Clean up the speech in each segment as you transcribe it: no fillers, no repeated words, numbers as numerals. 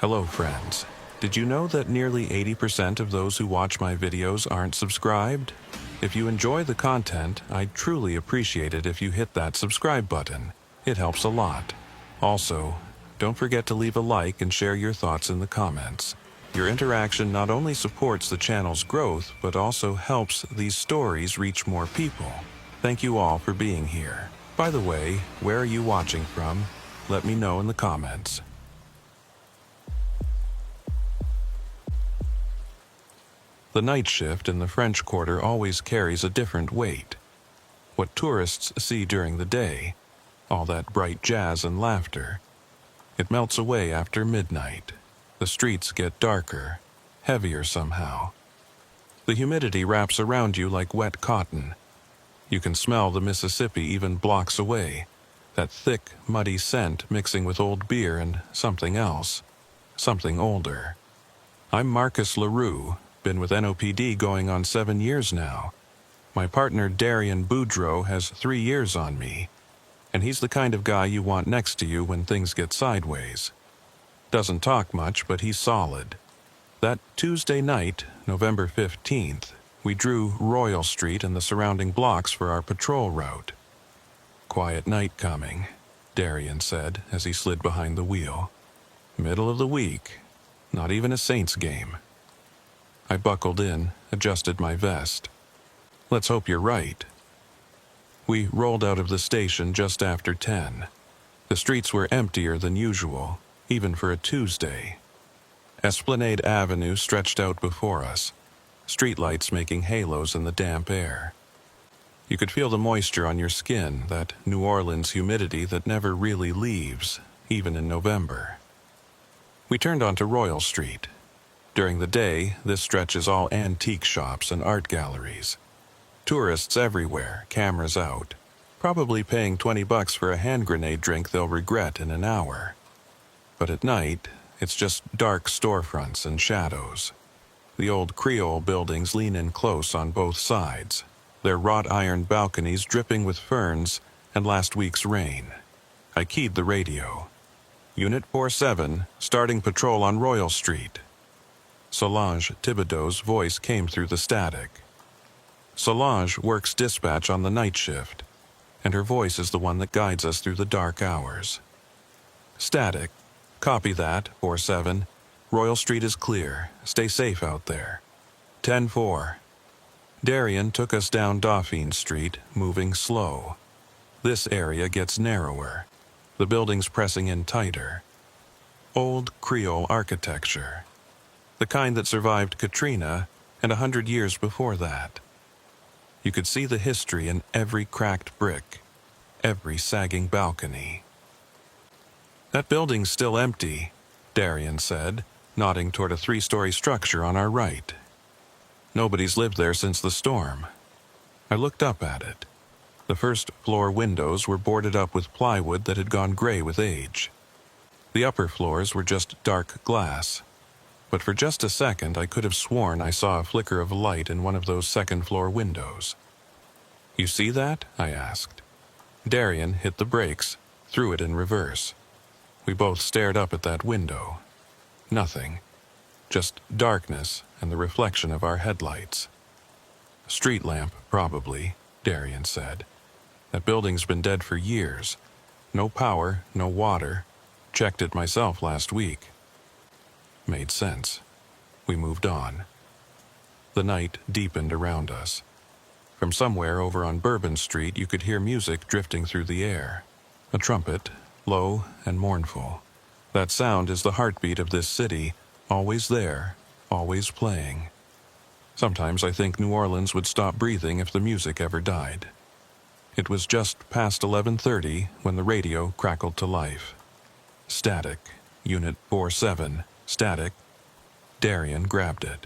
Hello, friends. Did you know that nearly 80% of those who watch my videos aren't subscribed? If you enjoy the content, I'd truly appreciate it if you hit that subscribe button. It helps a lot. Also, don't forget to leave a like and share your thoughts in the comments. Your interaction not only supports the channel's growth, but also helps these stories reach more people. Thank you all for being here. By the way, where are you watching from? Let me know in the comments. The night shift in the French Quarter always carries a different weight. What tourists see during the day, all that bright jazz and laughter, it melts away after midnight. The streets get darker, heavier somehow. The humidity wraps around you like wet cotton. You can smell the Mississippi even blocks away, that thick, muddy scent mixing with old beer and something else, something older. I'm Marcus LaRue. Been with NOPD going on 7 years now. My partner Darian Boudreau has 3 years on me, and he's the kind of guy you want next to you when things get sideways. Doesn't talk much, but he's solid. That Tuesday night, November 15th, we drew Royal Street and the surrounding blocks for our patrol route. Quiet night coming, Darian said as he slid behind the wheel. Middle of the week, not even a Saints game. I buckled in, adjusted my vest. Let's hope you're right. We rolled out of the station just after 10. The streets were emptier than usual, even for a Tuesday. Esplanade Avenue stretched out before us, streetlights making halos in the damp air. You could feel the moisture on your skin, that New Orleans humidity that never really leaves, even in November. We turned onto Royal Street. During the day, this stretch is all antique shops and art galleries. Tourists everywhere, cameras out, probably paying $20 for a hand grenade drink they'll regret in an hour. But at night, it's just dark storefronts and shadows. The old Creole buildings lean in close on both sides, their wrought iron balconies dripping with ferns and last week's rain. I keyed the radio. Unit 47, starting patrol on Royal Street. Solange Thibodeau's voice came through the static. Solange works dispatch on the night shift, and her voice is the one that guides us through the dark hours. Static. Copy that, 47. Royal Street is clear. Stay safe out there. 10-4. Darian took us down Dauphine Street, moving slow. This area gets narrower, the buildings pressing in tighter. Old Creole architecture. The kind that survived Katrina and 100 years before that. You could see the history in every cracked brick, every sagging balcony. That building's still empty, Darian said, nodding toward a 3-story structure on our right. Nobody's lived there since the storm. I looked up at it. The first-floor windows were boarded up with plywood that had gone gray with age. The upper floors were just dark glass. But for just a second, I could have sworn I saw a flicker of light in one of those second-floor windows. You see that? I asked. Darian hit the brakes, threw it in reverse. We both stared up at that window. Nothing. Just darkness and the reflection of our headlights. A street lamp, probably, Darian said. That building's been dead for years. No power, no water. Checked it myself last week. Made sense. We moved on. The night deepened around us. From somewhere over on Bourbon Street, you could hear music drifting through the air. A trumpet, low and mournful. That sound is the heartbeat of this city, always there, always playing. Sometimes I think New Orleans would stop breathing if the music ever died. It was just past 11:30 when the radio crackled to life. Static, Unit 47. Static. Darian grabbed it.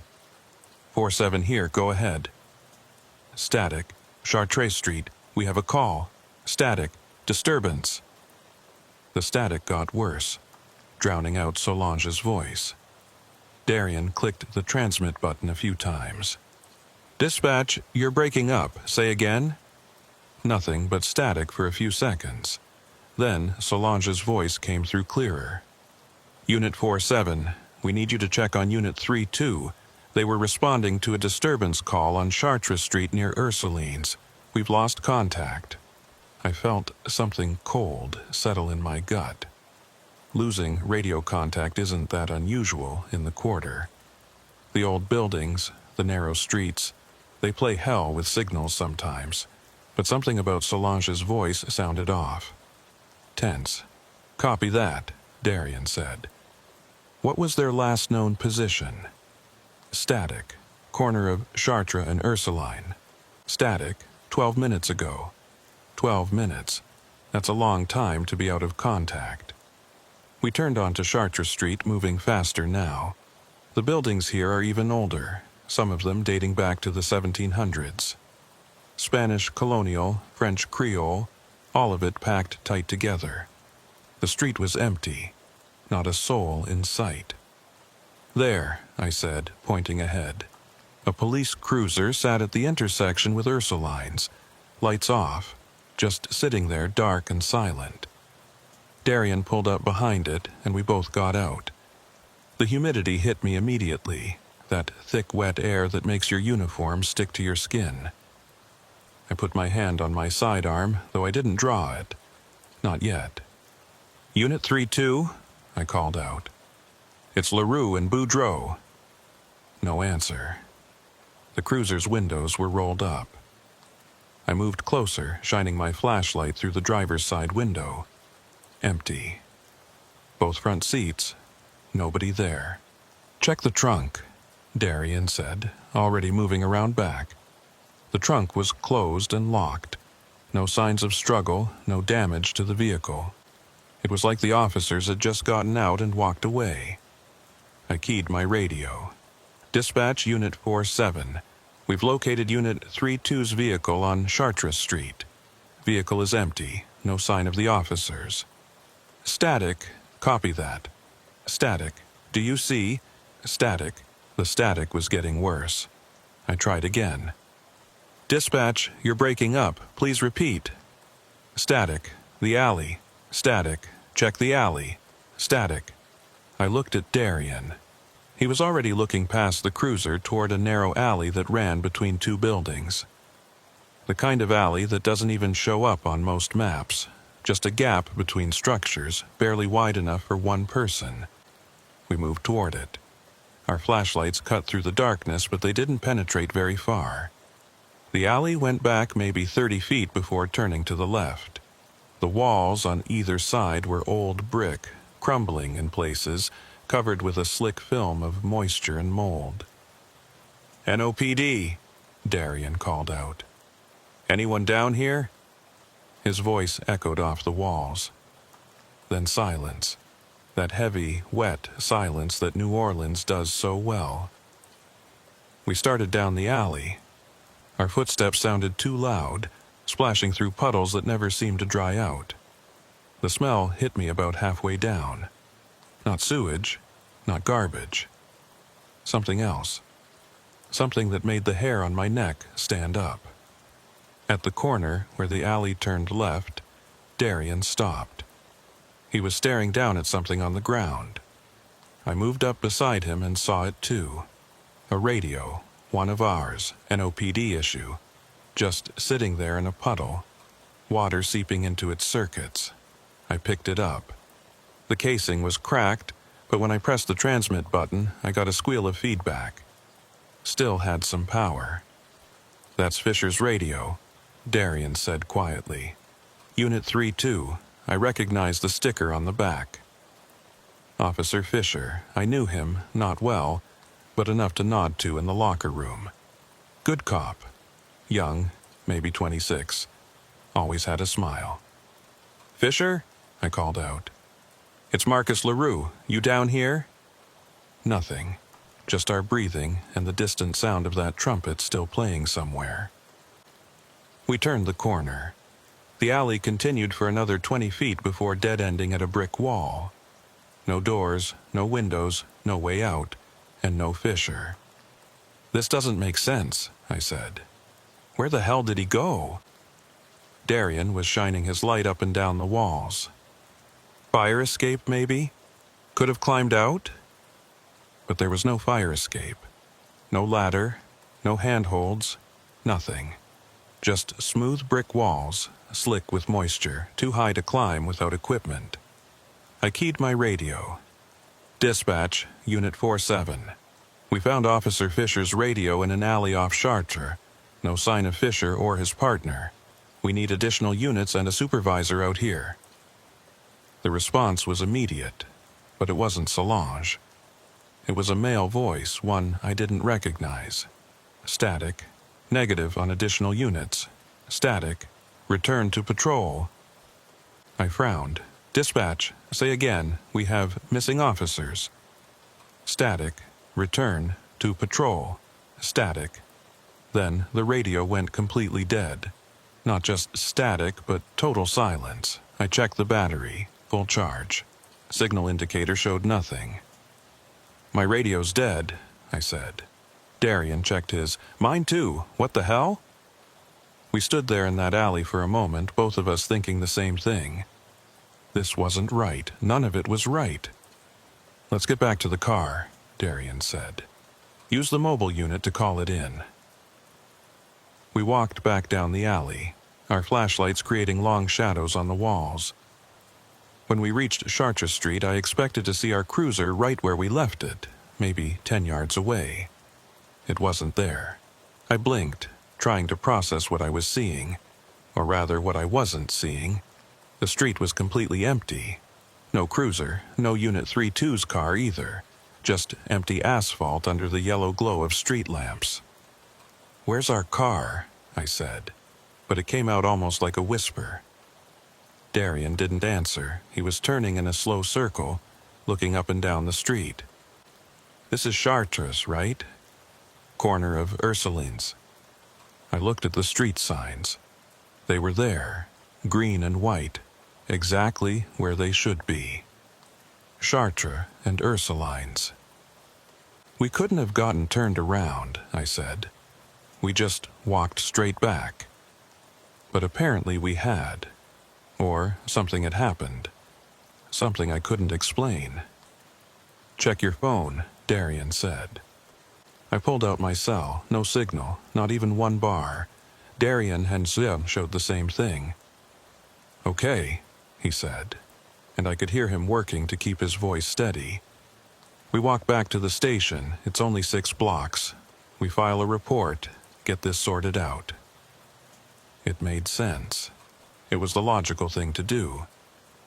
47 here, go ahead. Static. Chartres Street. We have a call. Static. Disturbance. The static got worse, drowning out Solange's voice. Darian clicked the transmit button a few times. Dispatch, you're breaking up. Say again? Nothing but static for a few seconds. Then Solange's voice came through clearer. Unit 47, we need you to check on Unit 32. They were responding to a disturbance call on Chartres Street near Ursuline's. We've lost contact. I felt something cold settle in my gut. Losing radio contact isn't that unusual in the quarter. The old buildings, the narrow streets, they play hell with signals sometimes, but something about Solange's voice sounded off. Tense. Copy that, Darian said. What was their last known position? Static. Corner of Chartres and Ursuline. Static. 12 minutes ago. 12 minutes. That's a long time to be out of contact. We turned onto Chartres Street, moving faster now. The buildings here are even older, some of them dating back to the 1700s. Spanish colonial, French Creole, all of it packed tight together. The street was empty, not a soul in sight. There, I said, pointing ahead. A police cruiser sat at the intersection with Ursuline's, lights off, just sitting there dark and silent. Darian pulled up behind it, and we both got out. The humidity hit me immediately, that thick, wet air that makes your uniform stick to your skin. I put my hand on my sidearm, though I didn't draw it. Not yet. Unit 32, I called out. It's LaRue and Boudreau. No answer. The cruiser's windows were rolled up. I moved closer, shining my flashlight through the driver's side window. Empty. Both front seats, nobody there. Check the trunk, Darian said, already moving around back. The trunk was closed and locked. No signs of struggle, no damage to the vehicle. It was like the officers had just gotten out and walked away. I keyed my radio. Dispatch Unit 47. We've located Unit 32's vehicle on Chartres Street. Vehicle is empty, no sign of the officers. Static, copy that. Static, do you see? Static. The static was getting worse. I tried again. Dispatch, you're breaking up. Please repeat. Static, the alley. Static, check the alley. Static. I looked at Darian. He was already looking past the cruiser toward a narrow alley that ran between two buildings. The kind of alley that doesn't even show up on most maps. Just a gap between structures, barely wide enough for one person. We moved toward it. Our flashlights cut through the darkness, but they didn't penetrate very far. The alley went back maybe 30 feet before turning to the left. The walls on either side were old brick, crumbling in places, covered with a slick film of moisture and mold. NOPD, Darian called out. Anyone down here? His voice echoed off the walls. Then silence. That heavy, wet silence that New Orleans does so well. We started down the alley. Our footsteps sounded too loud, splashing through puddles that never seemed to dry out. The smell hit me about halfway down. Not sewage, not garbage. Something else. Something that made the hair on my neck stand up. At the corner, where the alley turned left, Darian stopped. He was staring down at something on the ground. I moved up beside him and saw it too. A radio, one of ours, NOPD issue, just sitting there in a puddle, water seeping into its circuits. I picked it up. The casing was cracked, but when I pressed the transmit button, I got a squeal of feedback. Still had some power. That's Fisher's radio, Darian said quietly. Unit 32, I recognized the sticker on the back. Officer Fisher, I knew him, not well, but enough to nod to in the locker room. Good cop. Young, maybe 26. Always had a smile. Fisher? I called out. It's Marcus LaRue. You down here? Nothing. Just our breathing and the distant sound of that trumpet still playing somewhere. We turned the corner. The alley continued for another 20 feet before dead-ending at a brick wall. No doors, no windows, no way out, and no Fisher. This doesn't make sense, I said. Where the hell did he go? Darian was shining his light up and down the walls. Fire escape, maybe? Could have climbed out, but there was no fire escape. No ladder, no handholds, nothing. Just smooth brick walls, slick with moisture, too high to climb without equipment. I keyed my radio. Dispatch, Unit 47. We found Officer Fisher's radio in an alley off Chartres. No sign of Fisher or his partner. We need additional units and a supervisor out here. The response was immediate, but it wasn't Solange. It was a male voice, one I didn't recognize. Static, negative on additional units. Static, return to patrol. I frowned. Dispatch, say again, we have missing officers. Static, return to patrol. Static. Then the radio went completely dead. Not just static, but total silence. I checked the battery, full charge. Signal indicator showed nothing. My radio's dead, I said. Darian checked his. Mine too. What the hell? We stood there in that alley for a moment, both of us thinking the same thing. This wasn't right. None of it was right. Let's get back to the car, Darian said. Use the mobile unit to call it in. We walked back down the alley, our flashlights creating long shadows on the walls. When we reached Chartres Street, I expected to see our cruiser right where we left it, maybe 10 yards away. It wasn't there. I blinked, trying to process what I was seeing, or rather what I wasn't seeing. The street was completely empty. No cruiser, no Unit 32's car either, just empty asphalt under the yellow glow of street lamps. Where's our car? I said, but it came out almost like a whisper. Darian didn't answer. He was turning in a slow circle, looking up and down the street. This is Chartres, right? Corner of Ursulines. I looked at the street signs. They were there, green and white, exactly where they should be. Chartres and Ursulines. We couldn't have gotten turned around, I said. We just walked straight back. But apparently we had. Or something had happened. Something I couldn't explain. Check your phone, Darian said. I pulled out my cell. No signal, not even one bar. Darian and Zia showed the same thing. Okay, he said, and I could hear him working to keep his voice steady. We walk back to the station. It's only 6 blocks. We file a report, get this sorted out. It made sense. It was the logical thing to do.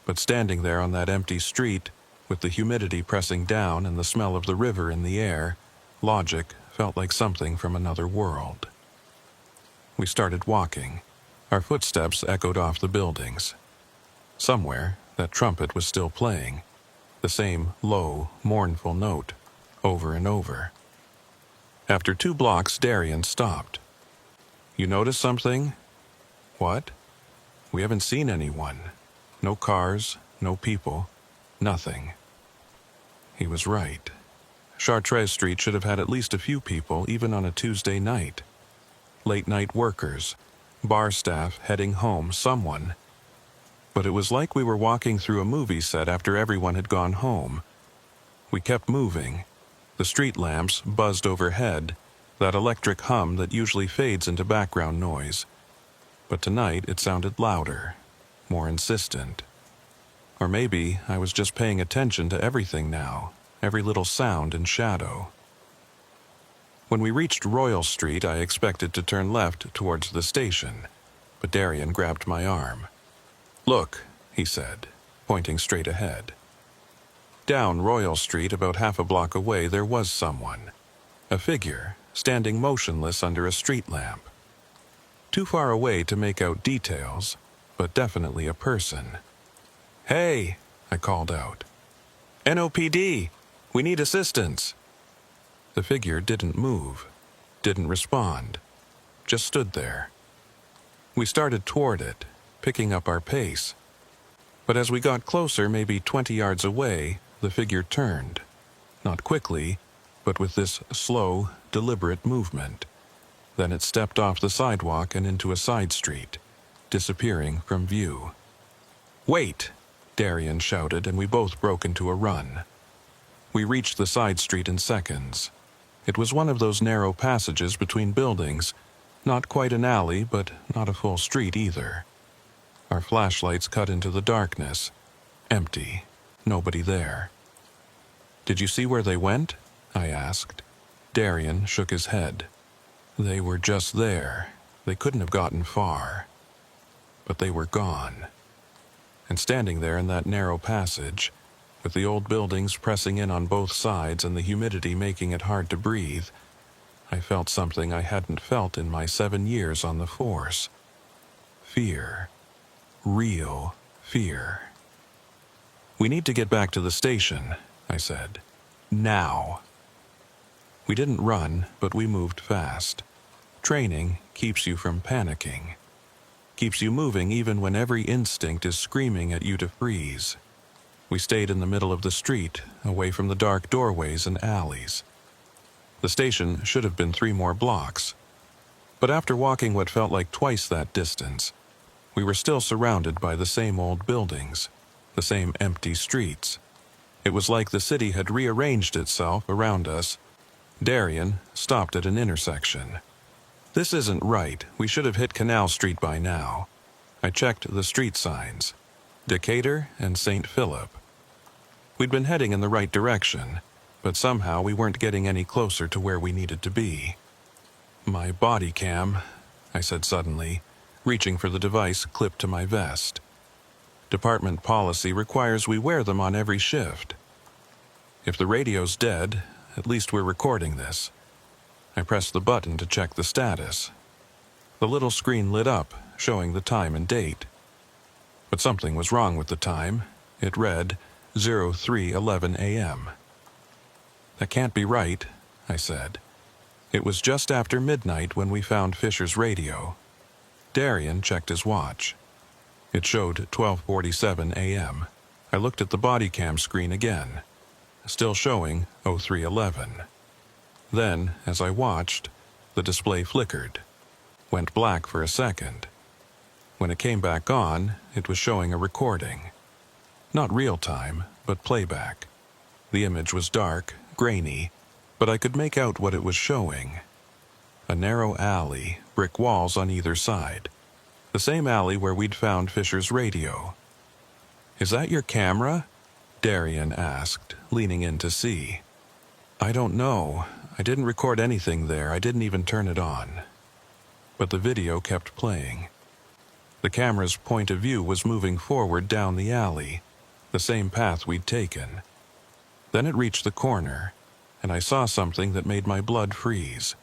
But standing there on that empty street, with the humidity pressing down and the smell of the river in the air, logic felt like something from another world. We started walking. Our footsteps echoed off the buildings. Somewhere, that trumpet was still playing, the same low, mournful note, over and over. After 2 blocks, Darian stopped. You notice something? What? We haven't seen anyone. No cars, no people, nothing. He was right. Chartres Street should have had at least a few people, even on a Tuesday night. Late-night workers, bar staff heading home, someone. But it was like we were walking through a movie set after everyone had gone home. We kept moving. The street lamps buzzed overhead, that electric hum that usually fades into background noise. But tonight it sounded louder, more insistent. Or maybe I was just paying attention to everything now, every little sound and shadow. When we reached Royal Street, I expected to turn left towards the station, but Darian grabbed my arm. Look, he said, pointing straight ahead. Down Royal Street, about half a block away, there was someone. A figure, standing motionless under a street lamp. Too far away to make out details, but definitely a person. Hey, I called out. NOPD, we need assistance. The figure didn't move, didn't respond, just stood there. We started toward it, picking up our pace. But as we got closer, maybe 20 yards away, the figure turned. Not quickly, but with this slow, deliberate movement. Then it stepped off the sidewalk and into a side street, disappearing from view. Wait! Darian shouted, and we both broke into a run. We reached the side street in seconds. It was one of those narrow passages between buildings, not quite an alley, but not a full street either. Our flashlights cut into the darkness. Empty. Nobody there. "Did you see where they went?" I asked. Darian shook his head. "They were just there. They couldn't have gotten far." But they were gone. And standing there in that narrow passage, with the old buildings pressing in on both sides and the humidity making it hard to breathe, I felt something I hadn't felt in my 7 years on the force. Fear. Real fear. "We need to get back to the station," I said. "Now." We didn't run, but we moved fast. Training keeps you from panicking. Keeps you moving even when every instinct is screaming at you to freeze. We stayed in the middle of the street, away from the dark doorways and alleys. The station should have been 3 more blocks. But after walking what felt like twice that distance, we were still surrounded by the same old buildings, the same empty streets. It was like the city had rearranged itself around us. Darian stopped at an intersection. "This isn't right. We should have hit Canal Street by now." I checked the street signs. Decatur and St. Philip. We'd been heading in the right direction, but somehow we weren't getting any closer to where we needed to be. "My body cam," I said suddenly, reaching for the device clipped to my vest. Department policy requires we wear them on every shift. If the radio's dead, at least we're recording this. I pressed the button to check the status. The little screen lit up, showing the time and date. But something was wrong with the time. It read 03:11 a.m. "That can't be right," I said. It was just after midnight when we found Fisher's radio. Darian checked his watch. It showed 12:47 a.m. I looked at the body cam screen again, still showing 03:11. Then, as I watched, the display flickered, went black for a second. When it came back on, it was showing a recording. Not real time, but playback. The image was dark, grainy, but I could make out what it was showing. A narrow alley, brick walls on either side. The same alley where we'd found Fisher's radio. "Is that your camera?" Darian asked, leaning in to see. "I don't know. I didn't record anything there. I didn't even turn it on." But the video kept playing. The camera's point of view was moving forward down the alley, the same path we'd taken. Then it reached the corner, and I saw something that made my blood freeze.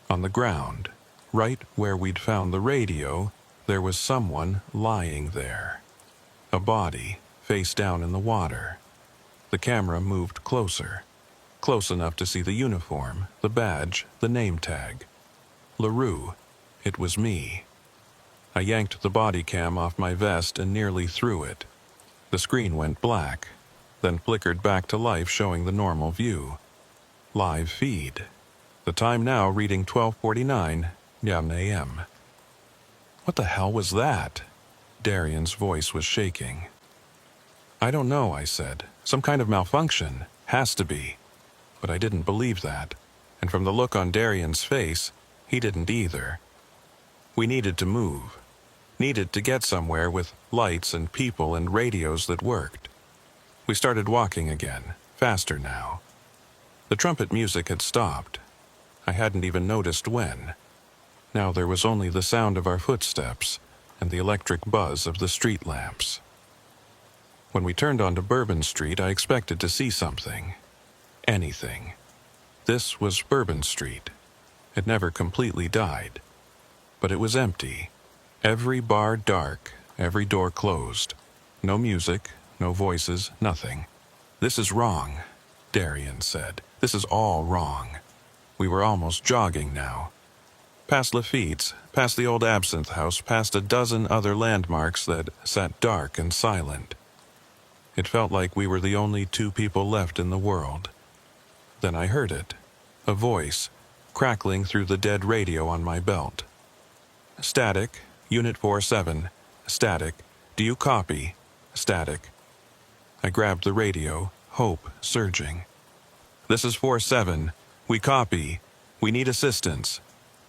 On the ground, right where we'd found the radio, there was someone lying there. A body, face down in the water. The camera moved closer. Close enough to see the uniform, the badge, the name tag. LaRue. It was me. I yanked the body cam off my vest and nearly threw it. The screen went black, then flickered back to life showing the normal view. Live feed. The time now reading 12:49 a.m. "What the hell was that?" Darian's voice was shaking. "I don't know," I said. "Some kind of malfunction. Has to be." But I didn't believe that, and from the look on Darian's face, he didn't either. We needed to move. Needed to get somewhere with lights and people and radios that worked. We started walking again, faster now. The trumpet music had stopped. I hadn't even noticed when. Now there was only the sound of our footsteps and the electric buzz of the street lamps. When we turned onto Bourbon Street, I expected to see something. Anything. This was Bourbon Street. It never completely died. But it was empty. Every bar dark, every door closed. No music, no voices, nothing. "This is wrong," Darian said. "This is all wrong." We were almost jogging now. Past Lafitte's, past the old Absinthe House, past a dozen other landmarks that sat dark and silent. It felt like we were the only 2 people left in the world. Then I heard it. A voice, crackling through the dead radio on my belt. "Static, Unit 47, static. Do you copy? Static." I grabbed the radio, hope surging. This is 4-7. We copy. We need assistance.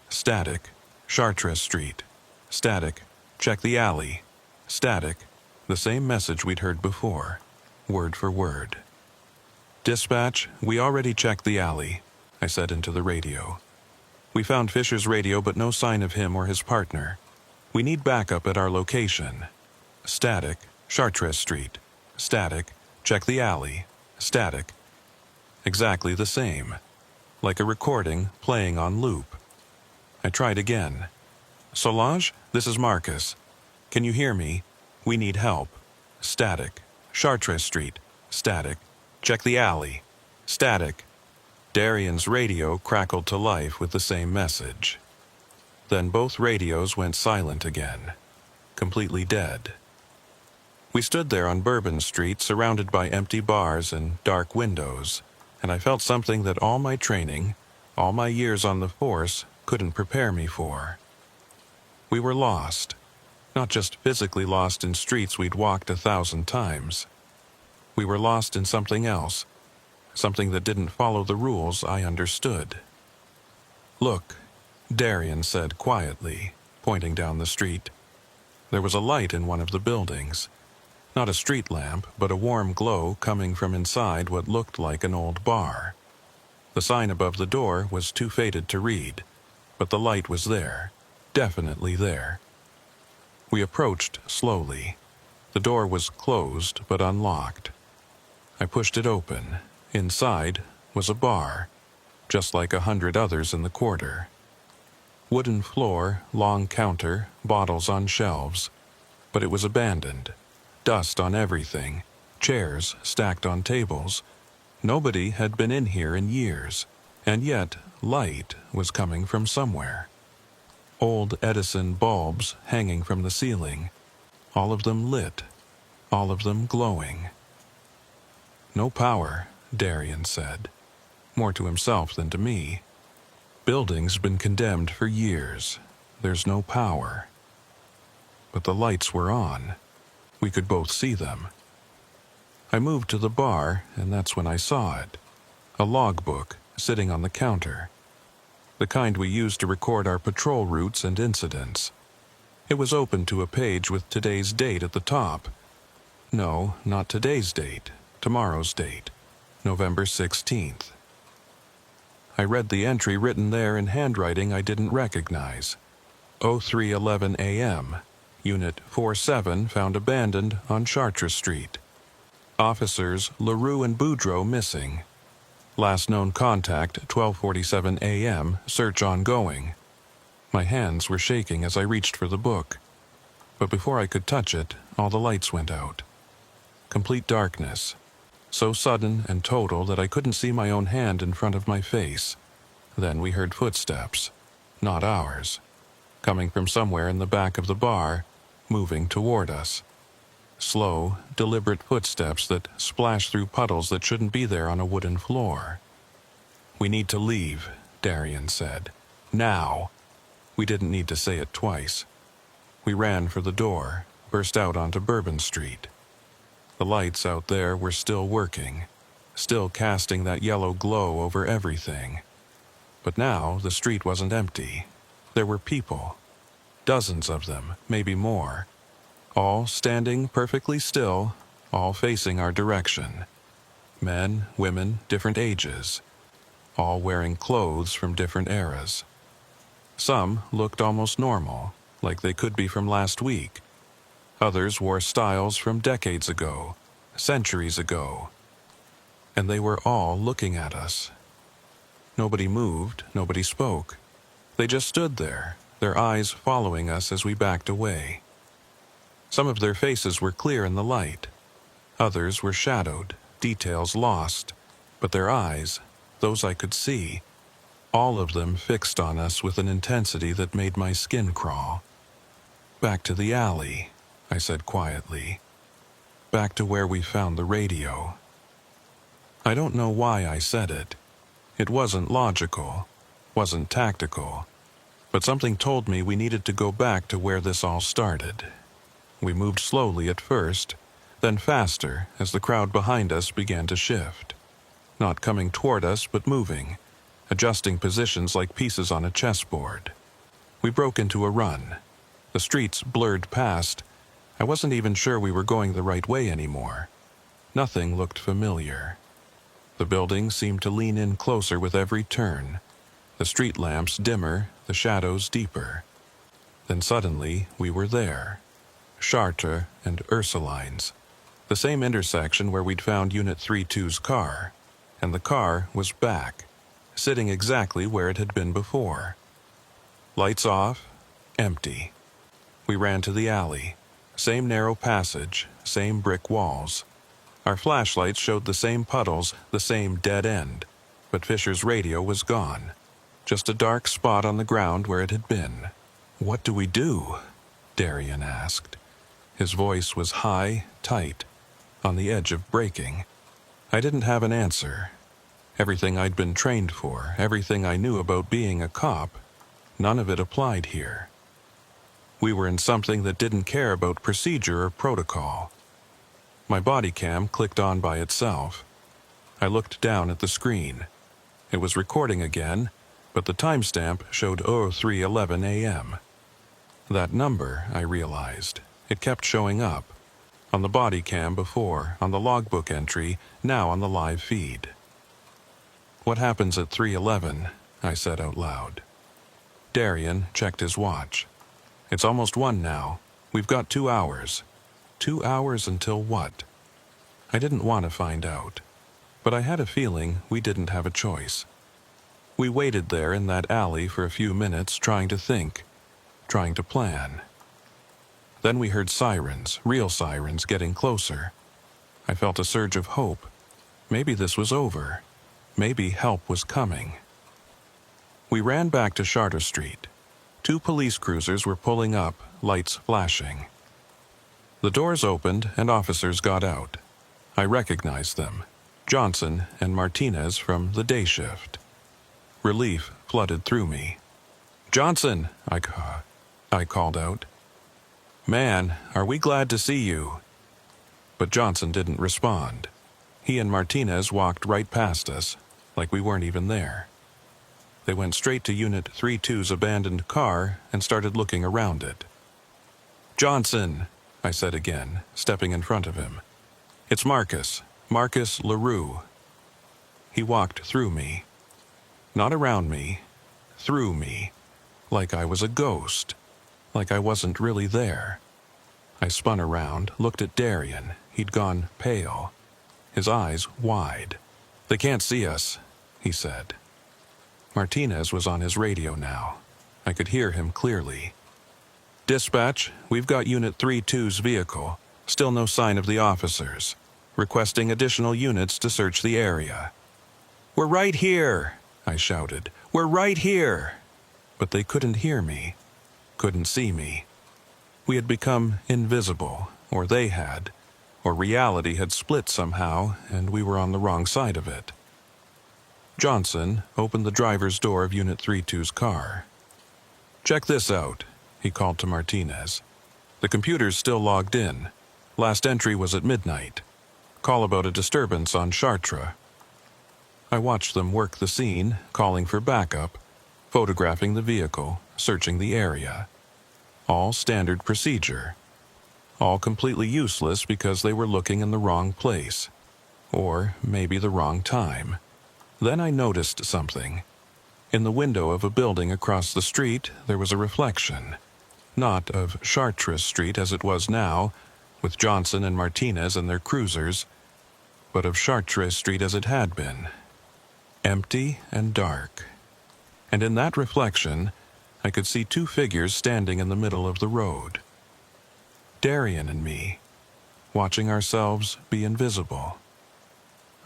Static. Chartres Street. Static. Check the alley. Static. The same message we'd heard before, word for word. Dispatch, we already checked the alley, I said into the radio. We found Fisher's radio but no sign of him or his partner. We need backup at our location. Static. Chartres Street. Static. Check the alley. Static. Exactly the same. Like a recording playing on loop. I tried again. Solange, this is Marcus. Can you hear me? We need help. Static. Chartres Street. Static. Check the alley. Static. Darian's radio crackled to life with the same message. Then both radios went silent again. Completely dead. We stood there on Bourbon Street, surrounded by empty bars and dark windows, and I felt something that all my training, all my years on the force, couldn't prepare me for. We were lost. Not just physically lost in streets we'd walked 1,000 times. We were lost in something else, something that didn't follow the rules I understood. Look, Darian said quietly, pointing down the street. There was a light in one of the buildings. Not a street lamp, but a warm glow coming from inside what looked like an old bar. The sign above the door was too faded to read, but the light was there, definitely there. We approached slowly. The door was closed but unlocked. I pushed it open. Inside was a bar, just like 100 others in the quarter. Wooden floor, long counter, bottles on shelves. But it was abandoned. Dust on everything, chairs stacked on tables. Nobody had been in here in years, and yet light was coming from somewhere. Old Edison bulbs hanging from the ceiling, all of them lit, all of them glowing. No power, Darian said, more to himself than to me. Building's been condemned for years. There's no power. But the lights were on. We could both see them. I moved to the bar, and that's when I saw it. A logbook sitting on the counter. The kind we use to record our patrol routes and incidents. It was open to a page with today's date at the top. No, not today's date. Tomorrow's date. November 16th. I read the entry written there in handwriting I didn't recognize. 03:11 a.m. Unit 47 found abandoned on Chartres Street. Officers LaRue and Boudreau missing. Last known contact 12:47 a.m. Search ongoing. My hands were shaking as I reached for the book. But before I could touch it, all the lights went out. Complete darkness. So sudden and total that I couldn't see my own hand in front of my face. Then we heard footsteps. Not ours. Coming from somewhere in the back of the bar, moving toward us. Slow, deliberate footsteps that splashed through puddles that shouldn't be there on a wooden floor. We need to leave, Darian said. Now. We didn't need to say it twice. We ran for the door, burst out onto Bourbon Street. The lights out there were still working, still casting that yellow glow over everything. But now the street wasn't empty. There were people. Dozens of them, maybe more. All standing perfectly still, all facing our direction. Men, women, different ages. All wearing clothes from different eras. Some looked almost normal, like they could be from last week. Others wore styles from decades ago, centuries ago. And they were all looking at us. Nobody moved, nobody spoke. They just stood there, their eyes following us as we backed away. Some of their faces were clear in the light. Others were shadowed, details lost. But their eyes, those I could see, all of them fixed on us with an intensity that made my skin crawl. Back to the alley, I said quietly. Back to where we found the radio. I don't know why I said it. It wasn't logical, wasn't tactical, but something told me we needed to go back to where this all started. We moved slowly at first, then faster as the crowd behind us began to shift. not coming toward us but moving, adjusting positions like pieces on a chessboard. We broke into a run. The streets blurred past. I wasn't even sure we were going the right way anymore. Nothing looked familiar. The buildings seemed to lean in closer with every turn, the street lamps dimmer, the shadows deeper. Then suddenly we were there. Chartres and Ursulines. The same intersection where we'd found Unit 32's car. And the car was back, sitting exactly where it had been before. Lights off, empty. We ran to the alley. Same narrow passage, same brick walls. Our flashlights showed the same puddles, the same dead end. But Fisher's radio was gone. Just a dark spot on the ground where it had been. "What do we do?" Darian asked. His voice was high, tight, on the edge of breaking. I didn't have an answer. Everything I'd been trained for, everything I knew about being a cop, none of it applied here. We were in something that didn't care about procedure or protocol. My body cam clicked on by itself. I looked down at the screen. It was recording again, but the timestamp showed 03:11 a.m. That number, I realized, it kept showing up. On the body cam before, on the logbook entry, now on the live feed. "What happens at 3:11? I said out loud. Darian checked his watch. "It's almost 1 now. We've got 2 hours. 2 hours until what?" I didn't want to find out, but I had a feeling we didn't have a choice. We waited there in that alley for a few minutes trying to think, trying to plan. Then we heard sirens, real sirens, getting closer. I felt a surge of hope. Maybe this was over. Maybe help was coming. We ran back to Chartres Street. 2 police cruisers were pulling up, lights flashing. The doors opened and officers got out. I recognized them, Johnson and Martinez from the day shift. Relief flooded through me. "Johnson," I called out. "Man, are we glad to see you." But Johnson didn't respond. He and Martinez walked right past us, like we weren't even there. They went straight to Unit 32's abandoned car and started looking around it. "Johnson," I said again, stepping in front of him. "It's Marcus LaRue." He walked through me. Not around me, through me, like I was a ghost, like I wasn't really there. I spun around, looked at Darian. He'd gone pale, his eyes wide. "They can't see us," he said. Martinez was on his radio now. I could hear him clearly. "Dispatch, we've got Unit 32's vehicle. Still no sign of the officers. Requesting additional units to search the area." "We're right here," I shouted. "We're right here." But they couldn't hear me, couldn't see me. We had become invisible, or they had, or reality had split somehow, and we were on the wrong side of it. Johnson opened the driver's door of Unit 32's car. "Check this out," he called to Martinez. "The computer's still logged in. Last entry was at midnight. Call about a disturbance on Chartres." I watched them work the scene, calling for backup, photographing the vehicle, searching the area. All standard procedure. All completely useless because they were looking in the wrong place. Or maybe the wrong time. Then I noticed something. In the window of a building across the street, there was a reflection. Not of Chartres Street as it was now, with Johnson and Martinez and their cruisers, but of Chartres Street as it had been. Empty and dark. And in that reflection, I could see 2 figures standing in the middle of the road. Darian and me, watching ourselves be invisible.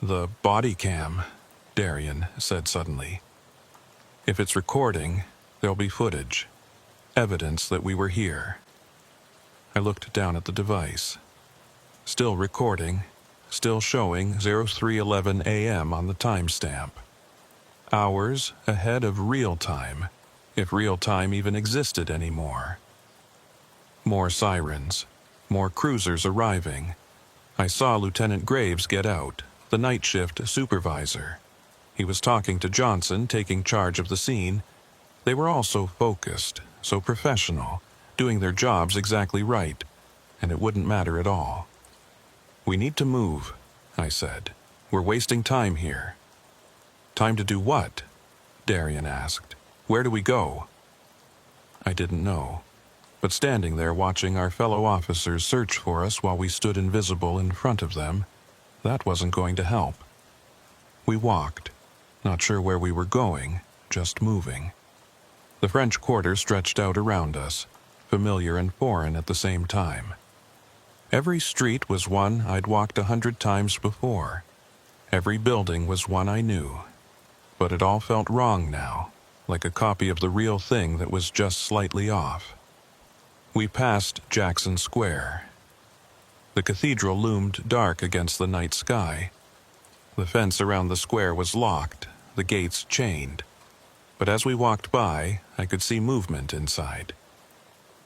"The body cam," Darian said suddenly. "If it's recording, there'll be footage. Evidence that we were here." I looked down at the device. Still recording, still showing 03:11 a.m. on the timestamp. Hours ahead of real time, if real time even existed anymore. More sirens, more cruisers arriving. I saw Lieutenant Graves get out, the night shift supervisor. He was talking to Johnson, taking charge of the scene. They were all so focused, so professional, doing their jobs exactly right, and it wouldn't matter at all. "We need to move," I said. "We're wasting time here." "Time to do what?" Darian asked. "Where do we go?" I didn't know, but standing there watching our fellow officers search for us while we stood invisible in front of them, that wasn't going to help. We walked, not sure where we were going, just moving. The French Quarter stretched out around us, familiar and foreign at the same time. Every street was one I'd walked 100 times before. Every building was one I knew. But it all felt wrong now, like a copy of the real thing that was just slightly off. We passed Jackson Square. The cathedral loomed dark against the night sky. The fence around the square was locked, the gates chained. But as we walked by, I could see movement inside.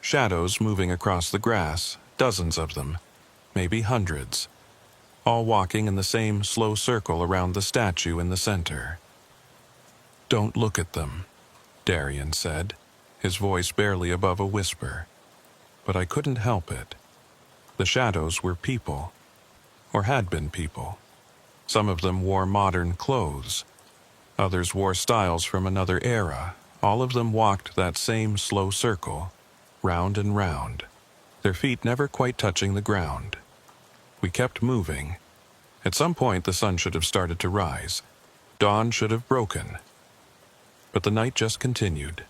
Shadows moving across the grass, dozens of them, maybe hundreds, all walking in the same slow circle around the statue in the center. "Don't look at them," Darian said, his voice barely above a whisper. But I couldn't help it. The shadows were people, or had been people. Some of them wore modern clothes. Others wore styles from another era. All of them walked that same slow circle, round and round, their feet never quite touching the ground. We kept moving. At some point the sun should have started to rise. Dawn should have broken. But the night just continued,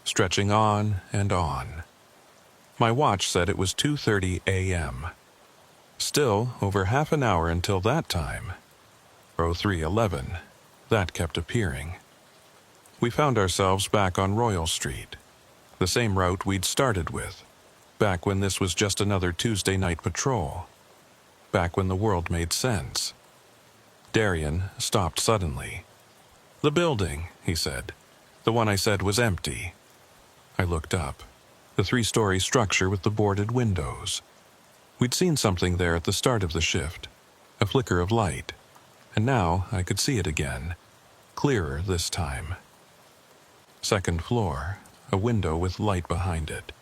stretching on and on. My watch said it was 2:30 a.m. Still, over half an hour until that time. 03:11. That kept appearing. We found ourselves back on Royal Street, the same route we'd started with, back when this was just another Tuesday night patrol, back when the world made sense. Darian stopped suddenly. "The building," he said. "The one I said was empty." I looked up. The 3-story structure with the boarded windows. We'd seen something there at the start of the shift, a flicker of light, and now I could see it again, clearer this time. Second floor, a window with light behind it.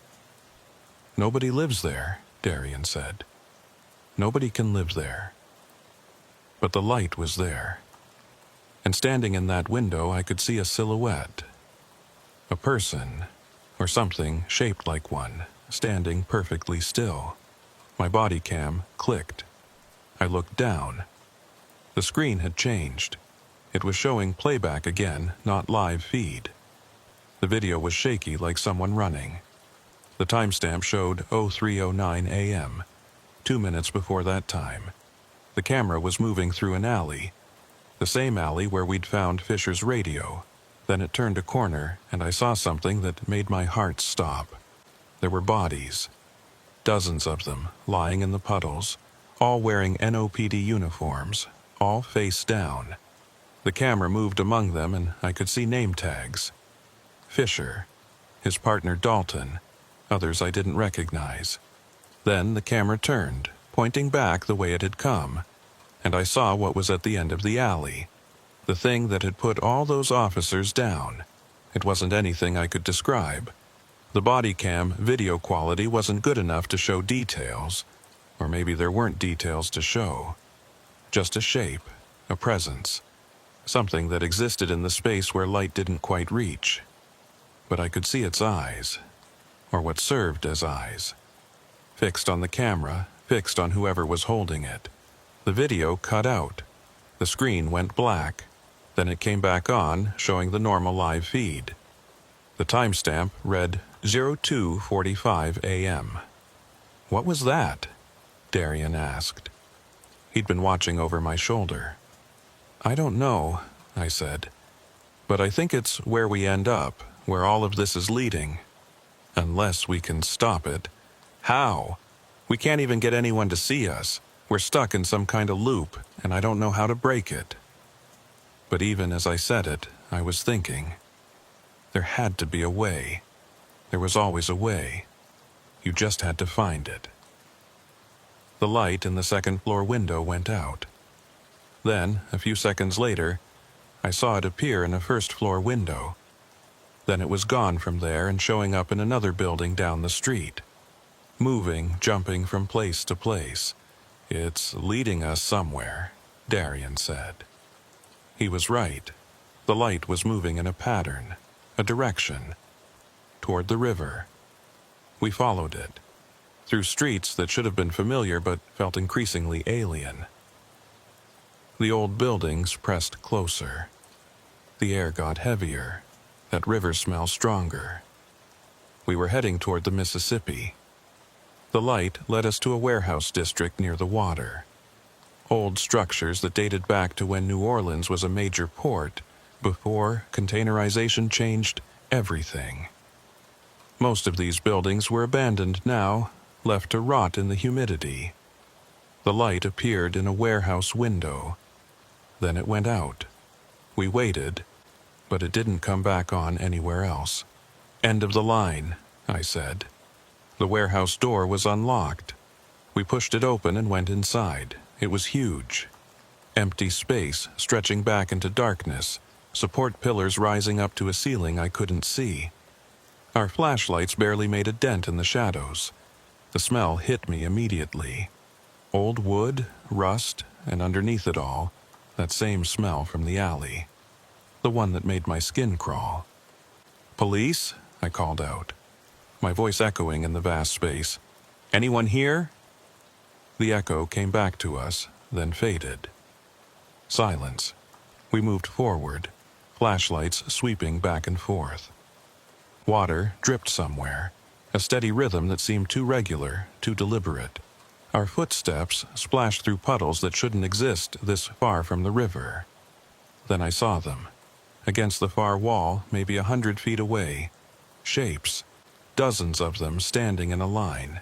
"Nobody lives there," Darian said. "Nobody can live there." But the light was there. And standing in that window I could see a silhouette. A person, or something shaped like one, standing perfectly still. My body cam clicked. I looked down. The screen had changed. It was showing playback again, not live feed. The video was shaky like someone running. The timestamp showed 03:09 a.m., 2 minutes before that time. The camera was moving through an alley, the same alley where we'd found Fisher's radio. Then it turned a corner, and I saw something that made my heart stop. There were bodies, dozens of them, lying in the puddles, all wearing NOPD uniforms, all face down. The camera moved among them, and I could see name tags. Fisher, his partner Dalton, others I didn't recognize. Then the camera turned, pointing back the way it had come, and I saw what was at the end of the alley. The thing that had put all those officers down. It wasn't anything I could describe. The body cam video quality wasn't good enough to show details, or maybe there weren't details to show. Just a shape, a presence, something that existed in the space where light didn't quite reach. But I could see its eyes, or what served as eyes. Fixed on the camera, fixed on whoever was holding it. The video cut out. The screen went black. Then it came back on, showing the normal live feed. The timestamp read 02:45 a.m. "What was that?" Darian asked. He'd been watching over my shoulder. "I don't know," I said. "But I think it's where we end up, where all of this is leading. Unless we can stop it." "How? We can't even get anyone to see us. We're stuck in some kind of loop, and I don't know how to break it." But even as I said it, I was thinking, there had to be a way. There was always a way. You just had to find it. The light in the second-floor window went out. Then, a few seconds later, I saw it appear in a first-floor window. Then it was gone from there and showing up in another building down the street. Moving, jumping from place to place. "It's leading us somewhere," Darian said. He was right. The light was moving in a pattern, a direction, toward the river. We followed it, through streets that should have been familiar but felt increasingly alien. The old buildings pressed closer. The air got heavier, that river smell stronger. We were heading toward the Mississippi. The light led us to a warehouse district near the water. Old structures that dated back to when New Orleans was a major port, before containerization changed everything. Most of these buildings were abandoned now, left to rot in the humidity. The light appeared in a warehouse window. Then it went out. We waited, but it didn't come back on anywhere else. "End of the line," I said. The warehouse door was unlocked. We pushed it open and went inside. It was huge. Empty space stretching back into darkness, support pillars rising up to a ceiling I couldn't see. Our flashlights barely made a dent in the shadows. The smell hit me immediately. Old wood, rust, and underneath it all, that same smell from the alley. The one that made my skin crawl. "Police?" I called out, my voice echoing in the vast space. "Anyone here?" The echo came back to us, then faded. Silence. We moved forward, flashlights sweeping back and forth. Water dripped somewhere, a steady rhythm that seemed too regular, too deliberate. Our footsteps splashed through puddles that shouldn't exist this far from the river. Then I saw them. Against the far wall, maybe 100 feet away. Shapes. Dozens of them standing in a line.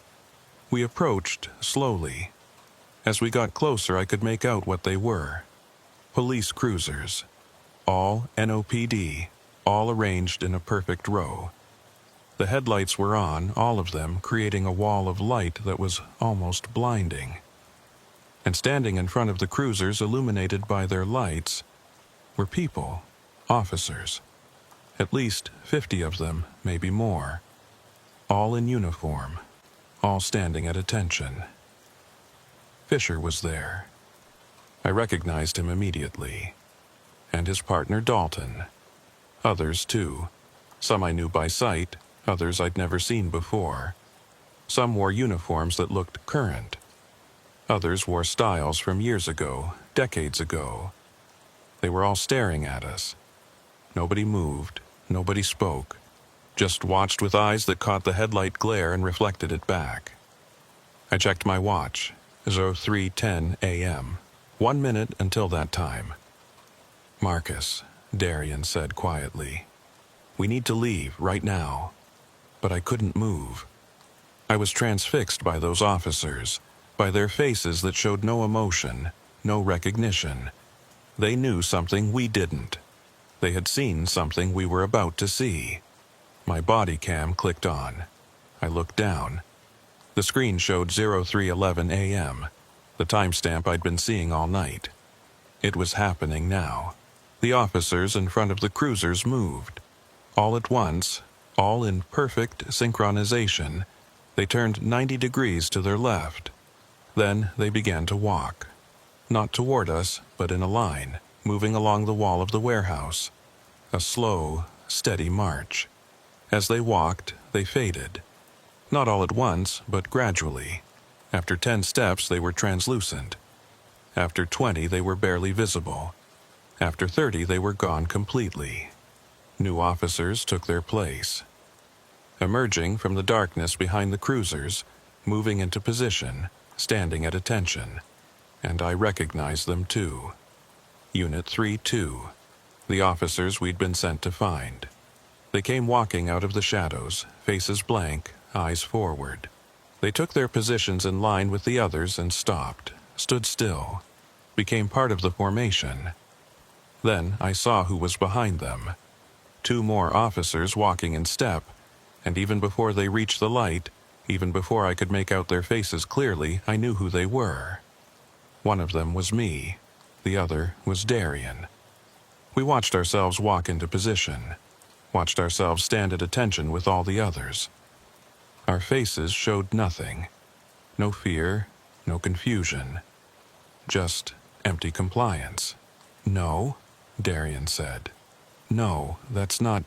We approached slowly. As we got closer, I could make out what they were. Police cruisers. All NOPD, all arranged in a perfect row. The headlights were on, all of them, creating a wall of light that was almost blinding. And standing in front of the cruisers, illuminated by their lights, were people, officers. At least 50 of them, maybe more. All in uniform, all standing at attention. Fisher was there. I recognized him immediately. And his partner Dalton. Others, too. Some I knew by sight, others I'd never seen before. Some wore uniforms that looked current. Others wore styles from years ago, decades ago. They were all staring at us. Nobody moved, nobody spoke, just watched with eyes that caught the headlight glare and reflected it back. I checked my watch, 03:10 a.m., 1 minute until that time. "Marcus," Darian said quietly, "we need to leave right now." But I couldn't move. I was transfixed by those officers, by their faces that showed no emotion, no recognition. They knew something we didn't. They had seen something we were about to see. My body cam clicked on. I looked down. The screen showed 03:11 a.m., the timestamp I'd been seeing all night. It was happening now. The officers in front of the cruisers moved. All at once, all in perfect synchronization, they turned 90 degrees to their left. Then they began to walk. Not toward us, but in a line, moving along the wall of the warehouse. A slow, steady march. As they walked, they faded. Not all at once, but gradually. After 10 steps, they were translucent. After 20, they were barely visible. After 30, they were gone completely. New officers took their place. Emerging from the darkness behind the cruisers, moving into position, standing at attention. And I recognized them too. Unit 3-2, the officers we'd been sent to find. They came walking out of the shadows, faces blank, eyes forward. They took their positions in line with the others and stopped, stood still, became part of the formation. Then I saw who was behind them. 2 more officers walking in step, and even before they reached the light, even before I could make out their faces clearly, I knew who they were. One of them was me. The other was Darien. We watched ourselves walk into position, watched ourselves stand at attention with all the others. Our faces showed nothing. No fear, no confusion. Just empty compliance. "No," Darien said. "No, that's not...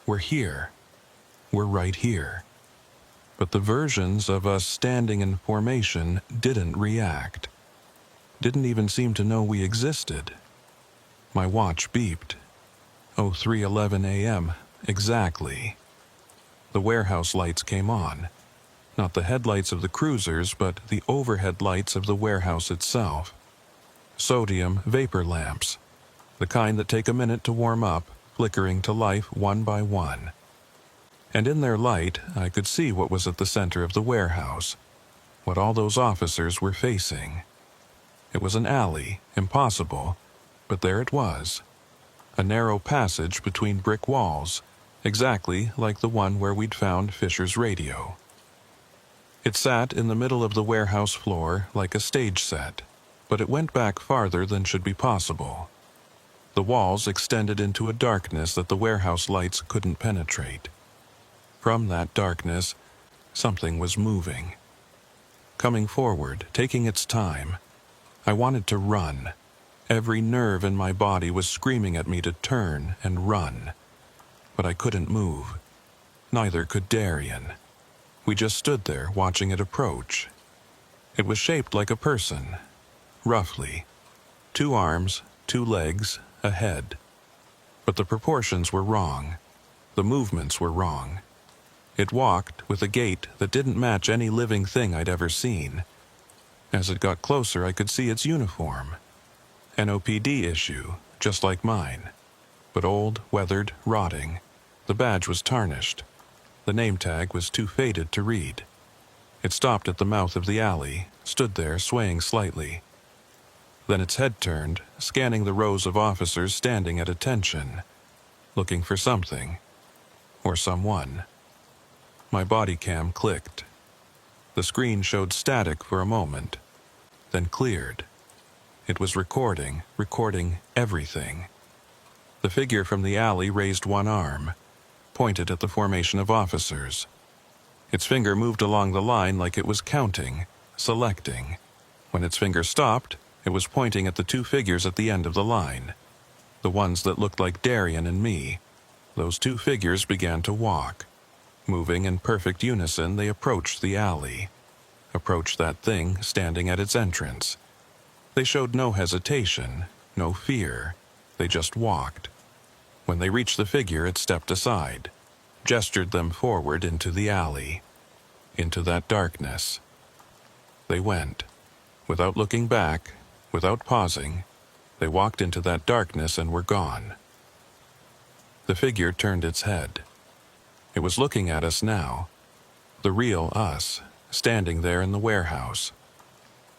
We're here. We're right here." But the versions of us standing in formation didn't react. Didn't even seem to know we existed. My watch beeped. 03:11 a.m. exactly. The warehouse lights came on. Not the headlights of the cruisers, but the overhead lights of the warehouse itself. Sodium vapor lamps, the kind that take a minute to warm up, flickering to life one by one. And in their light, I could see what was at the center of the warehouse, what all those officers were facing. It was an alley, impossible, but there it was. A narrow passage between brick walls, exactly like the one where we'd found Fisher's radio. It sat in the middle of the warehouse floor like a stage set, but it went back farther than should be possible. The walls extended into a darkness that the warehouse lights couldn't penetrate. From that darkness, something was moving. Coming forward, taking its time. I wanted to run. Every nerve in my body was screaming at me to turn and run. But I couldn't move. Neither could Darien. We just stood there watching it approach. It was shaped like a person, roughly. 2 arms, 2 legs, a head. But the proportions were wrong. The movements were wrong. It walked with a gait that didn't match any living thing I'd ever seen. As it got closer, I could see its uniform. NOPD issue, just like mine. But old, weathered, rotting. The badge was tarnished. The name tag was too faded to read. It stopped at the mouth of the alley, stood there swaying slightly. Then its head turned, scanning the rows of officers standing at attention, looking for something, or someone. My body cam clicked. The screen showed static for a moment, then cleared. It was recording everything. The figure from the alley raised one arm, pointed at the formation of officers. Its finger moved along the line like it was counting, selecting. When its finger stopped, it was pointing at the 2 figures at the end of the line, the ones that looked like Darien and me. Those 2 figures began to walk. Moving in perfect unison, they approached the alley, approached that thing standing at its entrance. They showed no hesitation, no fear. They just walked. When they reached the figure, it stepped aside, gestured them forward into the alley, into that darkness. They went. Without looking back, without pausing, they walked into that darkness and were gone. The figure turned its head. It was looking at us now, the real us, standing there in the warehouse.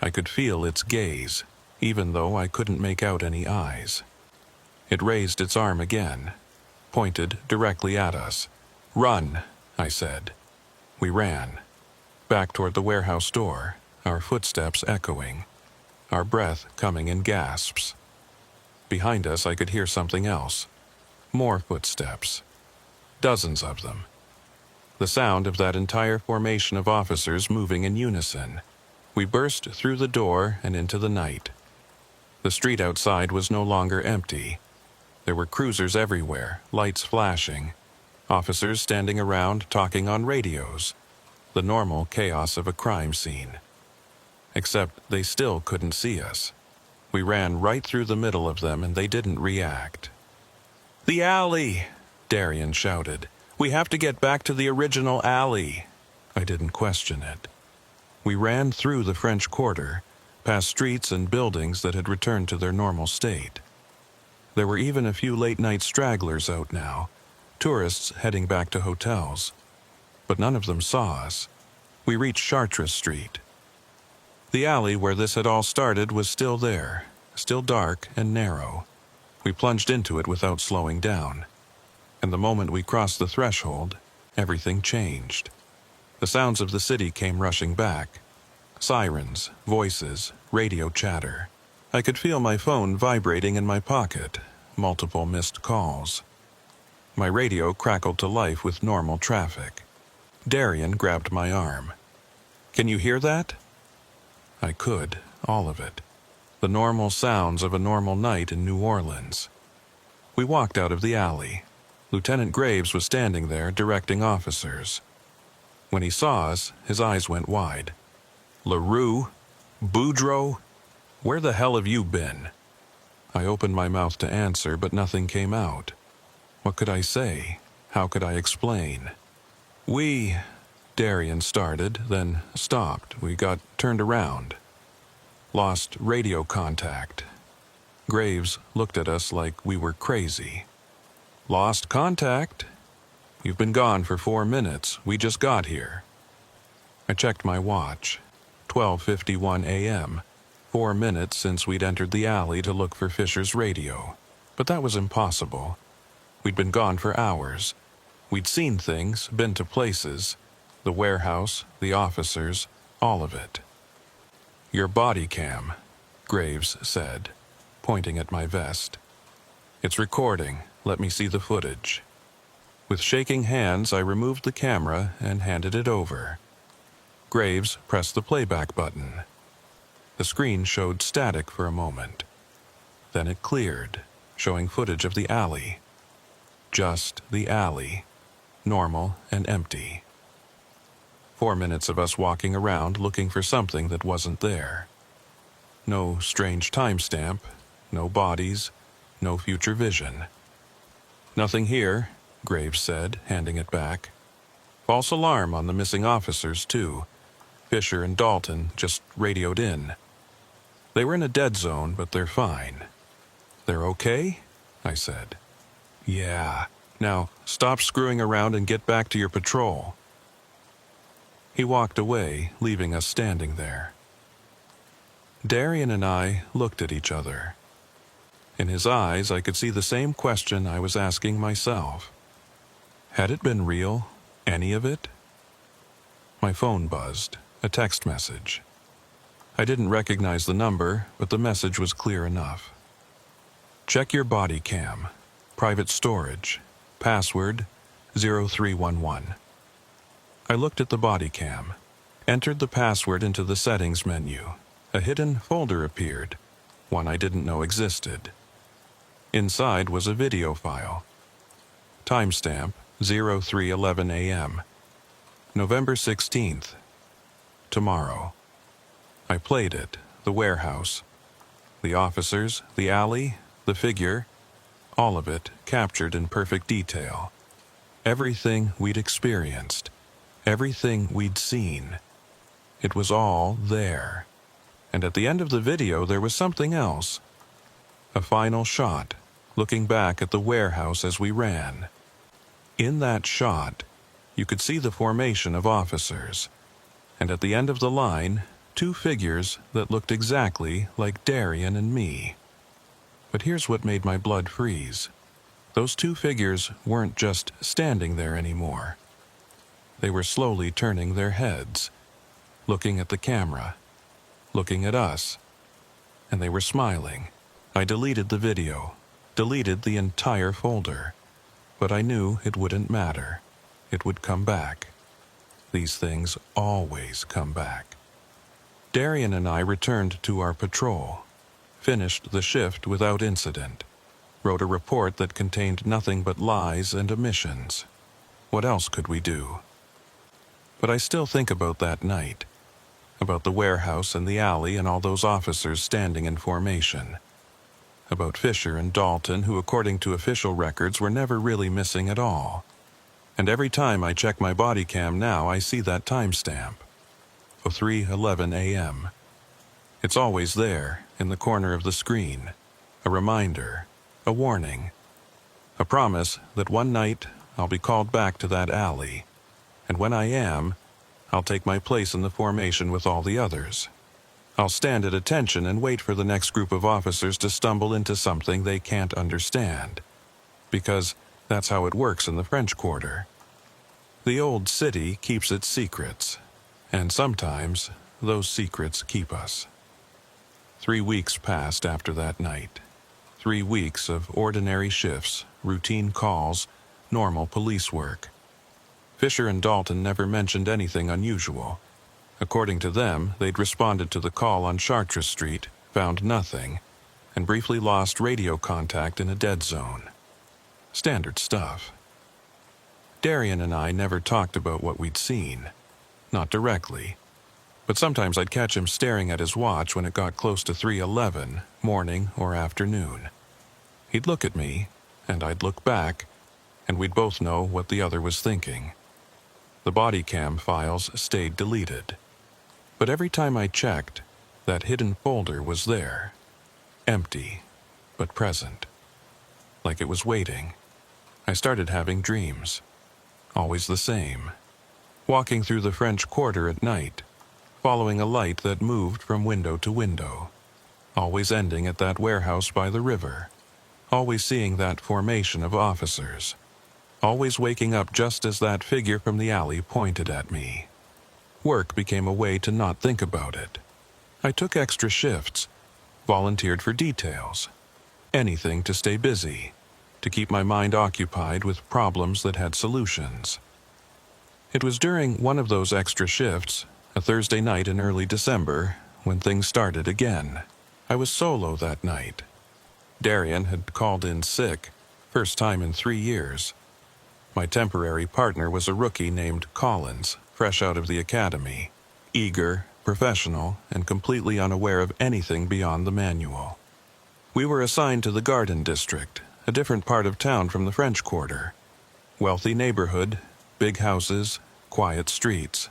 I could feel its gaze, even though I couldn't make out any eyes. It raised its arm again, pointed directly at us. "Run," I said. We ran, back toward the warehouse door, our footsteps echoing, our breath coming in gasps. Behind us I could hear something else. More footsteps. Dozens of them. The sound of that entire formation of officers moving in unison. We burst through the door and into the night. The street outside was no longer empty. There were cruisers everywhere, lights flashing, officers standing around talking on radios, the normal chaos of a crime scene. Except they still couldn't see us. We ran right through the middle of them and they didn't react. "The alley!" Darien shouted. "We have to get back to the original alley." I didn't question it. We ran through the French Quarter, past streets and buildings that had returned to their normal state. There were even a few late-night stragglers out now, tourists heading back to hotels. But none of them saw us. We reached Chartres Street. The alley where this had all started was still there, still dark and narrow. We plunged into it without slowing down. And the moment we crossed the threshold, everything changed. The sounds of the city came rushing back. Sirens, voices, radio chatter. I could feel my phone vibrating in my pocket, multiple missed calls. My radio crackled to life with normal traffic. Darian grabbed my arm. "Can you hear that?" I could, all of it. The normal sounds of a normal night in New Orleans. We walked out of the alley. Lieutenant Graves was standing there directing officers. When he saw us, his eyes went wide. "LaRue? Boudreaux? Where the hell have you been?" I opened my mouth to answer, but nothing came out. What could I say? How could I explain? "We," Darian started, then stopped. We got turned around. "Lost radio contact." Graves looked at us like we were crazy. "Lost contact? You've been gone for 4 minutes. We just got here." I checked my watch. 12:51 a.m. 4 minutes since we'd entered the alley to look for Fisher's radio. But that was impossible. We'd been gone for hours. We'd seen things, been to places. The warehouse, the officers, all of it. "Your body cam," Graves said, pointing at my vest. "It's recording. Let me see the footage." With shaking hands, I removed the camera and handed it over. Graves pressed the playback button. The screen showed static for a moment. Then it cleared, showing footage of the alley. Just the alley, normal and empty. 4 minutes of us walking around looking for something that wasn't there. No strange timestamp, no bodies, no future vision. "Nothing here," Graves said, handing it back. "False alarm on the missing officers, too. Fisher and Dalton just radioed in. They were in a dead zone, but they're fine." "They're okay?" I said. "Yeah. Now, stop screwing around and get back to your patrol." He walked away, leaving us standing there. Darian and I looked at each other. In his eyes, I could see the same question I was asking myself. Had it been real? Any of it? My phone buzzed. A text message. I didn't recognize the number, but the message was clear enough. "Check your body cam. Private storage. Password 0311. I looked at the body cam, entered the password into the settings menu. A hidden folder appeared, one I didn't know existed. Inside was a video file. Timestamp 03:11 a.m. November 16th. Tomorrow. I played it, the warehouse. The officers, the alley, the figure, all of it captured in perfect detail. Everything we'd experienced, everything we'd seen. It was all there. And at the end of the video there was something else. A final shot, looking back at the warehouse as we ran. In that shot, you could see the formation of officers. And at the end of the line, 2 figures that looked exactly like Darian and me. But here's what made my blood freeze. Those 2 figures weren't just standing there anymore. They were slowly turning their heads, looking at the camera, looking at us, and they were smiling. I deleted the video, deleted the entire folder, but I knew it wouldn't matter. It would come back. These things always come back. Darian and I returned to our patrol, finished the shift without incident, wrote a report that contained nothing but lies and omissions. What else could we do? But I still think about that night, about the warehouse and the alley and all those officers standing in formation, about Fisher and Dalton, who according to official records were never really missing at all. And every time I check my body cam now, I see that timestamp. 03:11 a.m. It's always there, in the corner of the screen. A reminder, a warning, a promise that one night I'll be called back to that alley, and when I am, I'll take my place in the formation with all the others. I'll stand at attention and wait for the next group of officers to stumble into something they can't understand. Because that's how it works in the French Quarter. The old city keeps its secrets, and sometimes those secrets keep us. 3 weeks passed after that night. 3 weeks of ordinary shifts, routine calls, normal police work. Fisher and Dalton never mentioned anything unusual. According to them, they'd responded to the call on Chartres Street, found nothing, and briefly lost radio contact in a dead zone. Standard stuff. Darian and I never talked about what we'd seen. Not directly. But sometimes I'd catch him staring at his watch when it got close to 3:11, morning or afternoon. He'd look at me, and I'd look back, and we'd both know what the other was thinking. The body cam files stayed deleted. But every time I checked, that hidden folder was there. Empty, but present. Like it was waiting. I started having dreams. Always the same. Walking through the French Quarter at night, following a light that moved from window to window. Always ending at that warehouse by the river. Always seeing that formation of officers. Always waking up just as that figure from the alley pointed at me. Work became a way to not think about it. I took extra shifts, volunteered for details. Anything to stay busy, to keep my mind occupied with problems that had solutions. It was during one of those extra shifts, a Thursday night in early December, when things started again. I was solo that night. Darian had called in sick, first time in 3 years. My temporary partner was a rookie named Collins, fresh out of the academy, eager, professional, and completely unaware of anything beyond the manual. We were assigned to the Garden District, a different part of town from the French Quarter. Wealthy neighborhood, big houses, quiet streets.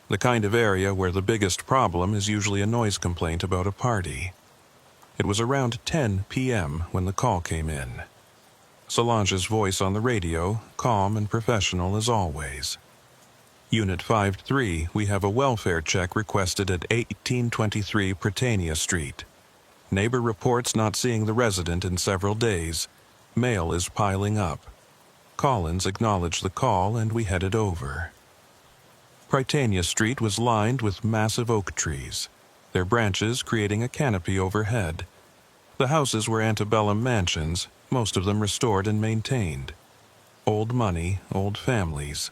The kind of area where the biggest problem is usually a noise complaint about a party. It was around 10 p.m. when the call came in. Solange's voice on the radio, calm and professional as always. Unit 5-3, we have a welfare check requested at 1823 Prytania Street. Neighbor reports not seeing the resident in several days. Mail is piling up. Collins acknowledged the call and we headed over. Prytania Street was lined with massive oak trees, their branches creating a canopy overhead. The houses were antebellum mansions, most of them restored and maintained. Old money, old families.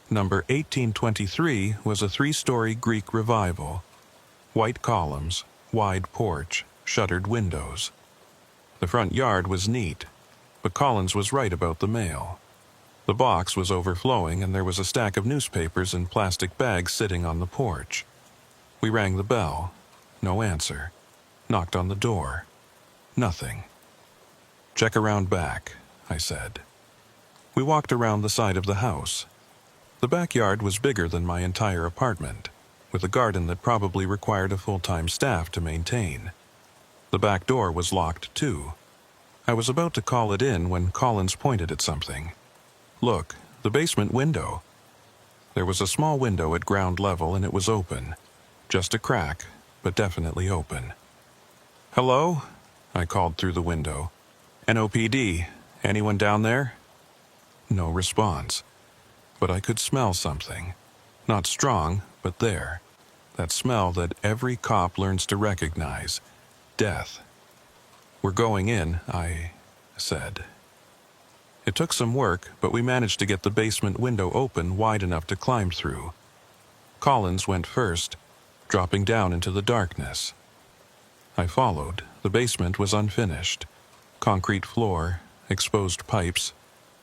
Number 1823 was a 3-story Greek revival. White columns, wide porch, shuttered windows. The front yard was neat, but Collins was right about the mail. The box was overflowing and there was a stack of newspapers in plastic bags sitting on the porch. We rang the bell. No answer. Knocked on the door. Nothing. "Check around back," I said. We walked around the side of the house. The backyard was bigger than my entire apartment, with a garden that probably required a full-time staff to maintain. The back door was locked too. I was about to call it in when Collins pointed at something. "Look, the basement window." There was a small window at ground level and it was open. Just a crack, but definitely open. "Hello?" I called through the window. "NOPD, anyone down there?" No response. But I could smell something. Not strong, but there. That smell that every cop learns to recognize. Death. "We're going in," I said. It took some work, but we managed to get the basement window open wide enough to climb through. Collins went first, dropping down into the darkness. I followed. The basement was unfinished. Concrete floor, exposed pipes,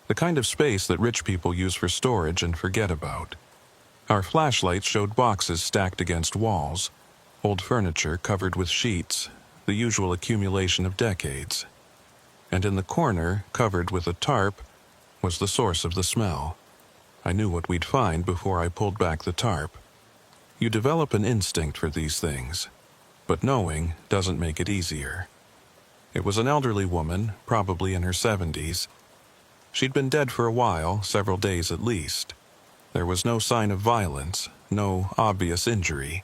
the kind of space that rich people use for storage and forget about. Our flashlights showed boxes stacked against walls, old furniture covered with sheets, the usual accumulation of decades. And in the corner, covered with a tarp, was the source of the smell. I knew what we'd find before I pulled back the tarp. You develop an instinct for these things, but knowing doesn't make it easier. It was an elderly woman, probably in her 70s. She'd been dead for a while, several days at least. There was no sign of violence, no obvious injury.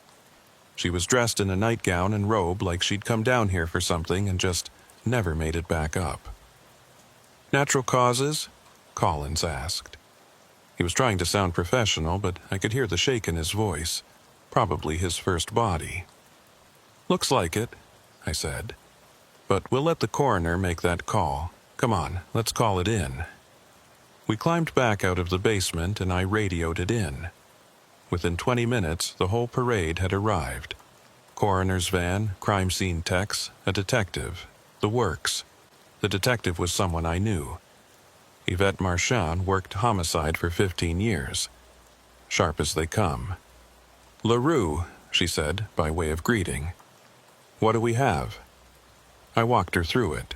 She was dressed in a nightgown and robe like she'd come down here for something and just never made it back up. "Natural causes?" Collins asked. He was trying to sound professional, but I could hear the shake in his voice. Probably his first body. "Looks like it," I said. "But we'll let the coroner make that call. Come on, let's call it in." We climbed back out of the basement and I radioed it in. Within 20 minutes, the whole parade had arrived. Coroner's van, crime scene techs, a detective, the works. The detective was someone I knew. Yvette Marchand worked homicide for 15 years. Sharp as they come. "LaRue," she said, by way of greeting. "What do we have?" I walked her through it.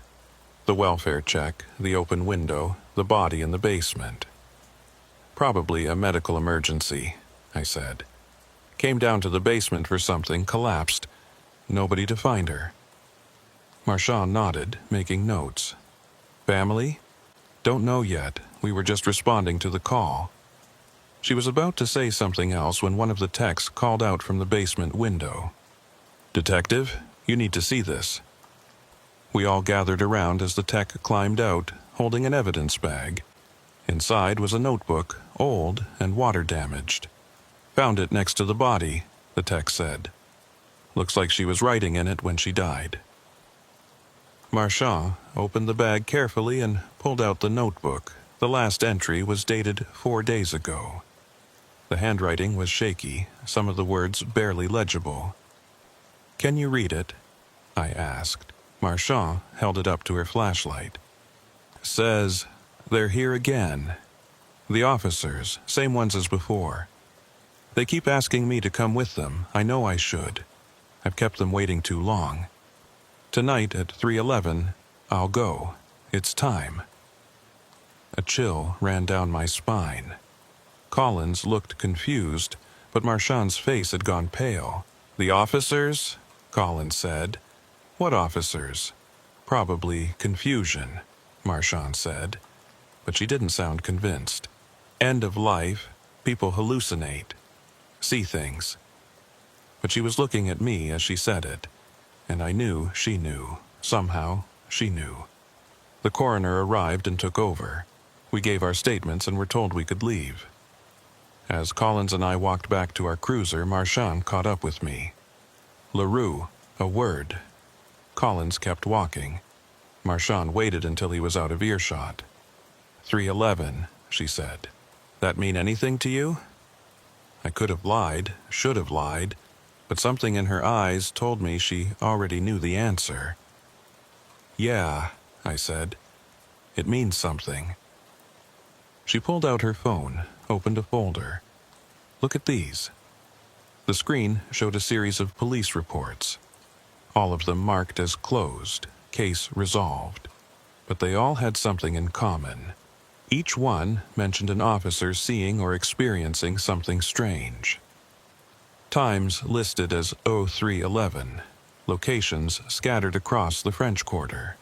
The welfare check, the open window, the body in the basement. "Probably a medical emergency," I said. "Came down to the basement for something, collapsed. Nobody to find her." Marchand nodded, making notes. "Family?" "Don't know yet. We were just responding to the call." She was about to say something else when one of the techs called out from the basement window. "Detective, you need to see this." We all gathered around as the tech climbed out, holding an evidence bag. Inside was a notebook, old and water-damaged. "Found it next to the body," the tech said. "Looks like she was writing in it when she died." Marchand opened the bag carefully and pulled out the notebook. The last entry was dated 4 days ago. The handwriting was shaky, some of the words barely legible. "Can you read it?" I asked. Marchand held it up to her flashlight. "Says, they're here again. The officers, same ones as before. They keep asking me to come with them. I know I should. I've kept them waiting too long. Tonight at 3:11, I'll go. It's time." A chill ran down my spine. Collins looked confused, but Marchand's face had gone pale. "The officers?" Collins said. "What officers?" "Probably confusion," Marchand said, but she didn't sound convinced. "End of life, people hallucinate, see things." But she was looking at me as she said it, and I knew she knew. Somehow, she knew. The coroner arrived and took over. We gave our statements and were told we could leave. As Collins and I walked back to our cruiser, Marchand caught up with me. "LaRue, a word." Collins kept walking. Marchand waited until he was out of earshot. 3:11, she said. "That mean anything to you?" I could have lied, should have lied, but something in her eyes told me she already knew the answer. "Yeah," I said. "It means something." She pulled out her phone, opened a folder. "Look at these." The screen showed a series of police reports. All of them marked as closed, case resolved. But they all had something in common. Each one mentioned an officer seeing or experiencing something strange. Times listed as 03:11. Locations scattered across the French Quarter.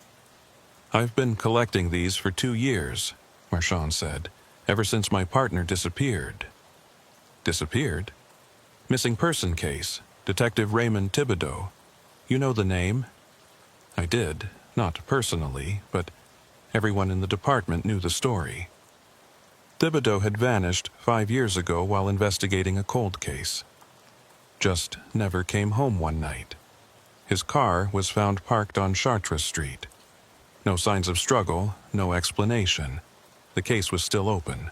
"I've been collecting these for 2 years, Marchand said, "ever since my partner disappeared." "Disappeared?" "Missing person case, Detective Raymond Thibodeau. You know the name?" I did, not personally, but everyone in the department knew the story. Thibodeau had vanished 5 years ago while investigating a cold case. Just never came home one night. His car was found parked on Chartres Street. No signs of struggle, no explanation. The case was still open.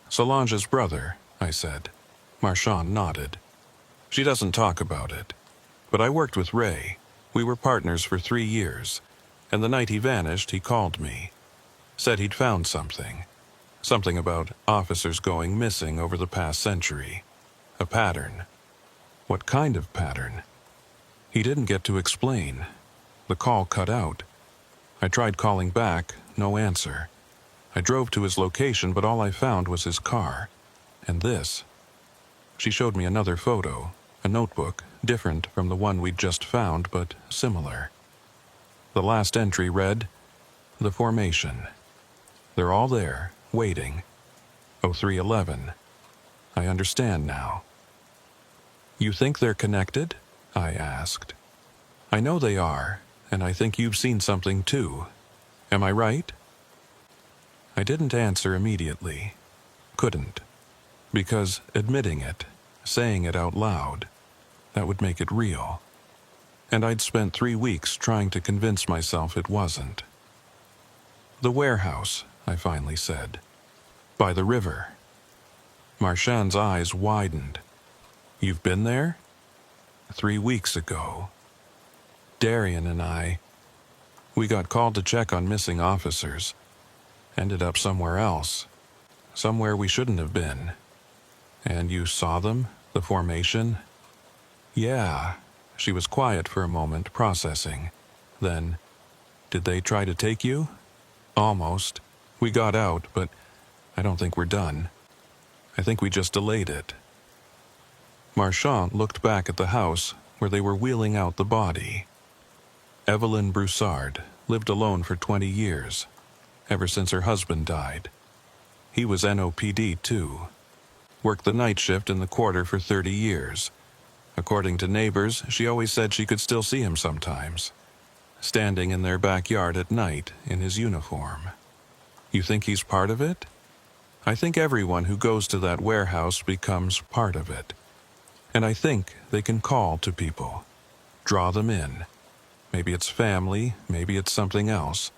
"Solange's brother," I said. Marchand nodded. "She doesn't talk about it. But I worked with Ray. We were partners for 3 years, and the night he vanished, he called me. Said he'd found something. Something about officers going missing over the past century. A pattern." "What kind of pattern?" "He didn't get to explain. The call cut out. I tried calling back, no answer. I drove to his location, but all I found was his car. And this." She showed me another photo, a notebook, different from the one we'd just found, but similar. The last entry read, "The formation. They're all there, waiting. 03:11. I understand now." "You think they're connected?" I asked. "I know they are, and I think you've seen something too. Am I right?" I didn't answer immediately. Couldn't. Because admitting it, saying it out loud, that would make it real. and I'd spent 3 weeks trying to convince myself it wasn't. "The warehouse," I finally said. "By the river." Marchand's eyes widened. "You've been there?" "3 weeks ago. Darian and we got called to check on missing officers. Ended up somewhere else. Somewhere we shouldn't have been." "And you saw them? The formation?" "Yeah." She was quiet for a moment, processing. Then, "Did they try to take you?" "Almost. We got out, but I don't think we're done. I think we just delayed it." Marchand looked back at the house where they were wheeling out the body. Evelyn Broussard lived alone for 20 years, ever since her husband died. He was NOPD too. Worked the night shift in the quarter for 30 years. According to neighbors, she always said she could still see him sometimes, standing in their backyard at night in his uniform. "You think he's part of it?" "I think everyone who goes to that warehouse becomes part of it. And I think they can call to people, draw them in. Maybe it's family, maybe it's something else.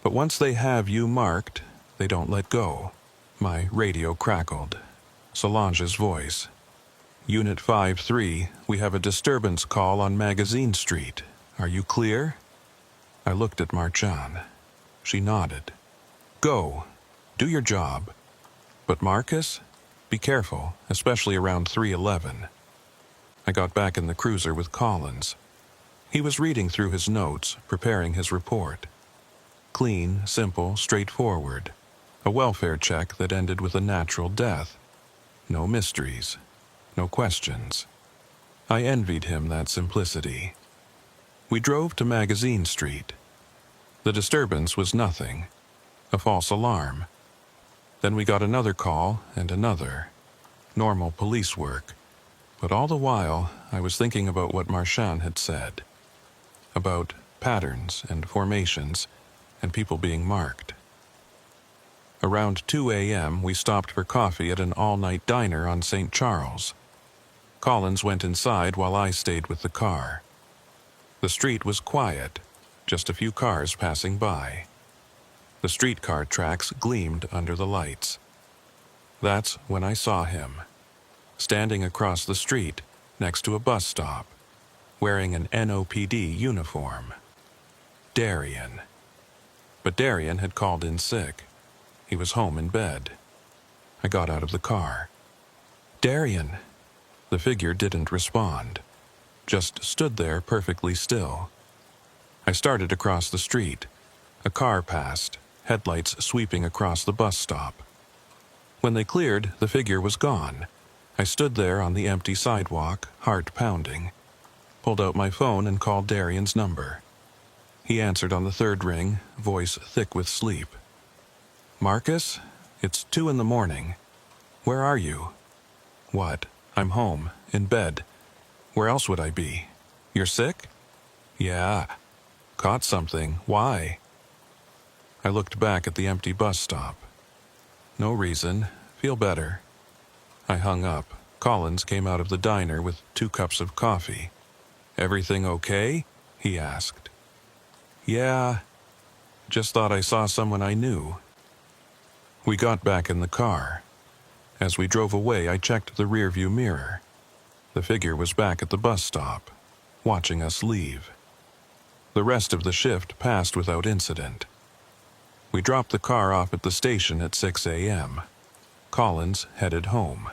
But once they have you marked, they don't let go." My radio crackled. Solange's voice. "Unit 5-3, we have a disturbance call on Magazine Street. Are you clear?" I looked at Marchand. She nodded. "Go. Do your job. But Marcus, be careful, especially around 311. I got back in the cruiser with Collins. He was reading through his notes, preparing his report. Clean, simple, straightforward. A welfare check that ended with a natural death. No mysteries. No questions. I envied him that simplicity. We drove to Magazine Street. The disturbance was nothing. A false alarm. Then we got another call and another. Normal police work. But all the while, I was thinking about what Marchand had said. About patterns and formations and people being marked. Around 2 a.m., we stopped for coffee at an all-night diner on St. Charles. Collins went inside while I stayed with the car. The street was quiet, just a few cars passing by. The streetcar tracks gleamed under the lights. That's when I saw him, standing across the street next to a bus stop, wearing an NOPD uniform. Darian. But Darian had called in sick. He was home in bed. I got out of the car. "Darian!" The figure didn't respond, just stood there perfectly still. I started across the street. A car passed, headlights sweeping across the bus stop. When they cleared, the figure was gone. I stood there on the empty sidewalk, heart pounding. Pulled out my phone and called Darian's number. He answered on the third ring, voice thick with sleep. "Marcus, it's 2 a.m. Where are you?" "What? I'm home, in bed. Where else would I be? You're sick?" "Yeah. Caught something. Why?" I looked back at the empty bus stop. "No reason. Feel better." I hung up. Collins came out of the diner with 2 cups of coffee. "Everything okay?" he asked. "Yeah. Just thought I saw someone I knew." We got back in the car. As we drove away, I checked the rearview mirror. The figure was back at the bus stop, watching us leave. The rest of the shift passed without incident. We dropped the car off at the station at 6 a.m. Collins headed home.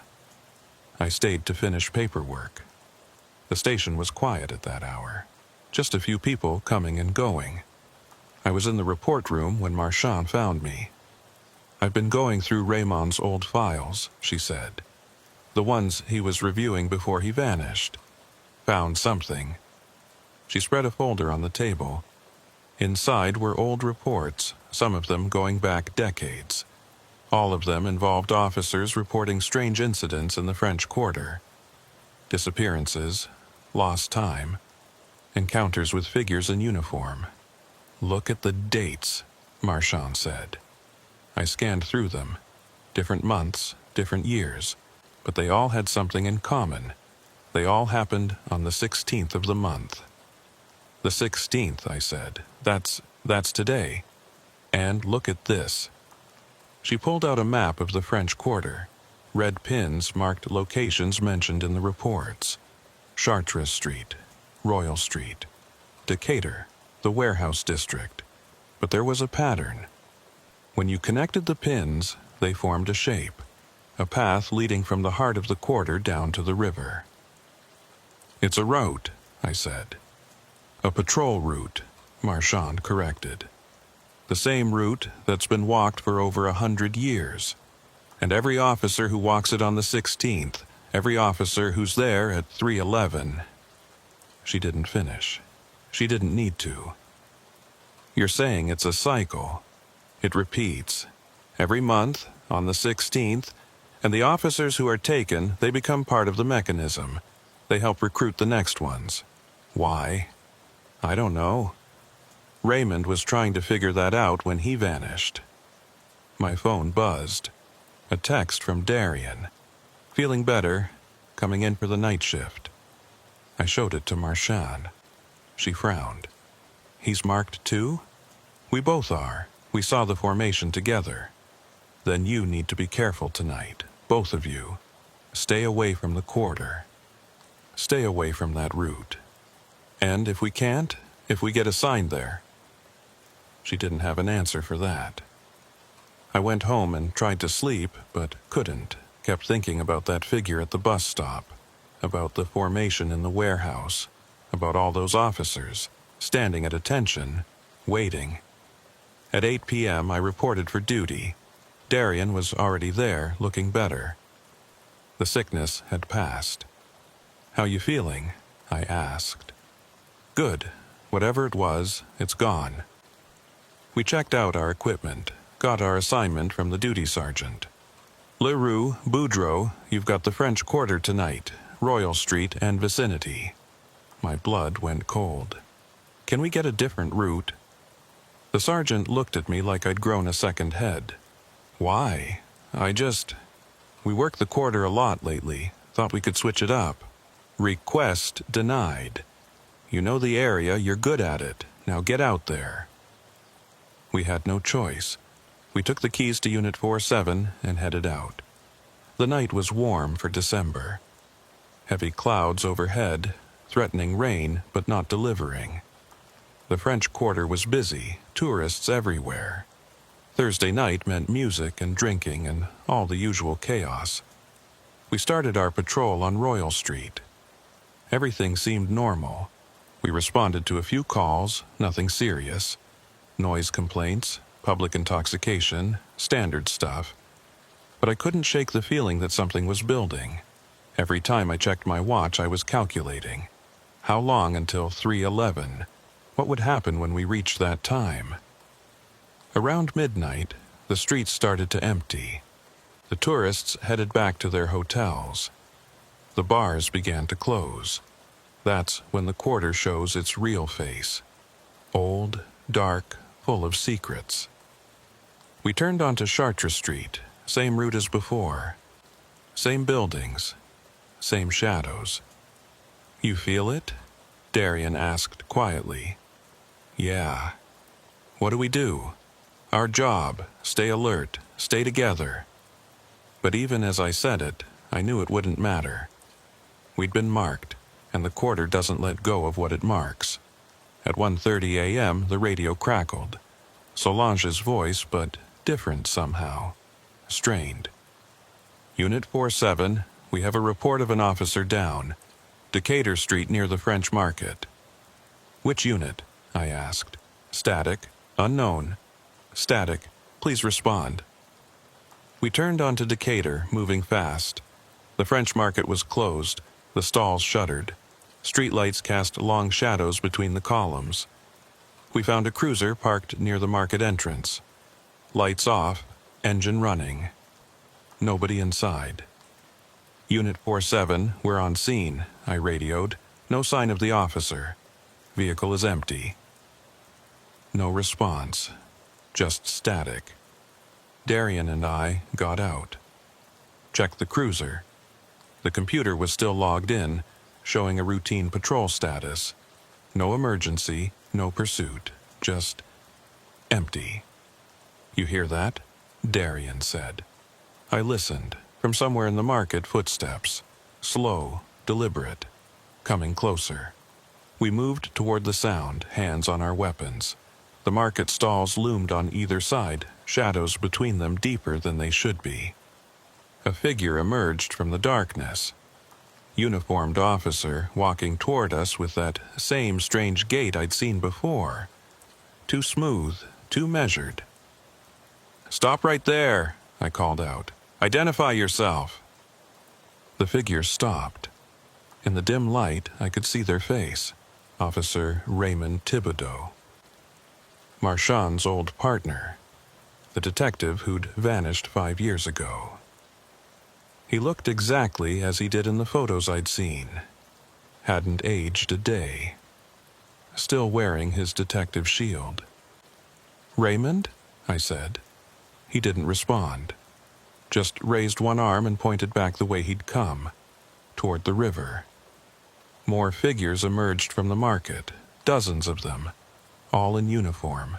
I stayed to finish paperwork. The station was quiet at that hour. Just a few people coming and going. I was in the report room when Marchand found me. "I've been going through Raymond's old files," she said. "The ones he was reviewing before he vanished. Found something." She spread a folder on the table. Inside were old reports, some of them going back decades. All of them involved officers reporting strange incidents in the French Quarter. Disappearances, lost time, encounters with figures in uniform. "Look at the dates," Marchand said. I scanned through them. Different months, different years, but they all had something in common. They all happened on the 16th of the month. The 16th, I said. That's today. And look at this. She pulled out a map of the French Quarter. Red pins marked locations mentioned in the reports. Chartres Street, Royal Street, Decatur, the warehouse district. But there was a pattern. When you connected the pins, they formed a shape, a path leading from the heart of the quarter down to the river. It's a route, I said. A patrol route, Marchand corrected. The same route that's been walked for over 100 years. And every officer who walks it on the 16th, every officer who's there at 3:11. She didn't finish. She didn't need to. You're saying it's a cycle. It repeats. Every month, on the 16th, and the officers who are taken, they become part of the mechanism. They help recruit the next ones. Why? I don't know. Raymond was trying to figure that out when he vanished. My phone buzzed. A text from Darian. Feeling better, coming in for the night shift. I showed it to Marchand. She frowned. He's marked too? We both are. We saw the formation together. Then you need to be careful tonight, both of you. Stay away from the quarter. Stay away from that route. And if we can't, if we get assigned there. She didn't have an answer for that. I went home and tried to sleep, but couldn't. Kept thinking about that figure at the bus stop, about the formation in the warehouse, about all those officers, standing at attention, waiting. At 8 p.m. I reported for duty. Darian was already there, looking better. The sickness had passed. "How you feeling?" I asked. "Good. Whatever it was, it's gone." We checked out our equipment, got our assignment from the duty sergeant. "Leroux, Boudreaux, you've got the French Quarter tonight, Royal Street and vicinity." My blood went cold. "Can we get a different route?" The sergeant looked at me like I'd grown a second head. "Why? We work the quarter a lot lately. Thought we could switch it up." "Request denied. You know the area, you're good at it. Now get out there." We had no choice. We took the keys to Unit 47 and headed out. The night was warm for December. Heavy clouds overhead, threatening rain but not delivering. The French Quarter was busy, tourists everywhere. Thursday night meant music and drinking and all the usual chaos. We started our patrol on Royal Street. Everything seemed normal. We responded to a few calls, nothing serious. Noise complaints, public intoxication, standard stuff. But I couldn't shake the feeling that something was building. Every time I checked my watch, I was calculating. How long until 3:11? What would happen when we reached that time? Around midnight, the streets started to empty. The tourists headed back to their hotels. The bars began to close. That's when the quarter shows its real face. Old, dark, full of secrets. We turned onto Chartres Street, same route as before. Same buildings, same shadows. "You feel it?" Darian asked quietly. "Yeah." "What do we do?" "Our job, stay alert, stay together." But even as I said it, I knew it wouldn't matter. We'd been marked, and the quarter doesn't let go of what it marks. At 1:30 a.m., the radio crackled. Solange's voice, but different somehow. Strained. "Unit 47, we have a report of an officer down. Decatur Street near the French Market." "Which unit?" I asked. "Static. Unknown." "Static. Please respond." We turned onto Decatur, moving fast. The French Market was closed, the stalls shuttered. Streetlights cast long shadows between the columns. We found a cruiser parked near the market entrance. Lights off, engine running. Nobody inside. "Unit 47, we're on scene," I radioed. "No sign of the officer. Vehicle is empty." No response. Just static. Darian and I got out. Checked the cruiser. The computer was still logged in, showing a routine patrol status. No emergency, no pursuit, just empty. "You hear that?" Darian said. I listened. From somewhere in the market, footsteps. Slow, deliberate, coming closer. We moved toward the sound, hands on our weapons. The market stalls loomed on either side, shadows between them deeper than they should be. A figure emerged from the darkness. Uniformed officer walking toward us with that same strange gait I'd seen before. Too smooth, too measured. "Stop right there," I called out. "Identify yourself." The figure stopped. In the dim light, I could see their face. Officer Raymond Thibodeau. Marchand's old partner. The detective who'd vanished 5 years ago. He looked exactly as he did in the photos I'd seen. Hadn't aged a day. Still wearing his detective shield. "Raymond?" I said. He didn't respond. Just raised one arm and pointed back the way he'd come, toward the river. More figures emerged from the market, dozens of them, all in uniform,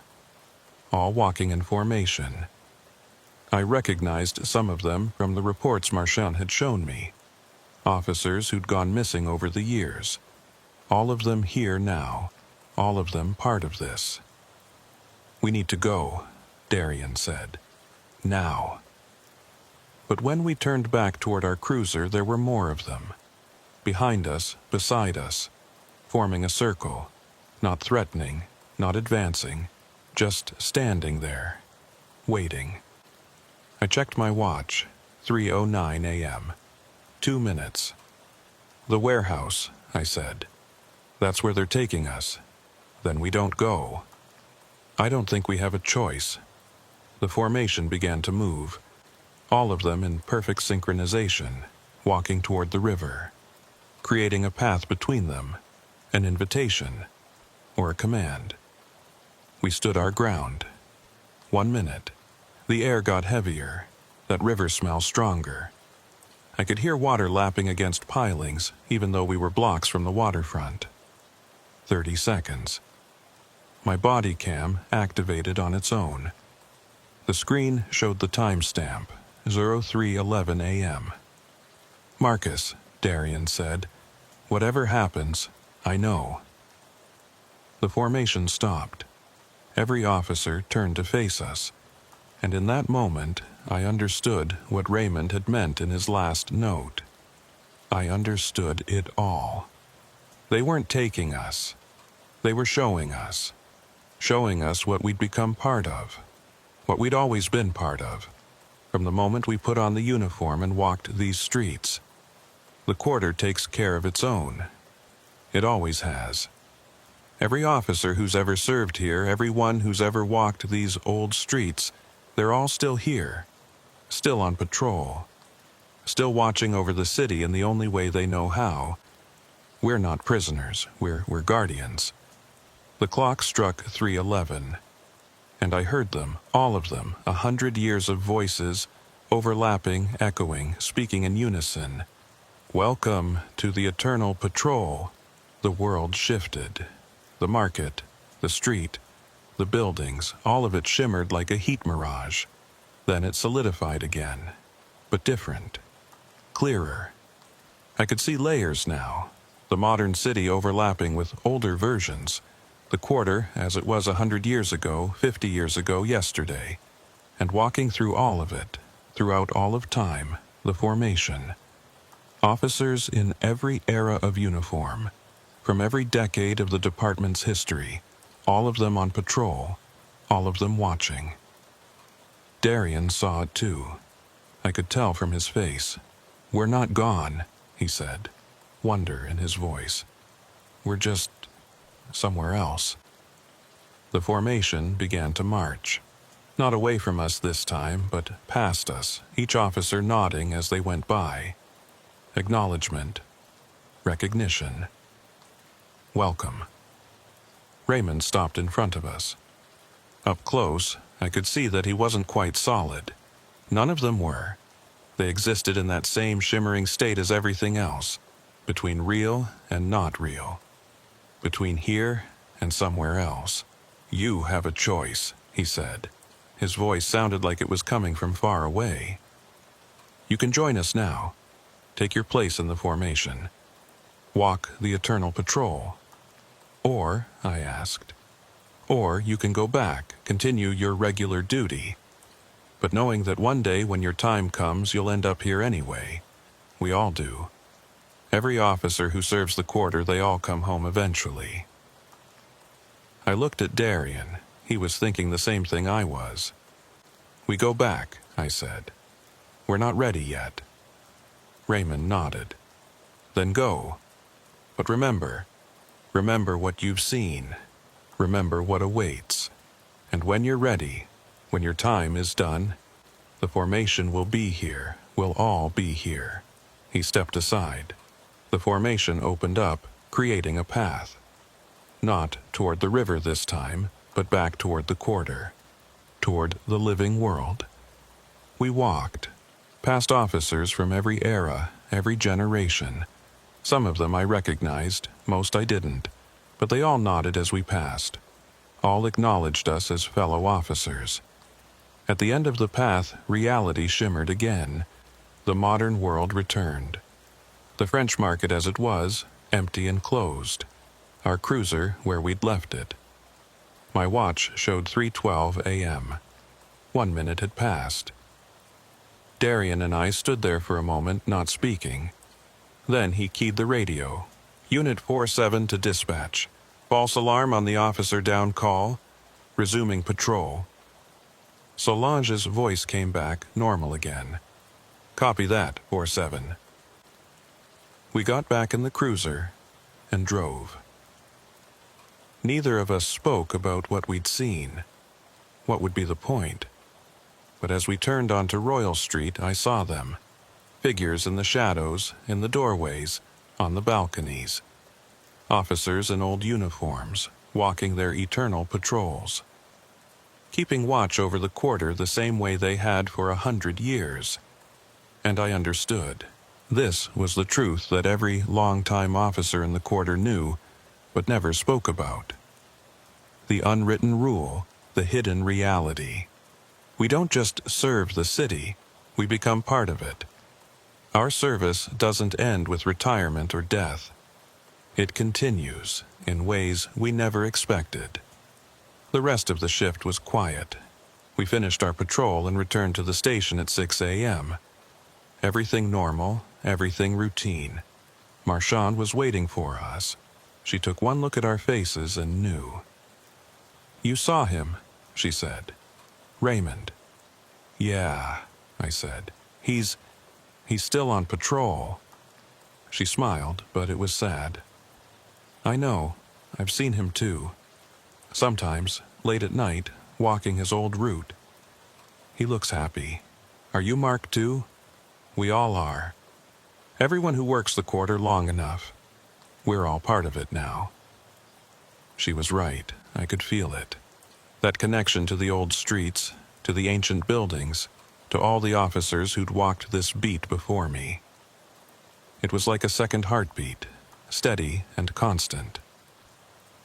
all walking in formation. I recognized some of them from the reports Marchand had shown me. Officers who'd gone missing over the years. All of them here now, all of them part of this. "We need to go," Darian said. "Now." But when we turned back toward our cruiser, there were more of them. Behind us, beside us, forming a circle, not threatening, not advancing, just standing there, waiting. I checked my watch, 3:09 a.m. 2 minutes. "The warehouse," I said. "That's where they're taking us. Then we don't go." I don't think we have a choice. The formation began to move, all of them in perfect synchronization, walking toward the river, creating a path between them, an invitation, or a command. We stood our ground. 1 minute. The air got heavier, that river smell stronger. I could hear water lapping against pilings, even though we were blocks from the waterfront. 30 seconds. My body cam activated on its own. The screen showed the timestamp, 03:11 a.m. "Marcus," Darian said, "whatever happens, I know." The formation stopped. Every officer turned to face us, and in that moment I understood what Raymond had meant in his last note. I understood it all. They weren't taking us. They were showing us what we'd become part of, what we'd always been part of, from the moment we put on the uniform and walked these streets. The quarter takes care of its own. It always has. Every officer who's ever served here, everyone who's ever walked these old streets, they're all still here, still on patrol, still watching over the city in the only way they know how. We're not prisoners, we're guardians. The clock struck 3:11, and I heard them, all of them, 100 years of voices, overlapping, echoing, speaking in unison. "Welcome to the eternal patrol." The world shifted. The market, the street, the buildings, all of it shimmered like a heat mirage. Then it solidified again, but different, clearer. I could see layers now, the modern city overlapping with older versions, the quarter as it was 100 years ago, 50 years ago, yesterday, and walking through all of it, throughout all of time, the formation. Officers in every era of uniform, from every decade of the department's history, all of them on patrol, all of them watching. Darian saw it too. I could tell from his face. "We're not gone," he said, wonder in his voice. "We're just somewhere else." The formation began to march. Not away from us this time, but past us, each officer nodding as they went by. Acknowledgement. Recognition. Welcome. Raymond stopped in front of us. Up close, I could see that he wasn't quite solid. None of them were. They existed in that same shimmering state as everything else, between real and not real. between here and somewhere else. You have a choice, he said. His voice sounded like it was coming from far away. You can join us now. Take your place in the formation. Walk the eternal patrol. Or, I asked, or you can go back, continue your regular duty. But knowing that one day when your time comes, you'll end up here anyway. We all do. Every officer who serves the quarter, they all come home eventually. I looked at Darian. He was thinking the same thing I was. We go back, I said. We're not ready yet. Raymond nodded. Then go. But remember what you've seen. Remember what awaits. And when you're ready, when your time is done, the formation will be here. We'll all be here. He stepped aside. The formation opened up, creating a path. Not toward the river this time, but back toward the quarter. Toward the living world. We walked, past officers from every era, every generation. Some of them I recognized, most I didn't, but they all nodded as we passed. All acknowledged us as fellow officers. At the end of the path, reality shimmered again. The modern world returned. The French market as it was, empty and closed. Our cruiser where we'd left it. My watch showed 3:12 a.m. 1 minute had passed. Darian and I stood there for a moment, not speaking. Then he keyed the radio. Unit 47 to dispatch. False alarm on the officer down call. Resuming patrol. Solange's voice came back, normal again. Copy that, 47. We got back in the cruiser and drove. Neither of us spoke about what we'd seen. What would be the point? But as we turned onto Royal Street, I saw them. Figures in the shadows, in the doorways, on the balconies. Officers in old uniforms, walking their eternal patrols. Keeping watch over the quarter the same way they had for 100 years. And I understood. This was the truth that every long-time officer in the quarter knew, but never spoke about. The unwritten rule, the hidden reality. We don't just serve the city, we become part of it. Our service doesn't end with retirement or death. It continues in ways we never expected. The rest of the shift was quiet. We finished our patrol and returned to the station at 6 a.m. Everything normal, everything routine. Marchand was waiting for us. She took one look at our faces and knew. You saw him, she said. Raymond. Yeah, I said. He's still on patrol. She smiled, but it was sad. I know. I've seen him too. Sometimes, late at night, walking his old route. He looks happy. Are you Mark too? We all are. Everyone who works the quarter long enough. We're all part of it now. She was right. I could feel it. That connection to the old streets, to the ancient buildings, to all the officers who'd walked this beat before me. It was like a second heartbeat, steady and constant.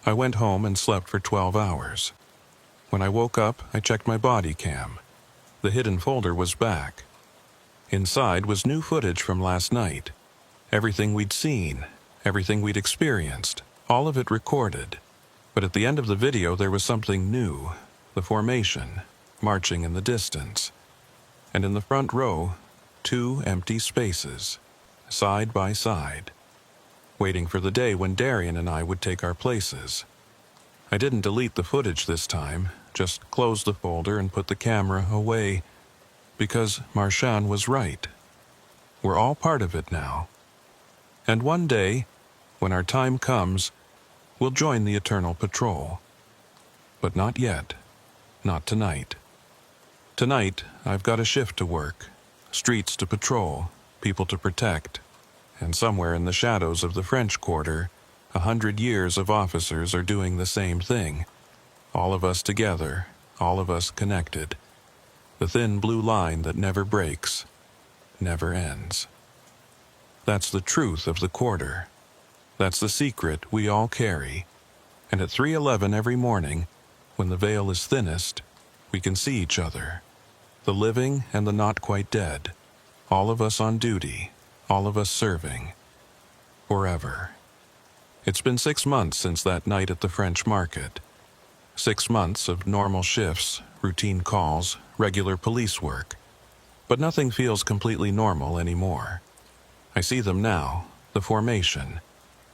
I went home and slept for 12 hours. When I woke up, I checked my body cam. The hidden folder was back. Inside was new footage from last night. Everything we'd seen, everything we'd experienced, all of it recorded. But at the end of the video there was something new, the formation, marching in the distance. And in the front row, 2 empty spaces, side by side, waiting for the day when Darian and I would take our places. I didn't delete the footage this time, just closed the folder and put the camera away, because Marchand was right. We're all part of it now. And one day, when our time comes, we'll join the Eternal Patrol. But not yet. Not tonight. Tonight, I've got a shift to work, streets to patrol, people to protect, and somewhere in the shadows of the French Quarter, 100 years of officers are doing the same thing. All of us together, all of us connected. The thin blue line that never breaks, never ends. That's the truth of the quarter. That's the secret we all carry. And at 3:11 every morning, when the veil is thinnest, we can see each other. The living and the not quite dead. All of us on duty. All of us serving. Forever. It's been 6 months since that night at the French market. 6 months of normal shifts, routine calls, regular police work. But nothing feels completely normal anymore. I see them now, the formation.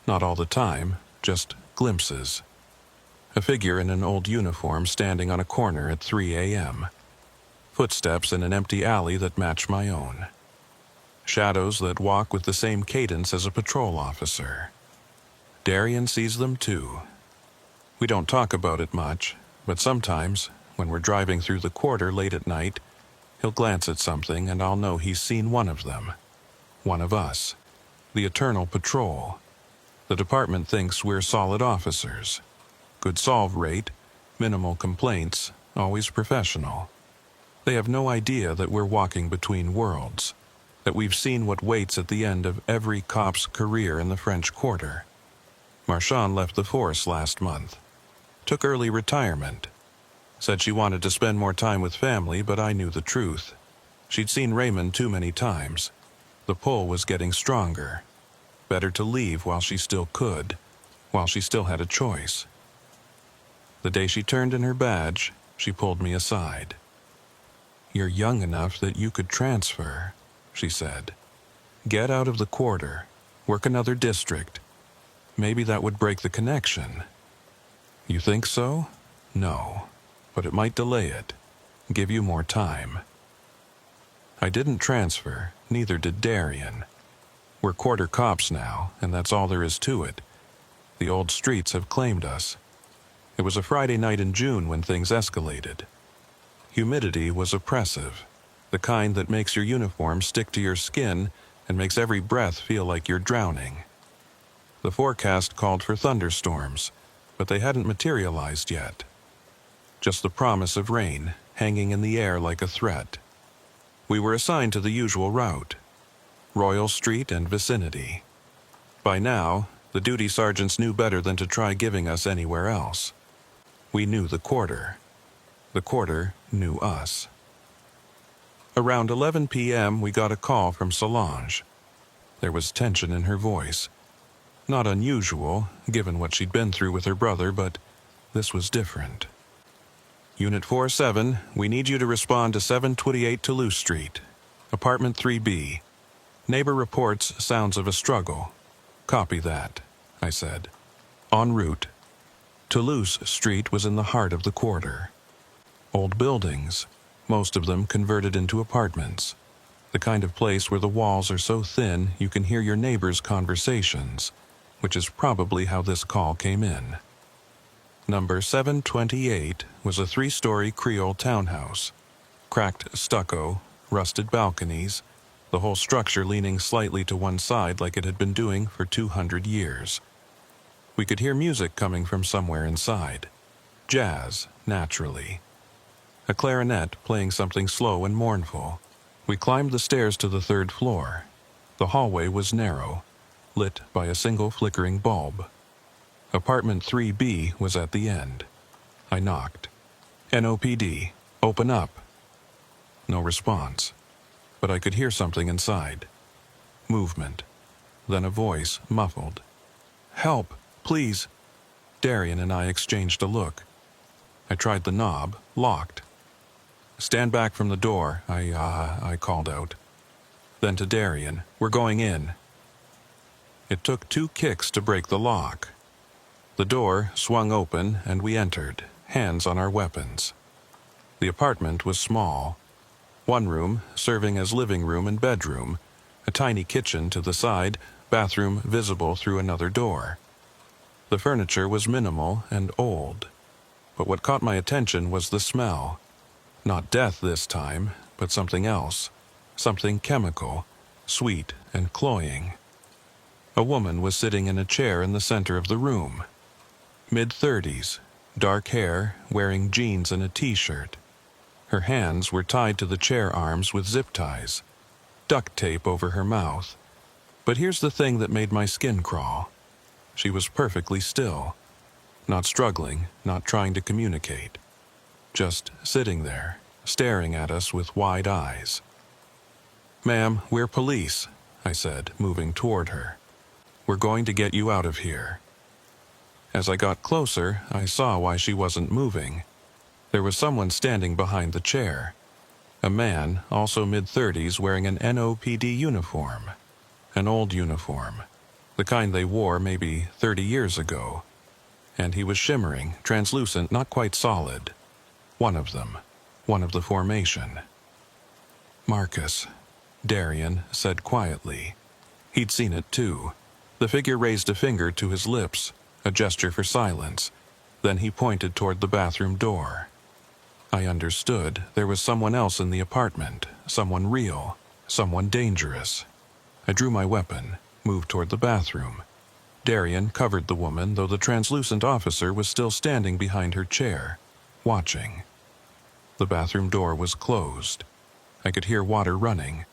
Not all the time, just glimpses. A figure in an old uniform standing on a corner at 3 a.m. Footsteps in an empty alley that match my own. Shadows that walk with the same cadence as a patrol officer. Darian sees them too. We don't talk about it much, but sometimes, when we're driving through the quarter late at night, he'll glance at something and I'll know he's seen one of them. One of us. The eternal patrol. The department thinks we're solid officers. Good solve rate, minimal complaints, always professional. They have no idea that we're walking between worlds, that we've seen what waits at the end of every cop's career in the French Quarter. Marchand left the force last month. Took early retirement. Said she wanted to spend more time with family, but I knew the truth. She'd seen Raymond too many times. The pull was getting stronger. Better to leave while she still could, while she still had a choice. The day she turned in her badge, she pulled me aside. "You're young enough that you could transfer," she said. "Get out of the quarter, work another district. Maybe that would break the connection." "You think so?" "No, but it might delay it, give you more time." I didn't transfer, neither did Darian. We're quarter cops now, and that's all there is to it. The old streets have claimed us. It was a Friday night in June when things escalated. Humidity was oppressive, the kind that makes your uniform stick to your skin and makes every breath feel like you're drowning. The forecast called for thunderstorms, but they hadn't materialized yet. Just the promise of rain, hanging in the air like a threat. We were assigned to the usual route, Royal Street and vicinity. By now, the duty sergeants knew better than to try giving us anywhere else. We knew the quarter. The quarter knew us. Around 11 p.m., we got a call from Solange. There was tension in her voice. Not unusual, given what she'd been through with her brother, but this was different. "Unit 47, we need you to respond to 728 Toulouse Street, apartment 3B. Neighbor reports sounds of a struggle." "Copy that," I said. En route. Toulouse Street was in the heart of the quarter. Old buildings, most of them converted into apartments. The kind of place where the walls are so thin you can hear your neighbors' conversations, which is probably how this call came in. Number 728 was a 3-story Creole townhouse. Cracked stucco, rusted balconies, the whole structure leaning slightly to one side like it had been doing for 200 years. We could hear music coming from somewhere inside. Jazz, naturally. A clarinet playing something slow and mournful. We climbed the stairs to the 3rd floor. The hallway was narrow, lit by a single flickering bulb. Apartment 3B was at the end. I knocked. "NOPD, open up." No response, but I could hear something inside. Movement. Then a voice, muffled. "Help, please." Darian and I exchanged a look. I tried the knob, locked. "Stand back from the door," I called out. Then to Darian, "We're going in." It took 2 kicks to break the lock. The door swung open and we entered, hands on our weapons. The apartment was small. One room serving as living room and bedroom, a tiny kitchen to the side, bathroom visible through another door. The furniture was minimal and old, but what caught my attention was the smell. Not death this time, but something else, something chemical, sweet and cloying. A woman was sitting in a chair in the center of the room. Mid-30s, dark hair, wearing jeans and a t-shirt. Her hands were tied to the chair arms with zip ties, duct tape over her mouth. But here's the thing that made my skin crawl. She was perfectly still, not struggling, not trying to communicate, just sitting there, staring at us with wide eyes. "Ma'am, we're police," I said, moving toward her. "We're going to get you out of here." As I got closer, I saw why she wasn't moving. There was someone standing behind the chair. A man, also mid-30s, wearing an NOPD uniform. An old uniform, the kind they wore maybe 30 years ago. And he was shimmering, translucent, not quite solid. One of them, one of the formation. "Marcus," Darian said quietly. He'd seen it too. The figure raised a finger to his lips, a gesture for silence. Then he pointed toward the bathroom door. I understood there was someone else in the apartment, someone real, someone dangerous. I drew my weapon, moved toward the bathroom. Darian covered the woman, though the translucent officer was still standing behind her chair, watching. The bathroom door was closed. I could hear water running,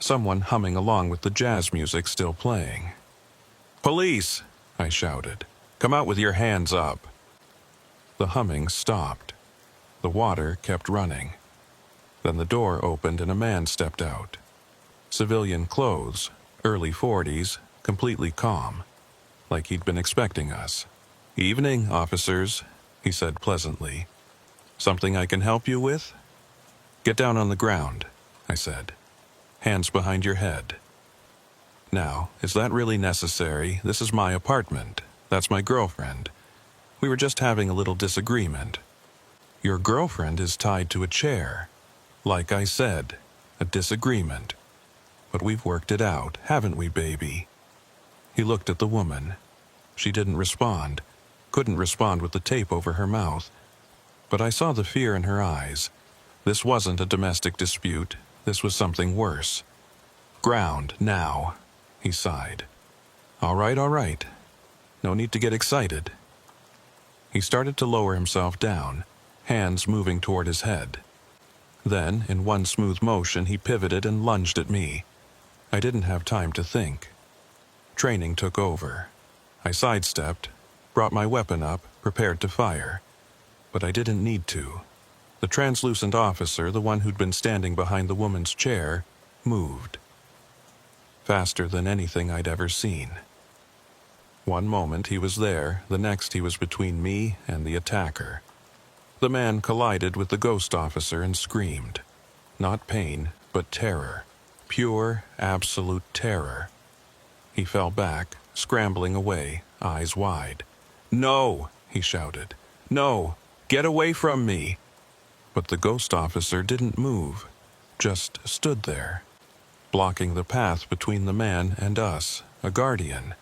someone humming along with the jazz music still playing. "Police!" I shouted. "Come out with your hands up." The humming stopped. The water kept running. Then the door opened and a man stepped out. Civilian clothes, early 40s, completely calm, like he'd been expecting us. "Evening, officers," he said pleasantly. "Something I can help you with?" "Get down on the ground," I said. "Hands behind your head." "Now, is that really necessary? This is my apartment. That's my girlfriend. We were just having a little disagreement." "Your girlfriend is tied to a chair." "Like I said, a disagreement. But we've worked it out, haven't we, baby?" He looked at the woman. She didn't respond, couldn't respond with the tape over her mouth. But I saw the fear in her eyes. This wasn't a domestic dispute. This was something worse. "Ground, now," he sighed. All right. No need to get excited." He started to lower himself down, hands moving toward his head. Then, in one smooth motion, he pivoted and lunged at me. I didn't have time to think. Training took over. I sidestepped, brought my weapon up, prepared to fire. But I didn't need to. The translucent officer, the one who'd been standing behind the woman's chair, moved. Faster than anything I'd ever seen. One moment he was there, the next he was between me and the attacker. The man collided with the ghost officer and screamed. Not pain, but terror. Pure, absolute terror. He fell back, scrambling away, eyes wide. "No!" he shouted. "No! Get away from me!" But the ghost officer didn't move, just stood there, blocking the path between the man and us, a guardian,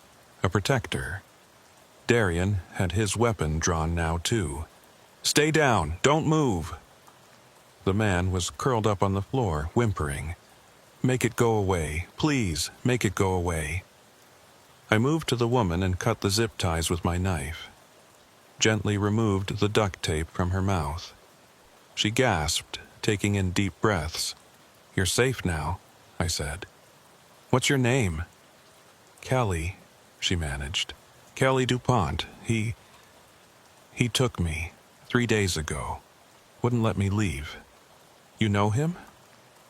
a protector. Darian had his weapon drawn now too. "Stay down! Don't move!" The man was curled up on the floor, whimpering. "Make it go away. Please, make it go away." I moved to the woman and cut the zip ties with my knife. Gently removed the duct tape from her mouth. She gasped, taking in deep breaths. "You're safe now," I said. "What's your name?" "Kelly," she managed. "Kelly DuPont. He took me 3 days ago. Wouldn't let me leave." "You know him?"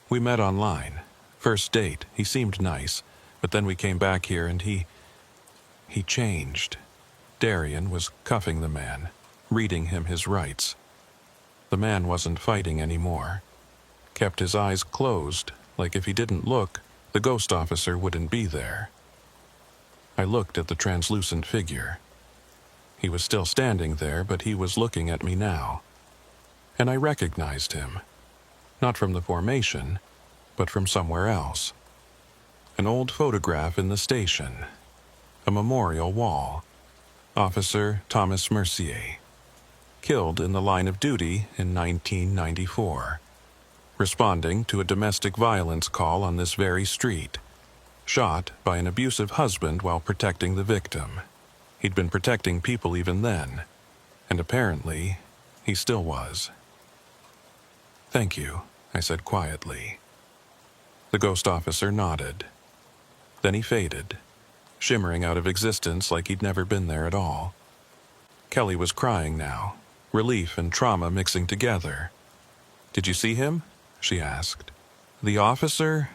"We met online. First date. He seemed nice, but then we came back here and he changed." Darian was cuffing the man, reading him his rights. The man wasn't fighting anymore. Kept his eyes closed, like if he didn't look, the ghost officer wouldn't be there. I looked at the translucent figure. He was still standing there, but he was looking at me now. And I recognized him. Not from the formation, but from somewhere else. An old photograph in the station. A memorial wall. Officer Thomas Mercier. Killed in the line of duty in 1994. Responding to a domestic violence call on this very street. Shot by an abusive husband while protecting the victim. He'd been protecting people even then, and apparently, he still was. "Thank you," I said quietly. The ghost officer nodded. Then he faded, shimmering out of existence like he'd never been there at all. Kelly was crying now, relief and trauma mixing together. "Did you see him?" she asked. "The officer?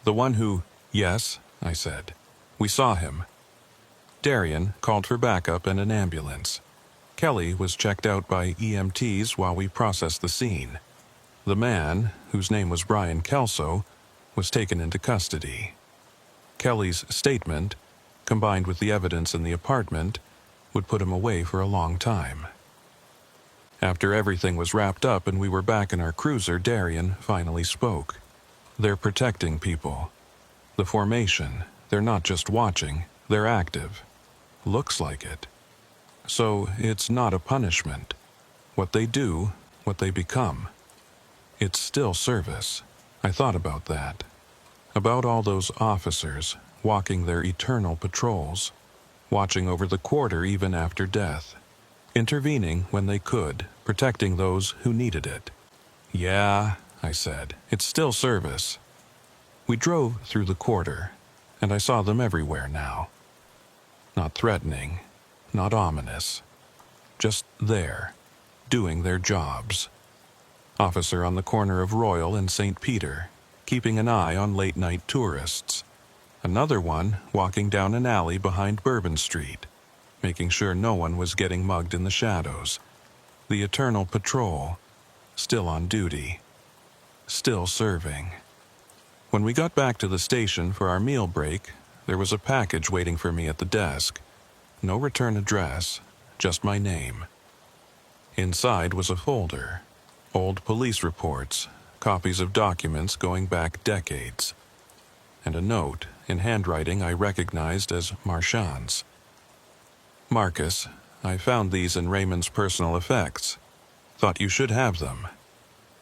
The one who—" "Yes," I said. "We saw him." Darian called for backup and an ambulance. Kelly was checked out by EMTs while we processed the scene. The man, whose name was Brian Kelso, was taken into custody. Kelly's statement, combined with the evidence in the apartment, would put him away for a long time. After everything was wrapped up and we were back in our cruiser, Darian finally spoke. "They're protecting people. The formation, they're not just watching, they're active. Looks like it. So it's not a punishment. What they do, what they become. It's still service." I thought about that. About all those officers walking their eternal patrols, watching over the quarter even after death, intervening when they could, protecting those who needed it. "Yeah," I said, "it's still service." We drove through the quarter, and I saw them everywhere now. Not threatening, not ominous. Just there, doing their jobs. Officer on the corner of Royal and St. Peter, keeping an eye on late-night tourists. Another one walking down an alley behind Bourbon Street, making sure no one was getting mugged in the shadows. The eternal patrol, still on duty, still serving. When we got back to the station for our meal break, there was a package waiting for me at the desk. No return address, just my name. Inside was a folder. Old police reports, copies of documents going back decades, and a note in handwriting I recognized as Marchand's. "Marcus, I found these in Raymond's personal effects. Thought you should have them.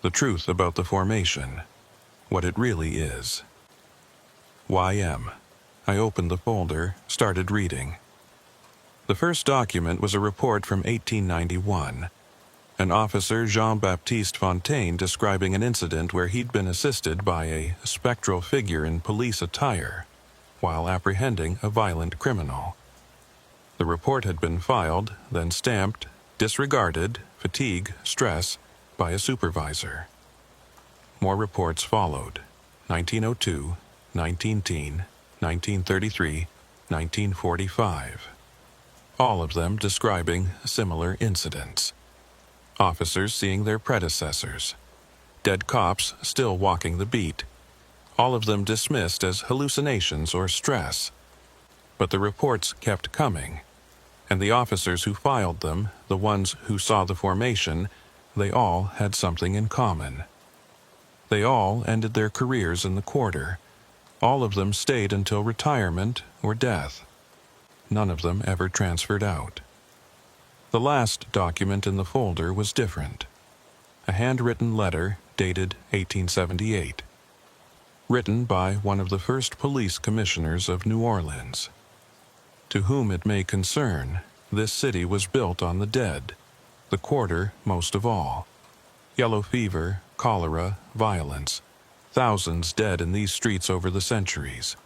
The truth about the formation, what it really is." YM. I opened the folder, started reading. The first document was a report from 1891. An officer, Jean-Baptiste Fontaine, describing an incident where he'd been assisted by a spectral figure in police attire while apprehending a violent criminal. The report had been filed, then stamped, disregarded, fatigue, stress, by a supervisor. More reports followed. 1902, 1910, 1933, 1945. All of them describing similar incidents. Officers seeing their predecessors. Dead cops still walking the beat. All of them dismissed as hallucinations or stress. But the reports kept coming, and the officers who filed them, the ones who saw the formation, they all had something in common. They all ended their careers in the quarter. All of them stayed until retirement or death. None of them ever transferred out. The last document in the folder was different. A handwritten letter dated 1878. Written by one of the first police commissioners of New Orleans. To whom it may concern, this city was built on the dead, the quarter most of all. Yellow fever, cholera, violence, thousands dead in these streets over the centuries.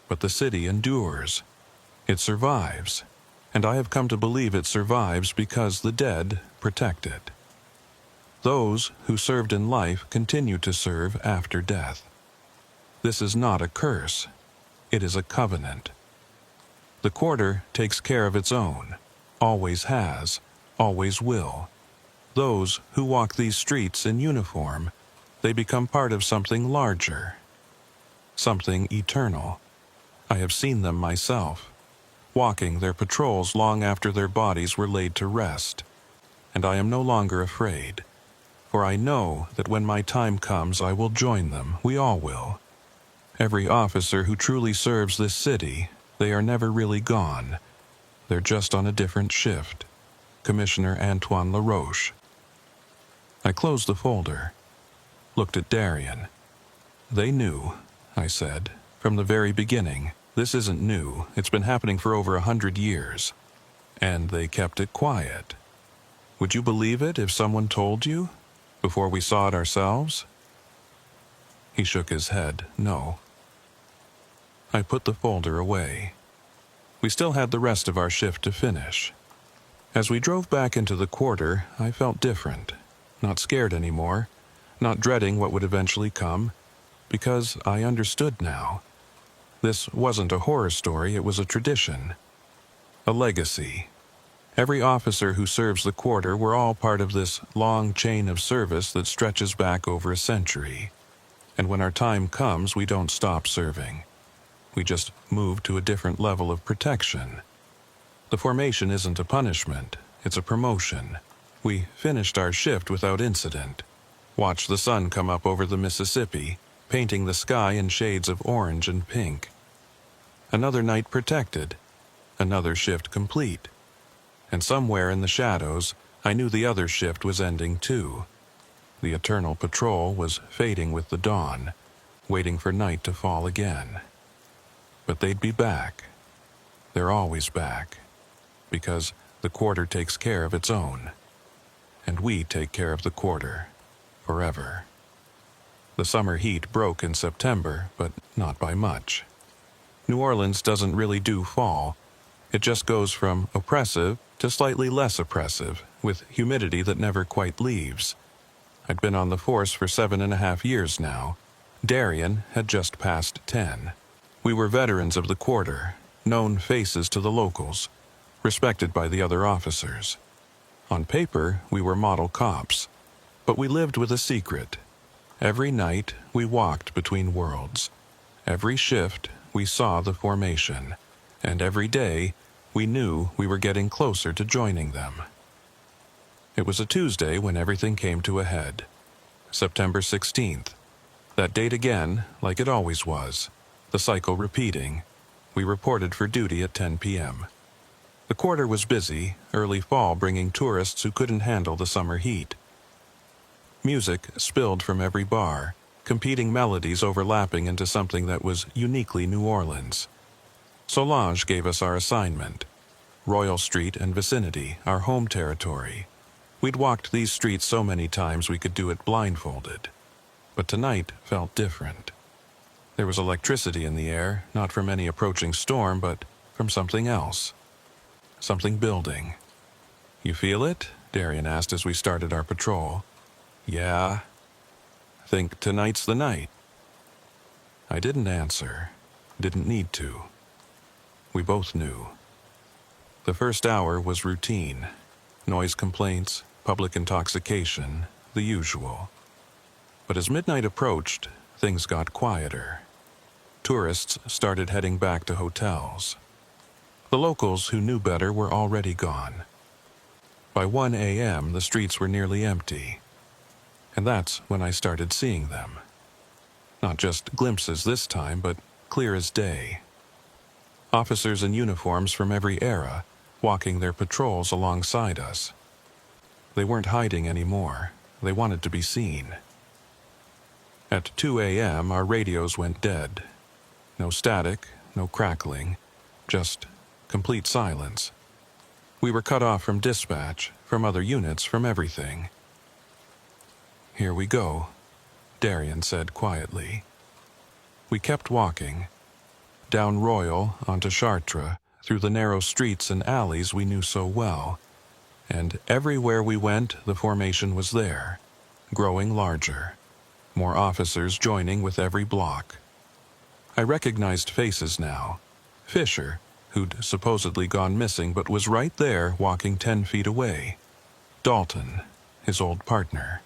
But the city endures. It survives. And I have come to believe it survives because the dead protect it. Those who served in life continue to serve after death. This is not a curse. It is a covenant. The quarter takes care of its own, always has, always will. Those who walk these streets in uniform, they become part of something larger, something eternal. I have seen them myself, walking their patrols long after their bodies were laid to rest. And I am no longer afraid, for I know that when my time comes I will join them, we all will. Every officer who truly serves this city, they are never really gone. They're just on a different shift. Commissioner Antoine LaRoche. I closed the folder, looked at Darian. "They knew," I said, "from the very beginning. This isn't new. It's been happening for over 100 years. And they kept it quiet. Would you believe it if someone told you, before we saw it ourselves?" He shook his head, no. I put the folder away. We still had the rest of our shift to finish. As we drove back into the quarter, I felt different. Not scared anymore, not dreading what would eventually come, because I understood now. This wasn't a horror story, it was a tradition. A legacy. Every officer who serves the quarter were all part of this long chain of service that stretches back over a century. And when our time comes, we don't stop serving. We just move to a different level of protection. The formation isn't a punishment, it's a promotion. We finished our shift without incident. Watched the sun come up over the Mississippi, painting the sky in shades of orange and pink. Another night protected, another shift complete. And somewhere in the shadows, I knew the other shift was ending too. The eternal patrol was fading with the dawn, waiting for night to fall again. But they'd be back. They're always back, because the quarter takes care of its own, and we take care of the quarter, forever. The summer heat broke in September, but not by much. New Orleans doesn't really do fall. It just goes from oppressive to slightly less oppressive, with humidity that never quite leaves. I'd been on the force for 7.5 years now. Darien had just passed 10. We were veterans of the quarter, known faces to the locals, respected by the other officers. On paper, we were model cops, but we lived with a secret. Every night, we walked between worlds. Every shift, we saw the formation, and every day, we knew we were getting closer to joining them. It was a Tuesday when everything came to a head. September 16th. That date again, like it always was. The cycle repeating. We reported for duty at 10 p.m. The quarter was busy, early fall bringing tourists who couldn't handle the summer heat. Music spilled from every bar, competing melodies overlapping into something that was uniquely New Orleans. Solange gave us our assignment. Royal Street and vicinity, our home territory. We'd walked these streets so many times we could do it blindfolded. But tonight felt different. There was electricity in the air, not from any approaching storm, but from something else. Something building. "You feel it?" Darien asked as we started our patrol. "Yeah." "Think tonight's the night?" I didn't answer. Didn't need to. We both knew. The first hour was routine. Noise complaints, public intoxication, the usual. But as midnight approached, things got quieter. Tourists started heading back to hotels. The locals who knew better were already gone. By 1 a.m., the streets were nearly empty. And that's when I started seeing them. Not just glimpses this time, but clear as day. Officers in uniforms from every era, walking their patrols alongside us. They weren't hiding anymore. They wanted to be seen. At 2 a.m., our radios went dead. No static, no crackling, just complete silence. We were cut off from dispatch, from other units, from everything. "Here we go," Darien said quietly. We kept walking. Down Royal, onto Chartres, through the narrow streets and alleys we knew so well. And everywhere we went, the formation was there, growing larger. More officers joining with every block. I recognized faces now. Fisher, who'd supposedly gone missing but was right there walking 10 feet away. Dalton, his old partner.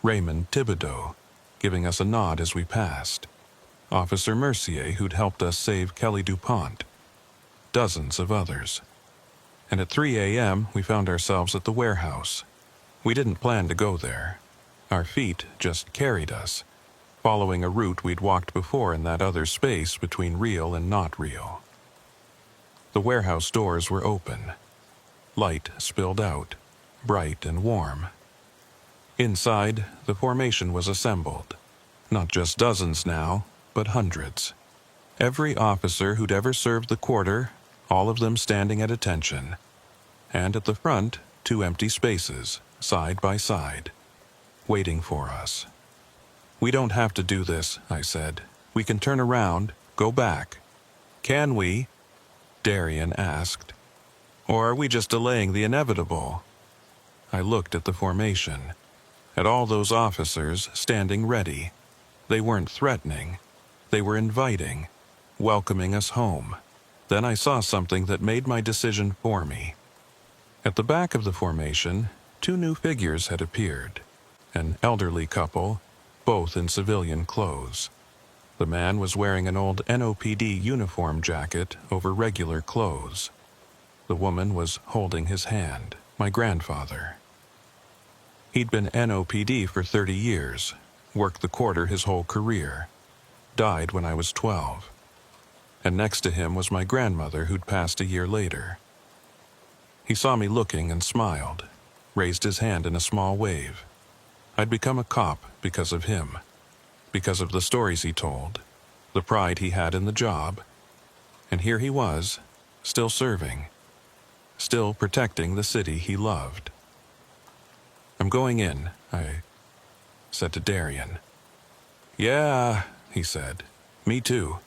Raymond Thibodeau, giving us a nod as we passed. Officer Mercier, who'd helped us save Kelly DuPont. Dozens of others. And at 3 a.m., we found ourselves at the warehouse. We didn't plan to go there. Our feet just carried us, following a route we'd walked before in that other space between real and not real. The warehouse doors were open. Light spilled out, bright and warm. Inside, the formation was assembled. Not just dozens now, but hundreds. Every officer who'd ever served the quarter, all of them standing at attention. And at the front, 2 empty spaces, side by side, waiting for us. "We don't have to do this," I said. "We can turn around, go back." "Can we?" Darian asked. Or are we just delaying the inevitable? I looked at the formation, at all those officers standing ready. They weren't threatening. They were inviting, welcoming us home. Then I saw something that made my decision for me. At the back of the formation, 2 new figures had appeared. An elderly couple, both in civilian clothes. The man was wearing an old NOPD uniform jacket over regular clothes. The woman was holding his hand, my grandfather. He'd been NOPD for 30 years, worked the quarter his whole career, died when I was 12. And next to him was my grandmother who'd passed a year later. He saw me looking and smiled, raised his hand in a small wave. I'd become a cop because of him, because of the stories he told, the pride he had in the job. And here he was, still serving, still protecting the city he loved. I'm going in, I said to Darian. Yeah, he said. Me too.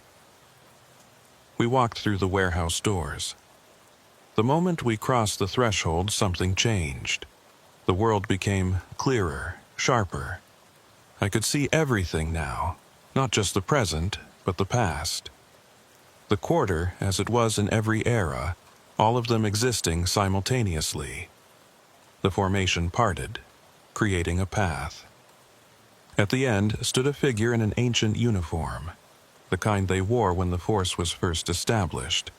We walked through the warehouse doors. The moment we crossed the threshold, something changed. The world became clearer, sharper. I could see everything now, not just the present, but the past. The quarter, as it was in every era, all of them existing simultaneously. The formation parted, creating a path. At the end stood a figure in an ancient uniform, the kind they wore when the force was first established.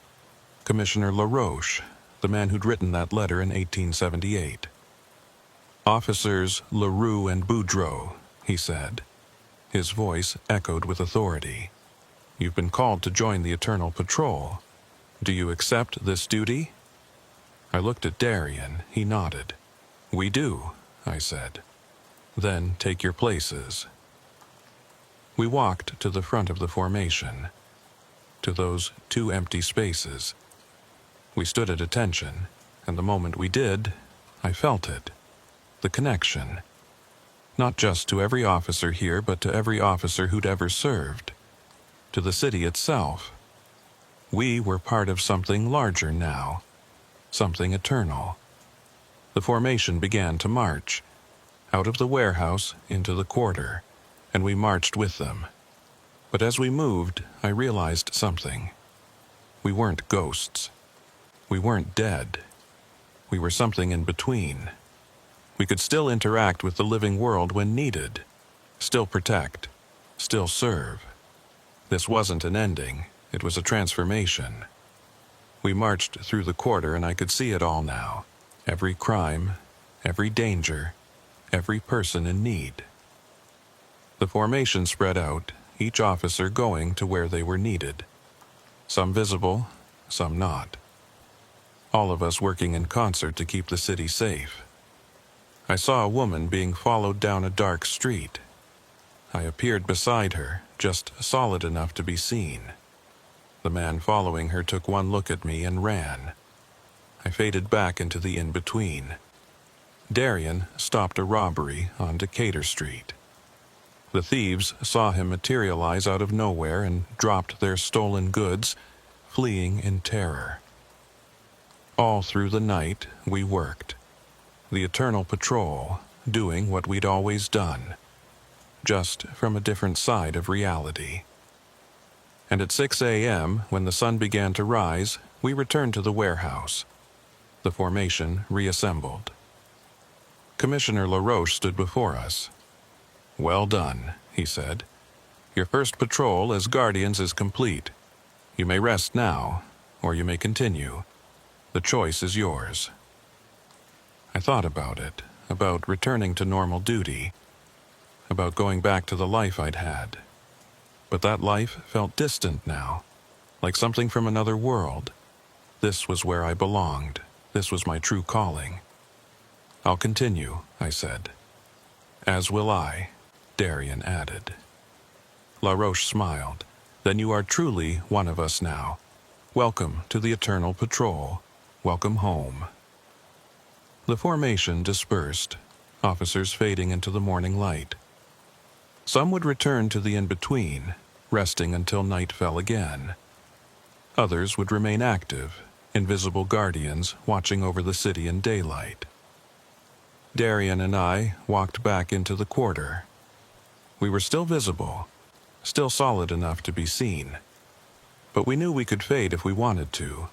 Commissioner LaRoche, the man who'd written that letter in 1878. Officers LaRue and Boudreau, he said. His voice echoed with authority. You've been called to join the Eternal Patrol. Do you accept this duty? I looked at Darian. He nodded. We do, I said. Then take your places. We walked to the front of the formation, to those 2 empty spaces. We stood at attention, and the moment we did, I felt it. The connection. Not just to every officer here, but to every officer who'd ever served. To the city itself. We were part of something larger now. Something eternal. The formation began to march. Out of the warehouse into the quarter, and we marched with them. But as we moved, I realized something. We weren't ghosts. We weren't dead. We were something in between. We could still interact with the living world when needed, still protect, still serve. This wasn't an ending, it was a transformation. We marched through the quarter and I could see it all now. Every crime, every danger, every person in need. The formation spread out, each officer going to where they were needed. Some visible, some not. All of us working in concert to keep the city safe. I saw a woman being followed down a dark street. I appeared beside her, just solid enough to be seen. The man following her took one look at me and ran. I faded back into the in-between. Darian stopped a robbery on Decatur Street. The thieves saw him materialize out of nowhere and dropped their stolen goods, fleeing in terror. All through the night, we worked. The Eternal Patrol, doing what we'd always done, just from a different side of reality. And at 6 a.m., when the sun began to rise, we returned to the warehouse. The formation reassembled. Commissioner LaRoche stood before us. Well done, he said. Your first patrol as Guardians is complete. You may rest now, or you may continue. The choice is yours. I thought about it, about returning to normal duty, about going back to the life I'd had. But that life felt distant now, like something from another world. This was where I belonged. This was my true calling. I'll continue, I said. As will I, Darian added. LaRoche smiled. Then you are truly one of us now. Welcome to the Eternal Patrol. Welcome home. The formation dispersed, officers fading into the morning light. Some would return to the in-between, resting until night fell again. Others would remain active, invisible guardians watching over the city in daylight. Darian and I walked back into the quarter. We were still visible, still solid enough to be seen. But we knew we could fade if we wanted to,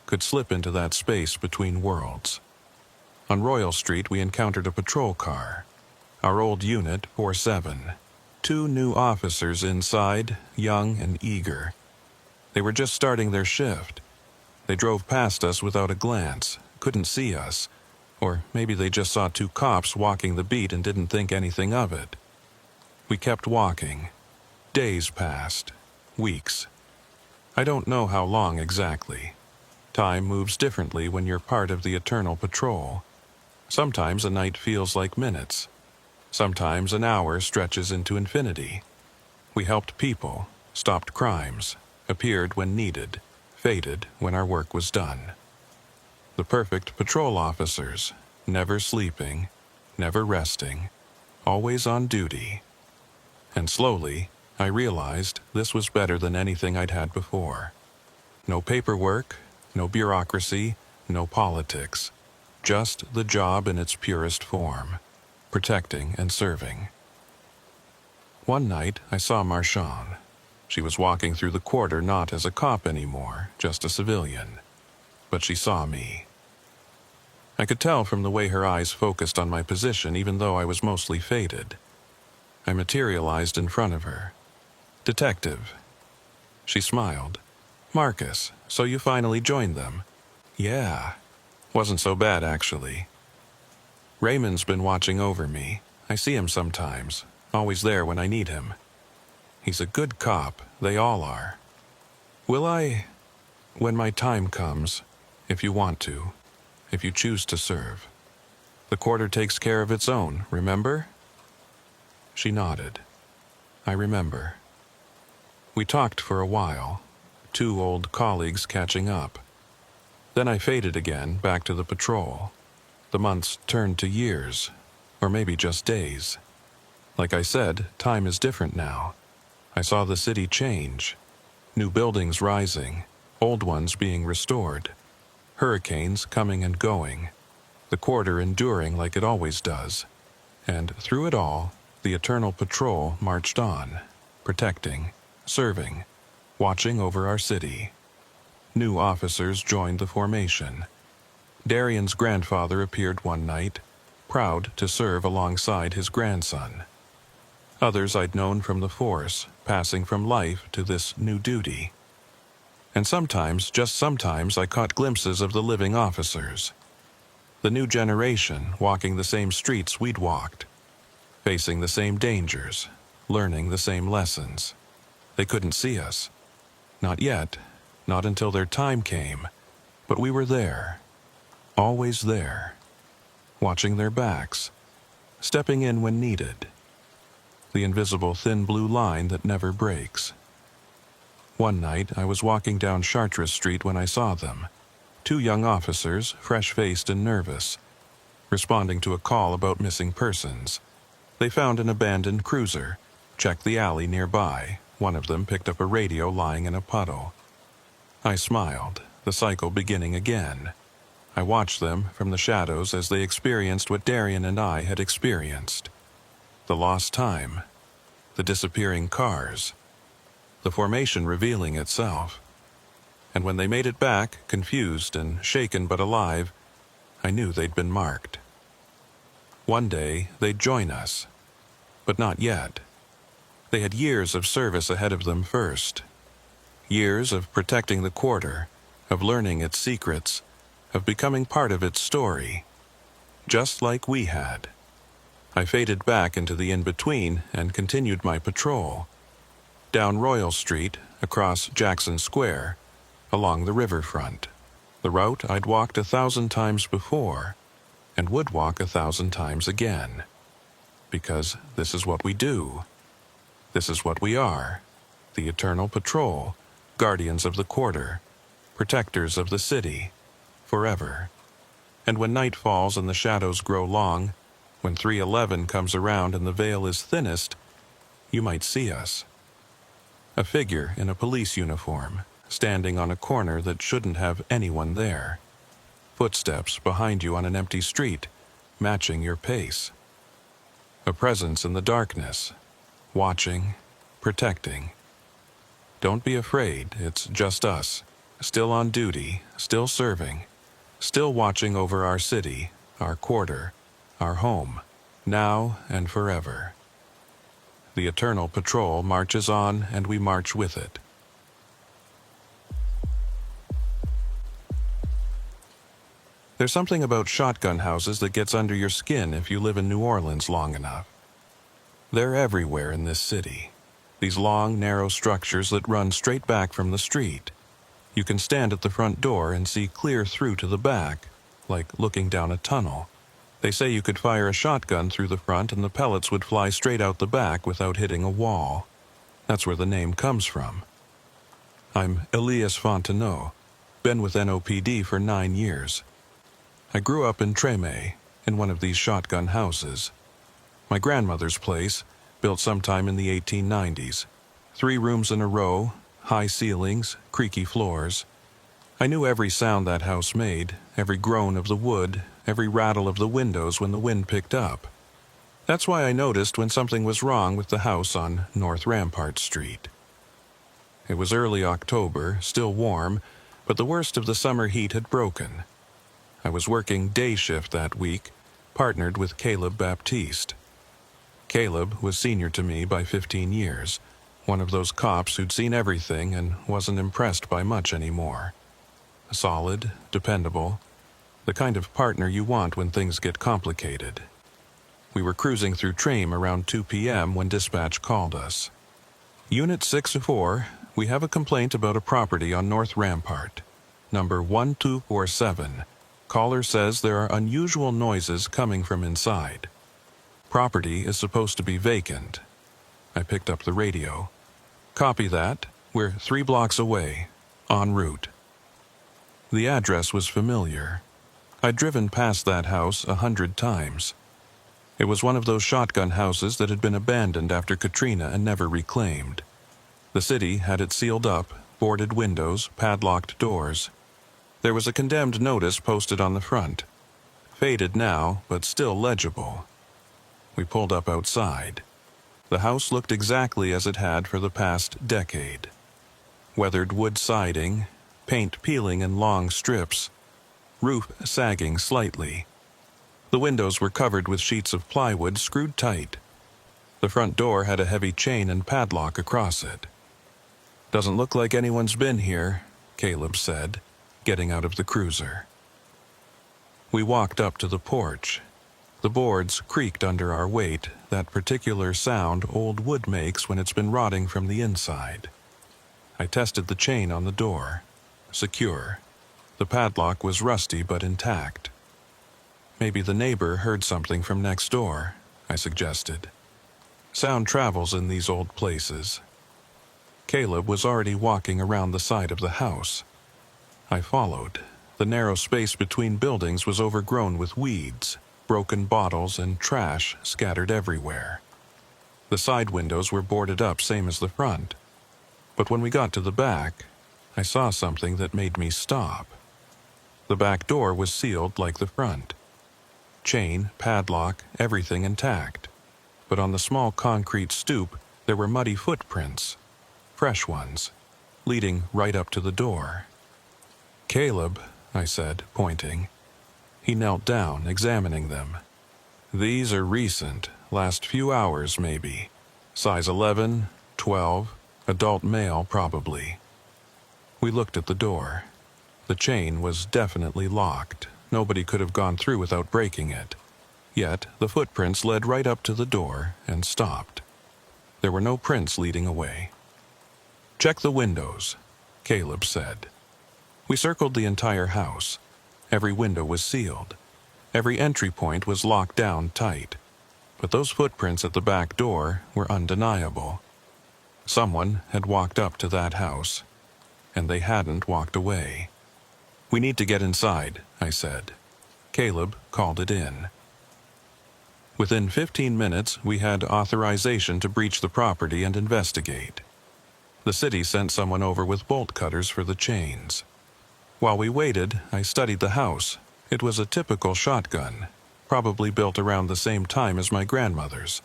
could slip into that space between worlds. On Royal Street, we encountered a patrol car. Our old unit, 4-7. 2 new officers inside, young and eager. They were just starting their shift. They drove past us without a glance, couldn't see us. Or maybe they just saw 2 cops walking the beat and didn't think anything of it. We kept walking. Days passed. Weeks. I don't know how long exactly. Time moves differently when you're part of the eternal patrol. Sometimes a night feels like minutes. Sometimes an hour stretches into infinity. We helped people, stopped crimes, appeared when needed, faded when our work was done. The perfect patrol officers, never sleeping, never resting, always on duty. And slowly, I realized this was better than anything I'd had before. No paperwork, no bureaucracy, no politics. Just the job in its purest form, protecting and serving. One night, I saw Marchand. She was walking through the quarter not as a cop anymore, just a civilian. But she saw me. I could tell from the way her eyes focused on my position even though I was mostly faded. I materialized in front of her. "Detective." She smiled. "Marcus, so you finally joined them?" "Yeah. Wasn't so bad, actually. Raymond's been watching over me. I see him sometimes, always there when I need him. He's a good cop, they all are. Will I, when my time comes, if you want to, if you choose to serve. The quarter takes care of its own, remember?" She nodded. "I remember." We talked for a while, 2 old colleagues catching up. Then I faded again, back to the patrol. The months turned to years, or maybe just days. Like I said, time is different now. I saw the city change. New buildings rising, old ones being restored. Hurricanes coming and going. The quarter enduring like it always does. And through it all, the eternal patrol marched on, protecting, serving, watching over our city. New officers joined the formation. Darian's grandfather appeared one night, proud to serve alongside his grandson. Others I'd known from the force, passing from life to this new duty. And sometimes, just sometimes, I caught glimpses of the living officers. The new generation walking the same streets we'd walked, facing the same dangers, learning the same lessons. They couldn't see us. Not yet, not until their time came, but we were there, always there, watching their backs, stepping in when needed. The invisible thin blue line that never breaks. One night I was walking down Chartres Street when I saw them, 2 young officers, fresh-faced and nervous, responding to a call about missing persons. They found an abandoned cruiser, checked the alley nearby. One of them picked up a radio lying in a puddle. I smiled, the cycle beginning again. I watched them from the shadows as they experienced what Darian and I had experienced. The lost time, the disappearing cars, the formation revealing itself. And when they made it back, confused and shaken but alive, I knew they'd been marked. One day, they'd join us. But not yet. They had years of service ahead of them first. Years of protecting the quarter, of learning its secrets, of becoming part of its story. Just like we had. I faded back into the in-between and continued my patrol. Down Royal Street, across Jackson Square, along the riverfront. The route I'd walked 1,000 times before, and would walk 1,000 times again. Because this is what we do. This is what we are. The Eternal Patrol, guardians of the quarter, protectors of the city, forever. And when night falls and the shadows grow long, when 311 comes around and the veil is thinnest, you might see us. A figure in a police uniform, standing on a corner that shouldn't have anyone there. Footsteps behind you on an empty street, matching your pace. A presence in the darkness, watching, protecting. Don't be afraid, it's just us, still on duty, still serving, still watching over our city, our quarter, our home, now and forever. The eternal patrol marches on, and we march with it. There's something about shotgun houses that gets under your skin if you live in New Orleans long enough. They're everywhere in this city. These long, narrow structures that run straight back from the street. You can stand at the front door and see clear through to the back, like looking down a tunnel. They say you could fire a shotgun through the front and the pellets would fly straight out the back without hitting a wall. That's where the name comes from. I'm Elias Fontenot, been with NOPD for 9 years. I grew up in Treme, in one of these shotgun houses. My grandmother's place, built sometime in the 1890s. 3 rooms in a row, high ceilings, creaky floors. I knew every sound that house made, every groan of the wood, every rattle of the windows when the wind picked up. That's why I noticed when something was wrong with the house on North Rampart Street. It was early October, still warm, but the worst of the summer heat had broken. I was working day shift that week, partnered with Caleb Baptiste. Caleb was senior to me by 15 years, one of those cops who'd seen everything and wasn't impressed by much anymore. Solid, dependable, the kind of partner you want when things get complicated. We were cruising through Trame around 2 p.m. when dispatch called us. Unit 6-4, we have a complaint about a property on North Rampart. Number 1247. Caller says there are unusual noises coming from inside. Property is supposed to be vacant. I picked up the radio. Copy that. We're 3 blocks away. En route. The address was familiar. I'd driven past that house 100 times. It was one of those shotgun houses that had been abandoned after Katrina and never reclaimed. The city had it sealed up, boarded windows, padlocked doors. There was a condemned notice posted on the front. Faded now, but still legible. We pulled up outside. The house looked exactly as it had for the past decade. Weathered wood siding, paint peeling in long strips, roof sagging slightly. The windows were covered with sheets of plywood screwed tight. The front door had a heavy chain and padlock across it. "Doesn't look like anyone's been here," Caleb said, getting out of the cruiser. We walked up to the porch. The boards creaked under our weight, that particular sound old wood makes when it's been rotting from the inside. I tested the chain on the door. Secure. The padlock was rusty but intact. Maybe the neighbor heard something from next door, I suggested. Sound travels in these old places. Caleb was already walking around the side of the house. I followed. The narrow space between buildings was overgrown with weeds, broken bottles and trash scattered everywhere. The side windows were boarded up same as the front. But when we got to the back, I saw something that made me stop. The back door was sealed like the front. Chain, padlock, everything intact. But on the small concrete stoop, there were muddy footprints, fresh ones, leading right up to the door. "Caleb," I said, pointing. He knelt down, examining them. "These are recent, last few hours maybe. Size 11, 12, adult male probably." We looked at the door. The chain was definitely locked. Nobody could have gone through without breaking it. Yet the footprints led right up to the door and stopped. There were no prints leading away. "Check the windows," Caleb said. We circled the entire house. Every window was sealed. Every entry point was locked down tight. But those footprints at the back door were undeniable. Someone had walked up to that house, and they hadn't walked away. "We need to get inside," I said. Caleb called it in. Within 15 minutes, we had authorization to breach the property and investigate. The city sent someone over with bolt cutters for the chains. While we waited, I studied the house. It was a typical shotgun, probably built around the same time as my grandmother's.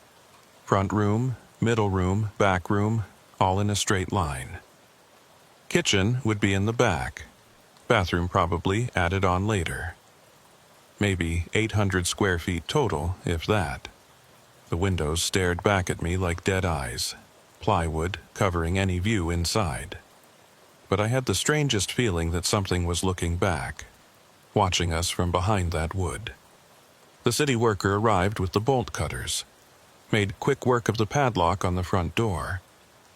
Front room, middle room, back room, all in a straight line. Kitchen would be in the back. Bathroom probably added on later. Maybe 800 square feet total, if that. The windows stared back at me like dead eyes, plywood covering any view inside. But I had the strangest feeling that something was looking back, watching us from behind that wood. The city worker arrived with the bolt cutters, made quick work of the padlock on the front door.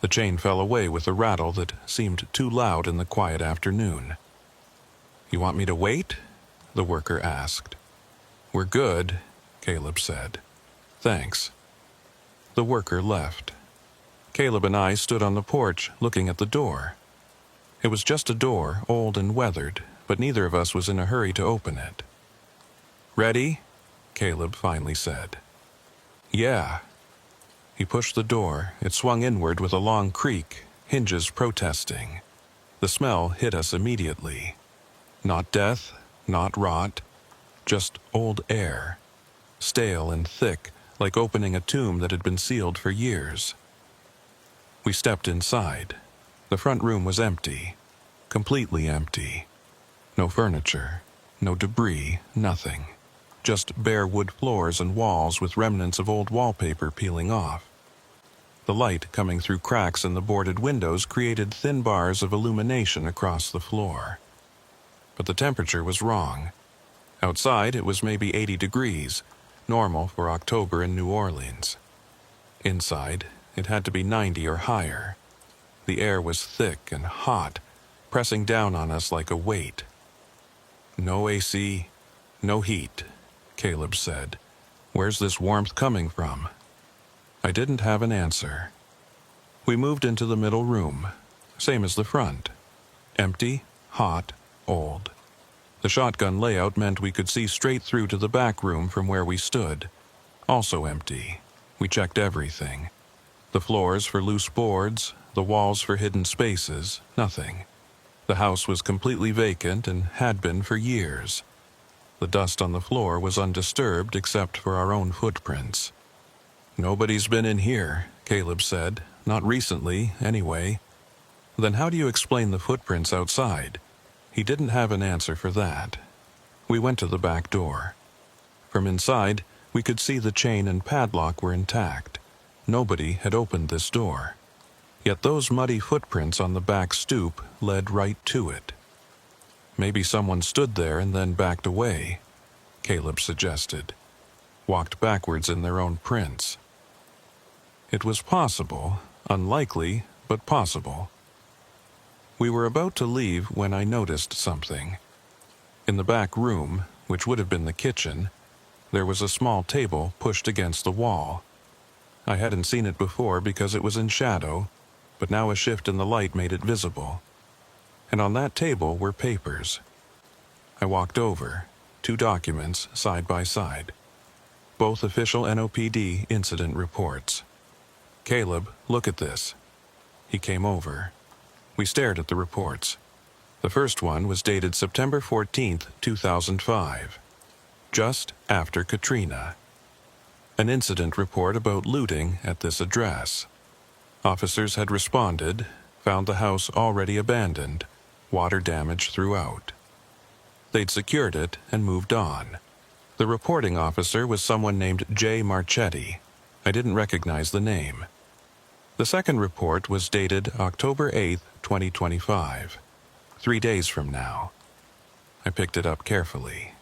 The chain fell away with a rattle that seemed too loud in the quiet afternoon. "You want me to wait?" the worker asked. "We're good," Caleb said. "Thanks." The worker left. Caleb and I stood on the porch looking at the door. It was just a door, old and weathered, but neither of us was in a hurry to open it. "Ready?" Caleb finally said. "Yeah." He pushed the door. It swung inward with a long creak, hinges protesting. The smell hit us immediately. Not death, not rot, just old air, stale and thick, like opening a tomb that had been sealed for years. We stepped inside. The front room was empty, completely empty. No furniture, no debris, nothing. Just bare wood floors and walls with remnants of old wallpaper peeling off. The light coming through cracks in the boarded windows created thin bars of illumination across the floor. But the temperature was wrong. Outside it was maybe 80 degrees, normal for October in New Orleans. Inside, it had to be 90 or higher. The air was thick and hot, pressing down on us like a weight. "No AC, no heat," Caleb said. "Where's this warmth coming from?" I didn't have an answer. We moved into the middle room, same as the front. Empty, hot, old. The shotgun layout meant we could see straight through to the back room from where we stood. Also empty. We checked everything. The floors for loose boards, the walls for hidden spaces, nothing. The house was completely vacant and had been for years. The dust on the floor was undisturbed except for our own footprints. "Nobody's been in here," Caleb said. "Not recently, anyway." "Then how do you explain the footprints outside?" He didn't have an answer for that. We went to the back door. From inside, we could see the chain and padlock were intact. Nobody had opened this door. Yet those muddy footprints on the back stoop led right to it. "Maybe someone stood there and then backed away," Caleb suggested. "Walked backwards in their own prints." It was possible, unlikely, but possible. We were about to leave when I noticed something. In the back room, which would have been the kitchen, there was a small table pushed against the wall. I hadn't seen it before because it was in shadow, but now a shift in the light made it visible. And on that table were papers. I walked over, 2 documents side by side. Both official NOPD incident reports. "Caleb, look at this." He came over. We stared at the reports. The first one was dated September 14th, 2005, just after Katrina. An incident report about looting at this address. Officers had responded, found the house already abandoned, water damage throughout. They'd secured it and moved on. The reporting officer was someone named J. Marchetti. I didn't recognize the name. The second report was dated October 8th, 2025, 3 days from now. I picked it up carefully.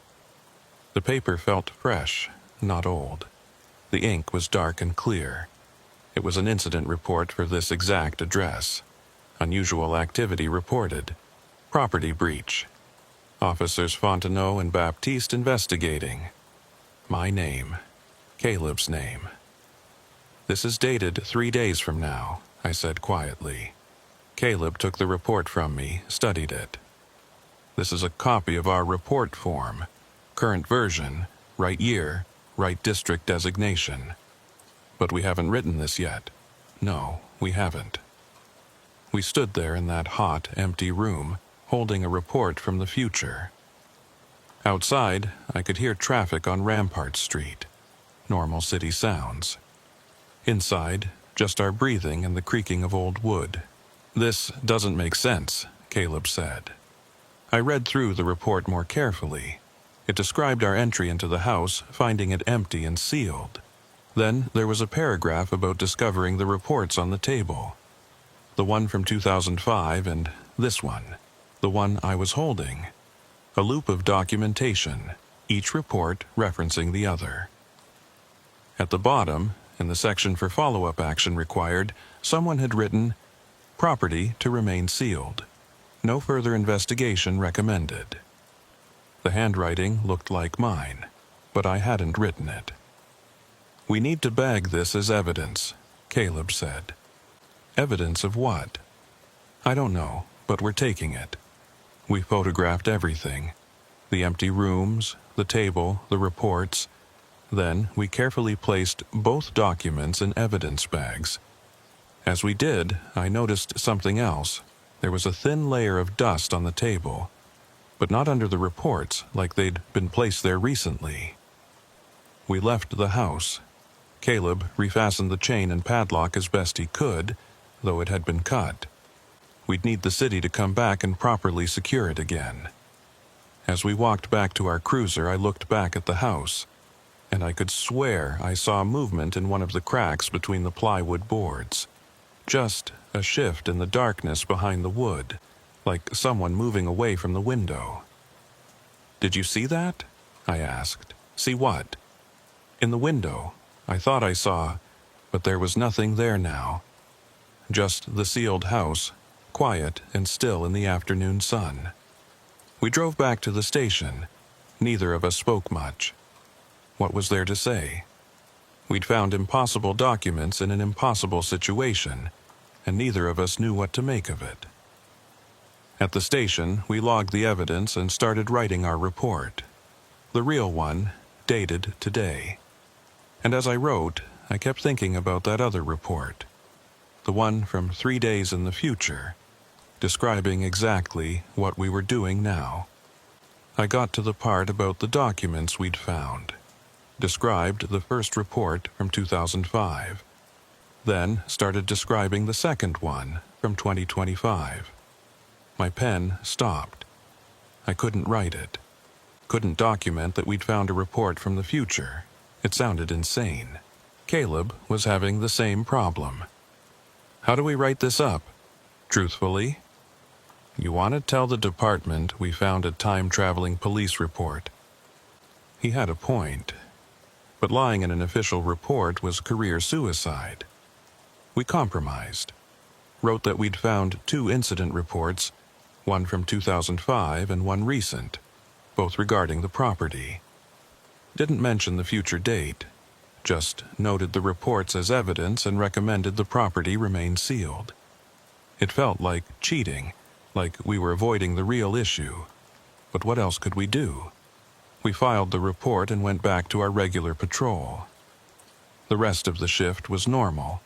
The paper felt fresh, not old. The ink was dark and clear. It was an incident report for this exact address. Unusual activity reported. Property breach. Officers Fontenot and Baptiste investigating. My name. Caleb's name. "This is dated 3 days from now," I said quietly. Caleb took the report from me, studied it. "This is a copy of our report form. Current version, right year, right district designation. But we haven't written this yet. No, we haven't." we stood there in that hot, empty room, holding a report from the future. Outside, I could hear traffic on Rampart Street. Normal city sounds. Inside, just our breathing and the creaking of old wood. "This doesn't make sense," Caleb said. I read through the report more carefully. It described our entry into the house, finding it empty and sealed. Then there was a paragraph about discovering the reports on the table. The one from 2005 and this one, the one I was holding. A loop of documentation, each report referencing the other. At the bottom, in the section for follow-up action required, someone had written, "Property to remain sealed. No further investigation recommended." The handwriting looked like mine, but I hadn't written it. "We need to bag this as evidence," Caleb said. "Evidence of what?" "I don't know, but we're taking it." We photographed everything. The empty rooms, the table, the reports. Then we carefully placed both documents in evidence bags. As we did, I noticed something else. There was a thin layer of dust on the table, but not under the reports, like they'd been placed there recently. We left the house. Caleb refastened the chain and padlock as best he could, though it had been cut. We'd need the city to come back and properly secure it again. As we walked back to our cruiser, I looked back at the house, and I could swear I saw movement in one of the cracks between the plywood boards. Just a shift in the darkness behind the wood, like someone moving away from the window. "Did you see that?" I asked. "See what?" "In the window. I thought I saw, but there was nothing there now. Just the sealed house, quiet and still in the afternoon sun." We drove back to the station. Neither of us spoke much. What was there to say? We'd found impossible documents in an impossible situation, and neither of us knew what to make of it. At the station, we logged the evidence and started writing our report. The real one, dated today. And as I wrote, I kept thinking about that other report. The one from 3 days in the future, describing exactly what we were doing now. I got to the part about the documents we'd found. Described the first report from 2005. Then started describing the second one from 2025. My pen stopped. I couldn't write it. Couldn't document that we'd found a report from the future. It sounded insane. Caleb was having the same problem. "How do we write this up? Truthfully?" "You want to tell the department we found a time-traveling police report." He had a point. But lying in an official report was career suicide. We compromised. Wrote that we'd found 2 incident reports, one from 2005 and one recent, both regarding the property. Didn't mention the future date, just noted the reports as evidence and recommended the property remain sealed. It felt like cheating, like we were avoiding the real issue. But what else could we do? We filed the report and went back to our regular patrol. The rest of the shift was normal.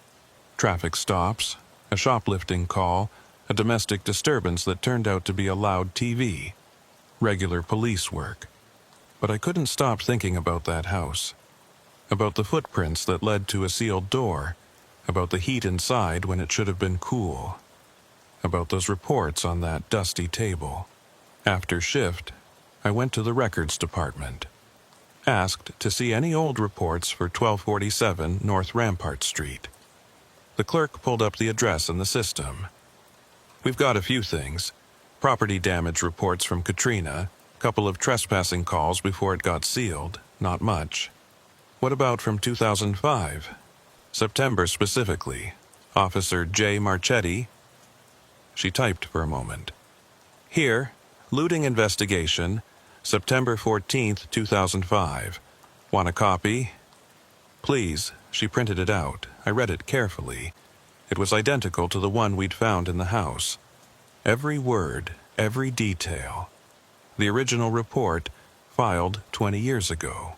Traffic stops, a shoplifting call, a domestic disturbance that turned out to be a loud TV. Regular police work. But I couldn't stop thinking about that house. About the footprints that led to a sealed door. About the heat inside when it should have been cool. About those reports on that dusty table. After shift, I went to the records department. Asked to see any old reports for 1247 North Rampart Street. The clerk pulled up the address in the system. "We've got a few things. Property damage reports from Katrina, couple of trespassing calls before it got sealed, not much. What about from 2005? September specifically. Officer J. Marchetti." She typed for a moment. "Here, looting investigation, September 14th, 2005. Want a copy?" "Please." She printed it out. I read it carefully. It was identical to the one we'd found in the house. Every word, every detail. The original report, filed 20 years ago.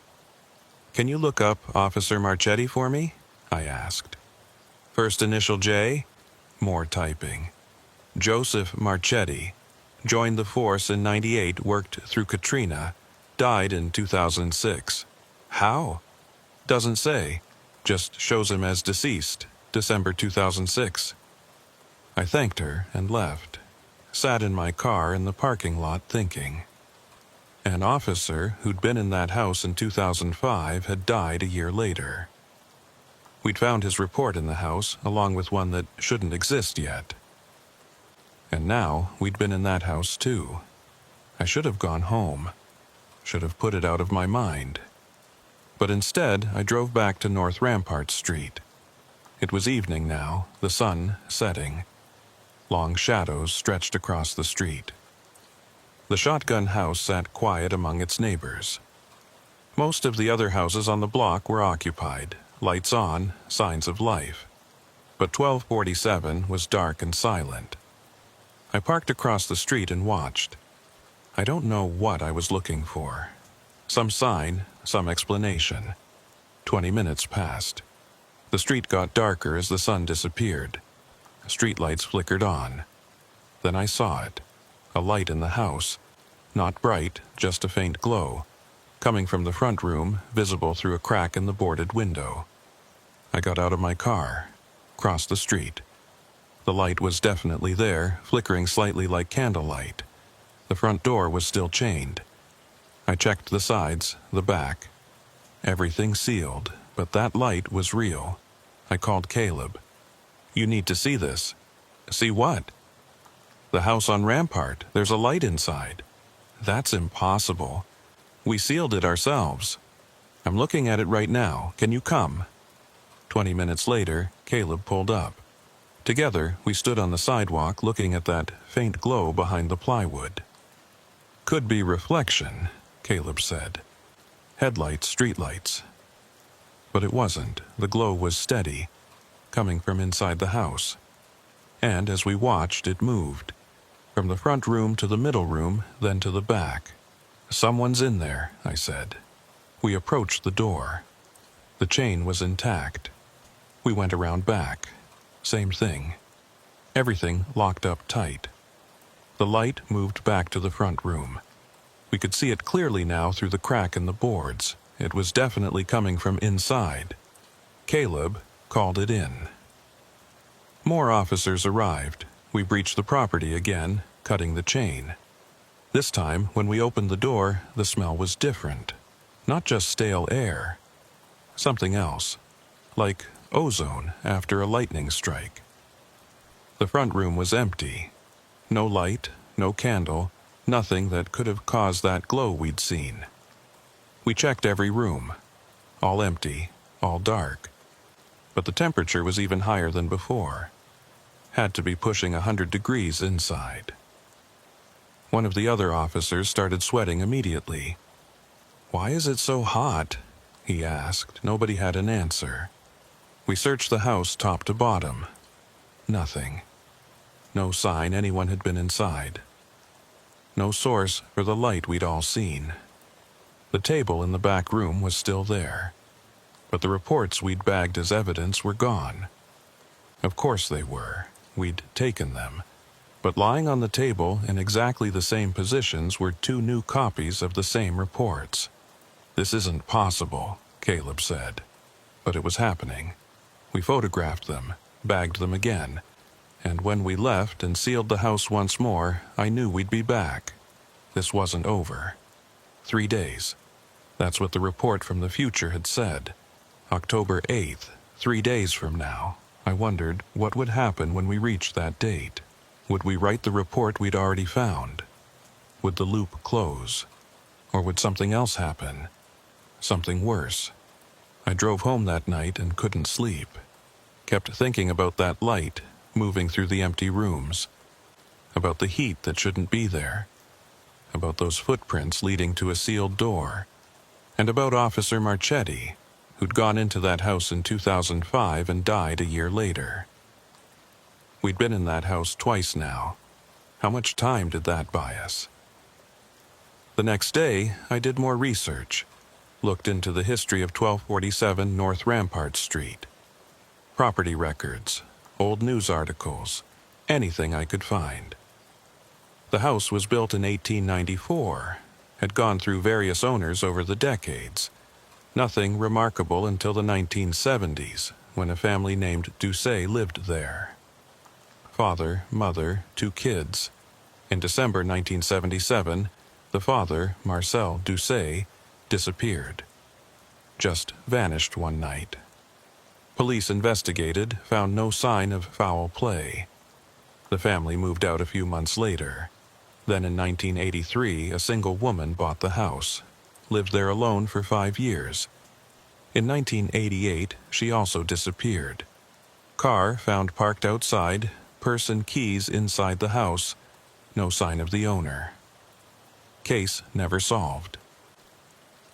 "Can you look up Officer Marchetti for me?" I asked. "First initial J?" More typing. Joseph Marchetti. Joined the force in '98, worked through Katrina. Died in 2006. How? Doesn't say. Just shows him as deceased, December 2006. I thanked her and left. Sat in my car in the parking lot thinking. An officer who'd been in that house in 2005 had died a year later. We'd found his report in the house, along with one that shouldn't exist yet. And now we'd been in that house too. I should have gone home. Should have put it out of my mind. But instead, I drove back to North Rampart Street. It was evening now, the sun setting. Long shadows stretched across the street. The shotgun house sat quiet among its neighbors. Most of the other houses on the block were occupied, lights on, signs of life. But 1247 was dark and silent. I parked across the street and watched. I don't know what I was looking for. Some sign, some explanation. 20 minutes passed. The street got darker as the sun disappeared. Streetlights flickered on. Then I saw it. A light in the house. Not bright, just a faint glow. Coming from the front room, visible through a crack in the boarded window. I got out of my car. Crossed the street. The light was definitely there, flickering slightly like candlelight. The front door was still chained. I checked the sides, the back. Everything sealed, but that light was real. I called Caleb. "You need to see this." "See what?" "The house on Rampart. There's a light inside." "That's impossible. We sealed it ourselves." "I'm looking at it right now. Can you come?" 20 minutes later, Caleb pulled up. Together, we stood on the sidewalk looking at that faint glow behind the plywood. "Could be reflection," Caleb said. "Headlights, streetlights." But it wasn't. The glow was steady, coming from inside the house. And as we watched, it moved. From the front room to the middle room, then to the back. "Someone's in there," I said. We approached the door. The chain was intact. We went around back. Same thing. Everything locked up tight. The light moved back to the front room. We could see it clearly now through the crack in the boards. It was definitely coming from inside. Caleb called it in. More officers arrived. We breached the property again, cutting the chain. This time, when we opened the door, the smell was different. Not just stale air. Something else. Like ozone after a lightning strike. The front room was empty. No light, no candle, nothing that could have caused that glow we'd seen. We checked every room. All empty, all dark. But the temperature was even higher than before. Had to be pushing 100 degrees inside. One of the other officers started sweating immediately. "Why is it so hot?" he asked. Nobody had an answer. We searched the house top to bottom. Nothing. No sign anyone had been inside. No source for the light we'd all seen. The table in the back room was still there. But the reports we'd bagged as evidence were gone. Of course they were. We'd taken them. But lying on the table in exactly the same positions were 2 new copies of the same reports. "This isn't possible," Caleb said. But it was happening. We photographed them, bagged them again, and when we left and sealed the house once more, I knew we'd be back. This wasn't over. 3 days. That's what the report from the future had said. October 8th, 3 days from now. I wondered what would happen when we reached that date. Would we write the report we'd already found? Would the loop close? Or would something else happen? Something worse. I drove home that night and couldn't sleep. Kept thinking about that light moving through the empty rooms. About the heat that shouldn't be there. About those footprints leading to a sealed door. And about Officer Marchetti, who'd gone into that house in 2005 and died a year later. We'd been in that house twice now. How much time did that buy us? The next day, I did more research. Looked into the history of 1247 North Rampart Street. Property records, old news articles, anything I could find. The house was built in 1894, had gone through various owners over the decades. Nothing remarkable until the 1970s, when a family named Doucet lived there. Father, mother, 2 kids. In December 1977, the father, Marcel Doucet, disappeared. Just vanished one night. Police investigated, found no sign of foul play. The family moved out a few months later. Then in 1983, a single woman bought the house, lived there alone for 5 years. In 1988, she also disappeared. Car found parked outside, purse and keys inside the house, no sign of the owner. Case never solved.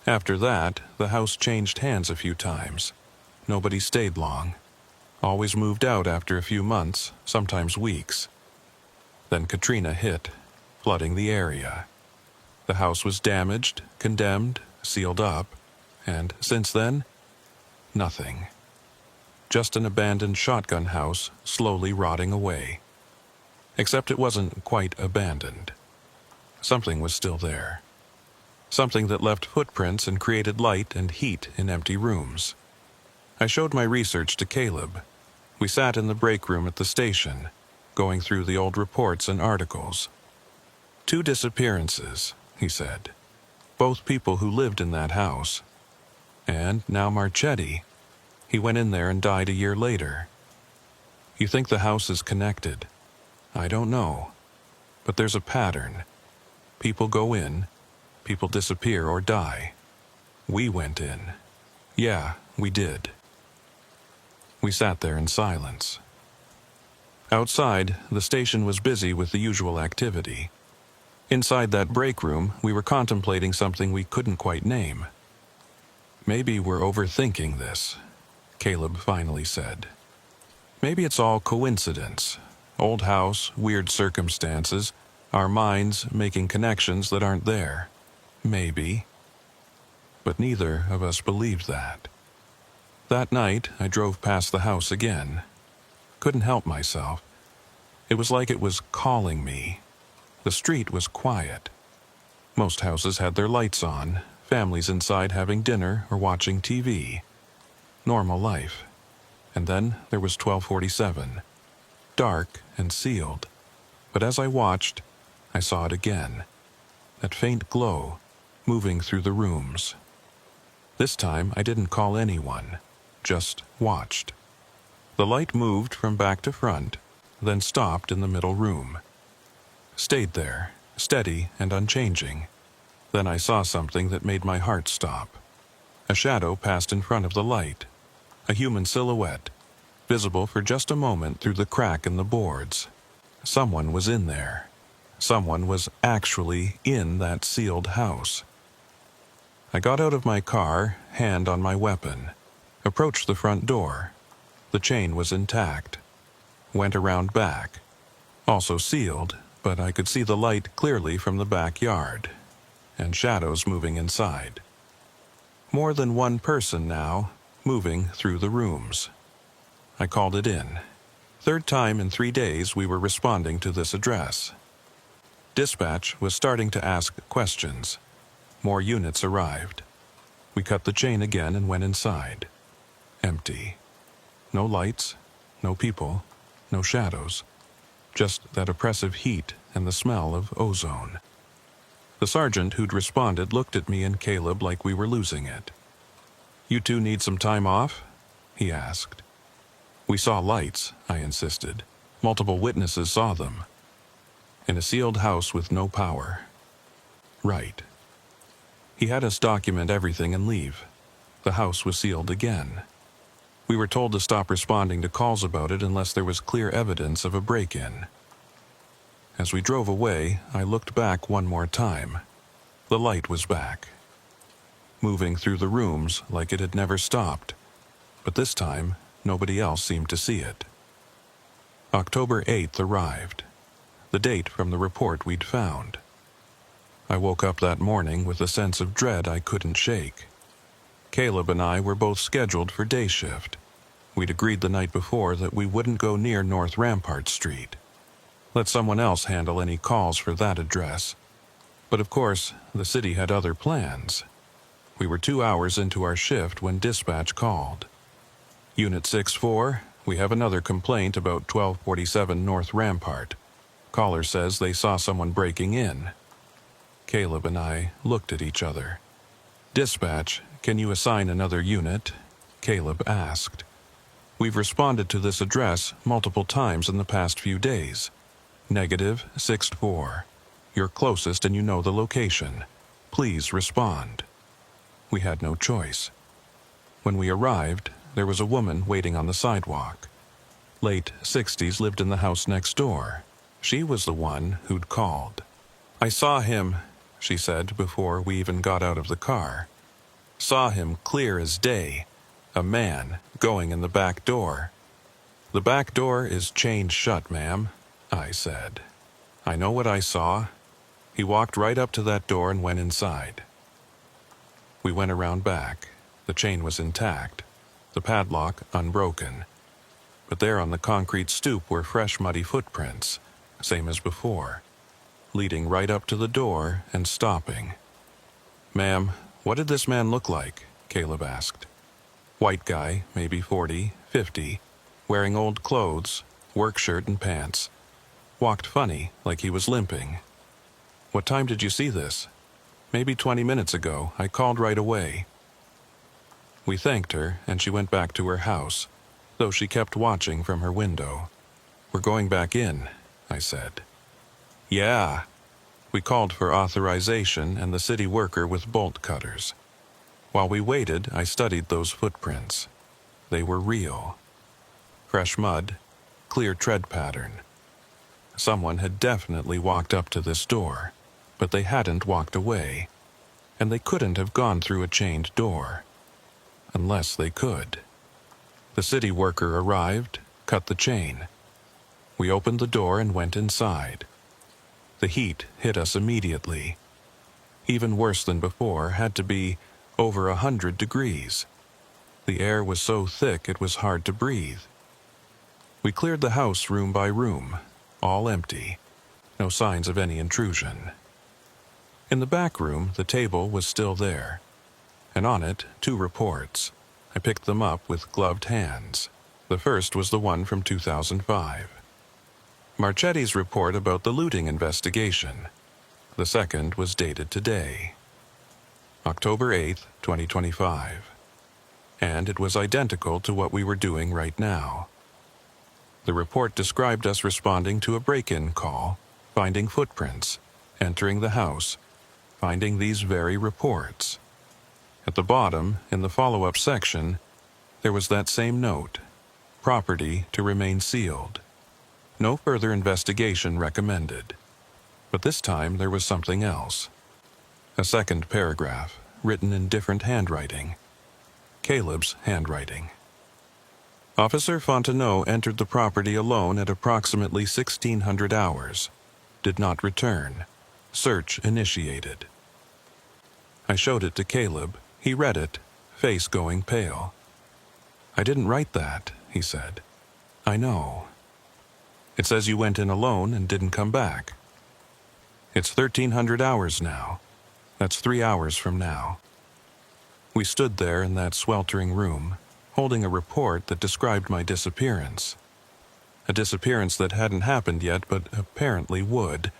After that, the house changed hands a few times. Nobody stayed long. Always moved out after a few months, sometimes weeks. Then Katrina hit, flooding the area. The house was damaged, condemned, sealed up, and since then, nothing. Just an abandoned shotgun house slowly rotting away. Except it wasn't quite abandoned. Something was still there. Something that left footprints and created light and heat in empty rooms. I showed my research to Caleb. We sat in the break room at the station, going through the old reports and articles. 2 disappearances, he said. Both people who lived in that house. And now Marchetti. He went in there and died a year later. You think the house is connected? I don't know. But there's a pattern. People go in, people disappear or die. We went in. Yeah, we did. We sat there in silence. Outside, the station was busy with the usual activity. Inside that break room, we were contemplating something we couldn't quite name. Maybe we're overthinking this, Caleb finally said. Maybe it's all coincidence. Old house, weird circumstances, our minds making connections that aren't there. Maybe. But neither of us believed that. That night, I drove past the house again. Couldn't help myself. It was like it was calling me. The street was quiet. Most houses had their lights on, families inside having dinner or watching TV. Normal life. And then there was 1247. Dark and sealed. But as I watched, I saw it again. That faint glow, moving through the rooms. This time I didn't call anyone, just watched. The light moved from back to front, then stopped in the middle room. Stayed there, steady and unchanging. Then I saw something that made my heart stop. A shadow passed in front of the light. A human silhouette, visible for just a moment through the crack in the boards. Someone was in there. Someone was actually in that sealed house. I got out of my car, hand on my weapon, approached the front door. The chain was intact. Went around back. Also sealed, but I could see the light clearly from the backyard, and shadows moving inside. More than one person now, moving through the rooms. I called it in. 3rd time in 3 days we were responding to this address. Dispatch was starting to ask questions. More units arrived. We cut the chain again and went inside. Empty. No lights, no people, no shadows. Just that oppressive heat and the smell of ozone. The sergeant who'd responded looked at me and Caleb like we were losing it. "You two need some time off?" he asked. "We saw lights," I insisted. "Multiple witnesses saw them." "In a sealed house with no power." "Right." He had us document everything and leave. The house was sealed again. We were told to stop responding to calls about it unless there was clear evidence of a break-in. As we drove away, I looked back one more time. The light was back, moving through the rooms like it had never stopped, but this time nobody else seemed to see it. October 8th arrived, the date from the report we'd found. I woke up that morning with a sense of dread I couldn't shake. Caleb and I were both scheduled for day shift. We'd agreed the night before that we wouldn't go near North Rampart Street. Let someone else handle any calls for that address. But of course, the city had other plans. We were 2 hours into our shift when dispatch called. Unit 6-4, we have another complaint about 1247 North Rampart. Caller says they saw someone breaking in. Caleb and I looked at each other. Dispatch, can you assign another unit? Caleb asked. We've responded to this address multiple times in the past few days. Negative 6-4. You're closest and you know the location. Please respond. We had no choice. When we arrived, there was a woman waiting on the sidewalk. Late 60s, lived in the house next door. She was the one who'd called. I saw him, she said before we even got out of the car. Saw him clear as day. A man going in the back door. The back door is chained shut, ma'am, I said. I know what I saw. He walked right up to that door and went inside. We went around back. The chain was intact, the padlock unbroken. But there on the concrete stoop were fresh muddy footprints, same as before, leading right up to the door and stopping. Ma'am, what did this man look like? Caleb asked. White guy, maybe 40, 50, wearing old clothes, work shirt and pants. Walked funny, like he was limping. What time did you see this? Maybe 20 minutes ago. I called right away. We thanked her, and she went back to her house, though she kept watching from her window. We're going back in, I said. Yeah. We called for authorization and the city worker with bolt cutters. While we waited, I studied those footprints. They were real. Fresh mud, clear tread pattern. Someone had definitely walked up to this door, but they hadn't walked away, and they couldn't have gone through a chained door. Unless they could. The city worker arrived, cut the chain. We opened the door and went inside. The heat hit us immediately. Even worse than before, had to be over 100 degrees. The air was so thick it was hard to breathe. We cleared the house room by room, all empty. No signs of any intrusion. In the back room, the table was still there, and on it, 2 reports. I picked them up with gloved hands. The first was the one from 2005. Marchetti's report about the looting investigation. The second was dated today, October 8th, 2025. And it was identical to what we were doing right now. The report described us responding to a break-in call, finding footprints, entering the house, finding these very reports. At the bottom, in the follow-up section, there was that same note, property to remain sealed. No further investigation recommended. But this time there was something else. A second paragraph, written in different handwriting. Caleb's handwriting. Officer Fontenot entered the property alone at approximately 1600 hours. Did not return. Search initiated. I showed it to Caleb. He read it, face going pale. I didn't write that, he said. I know. It says you went in alone and didn't come back. It's 1300 hours now. That's 3 hours from now. We stood there in that sweltering room, holding a report that described my disappearance. A disappearance that hadn't happened yet, but apparently would.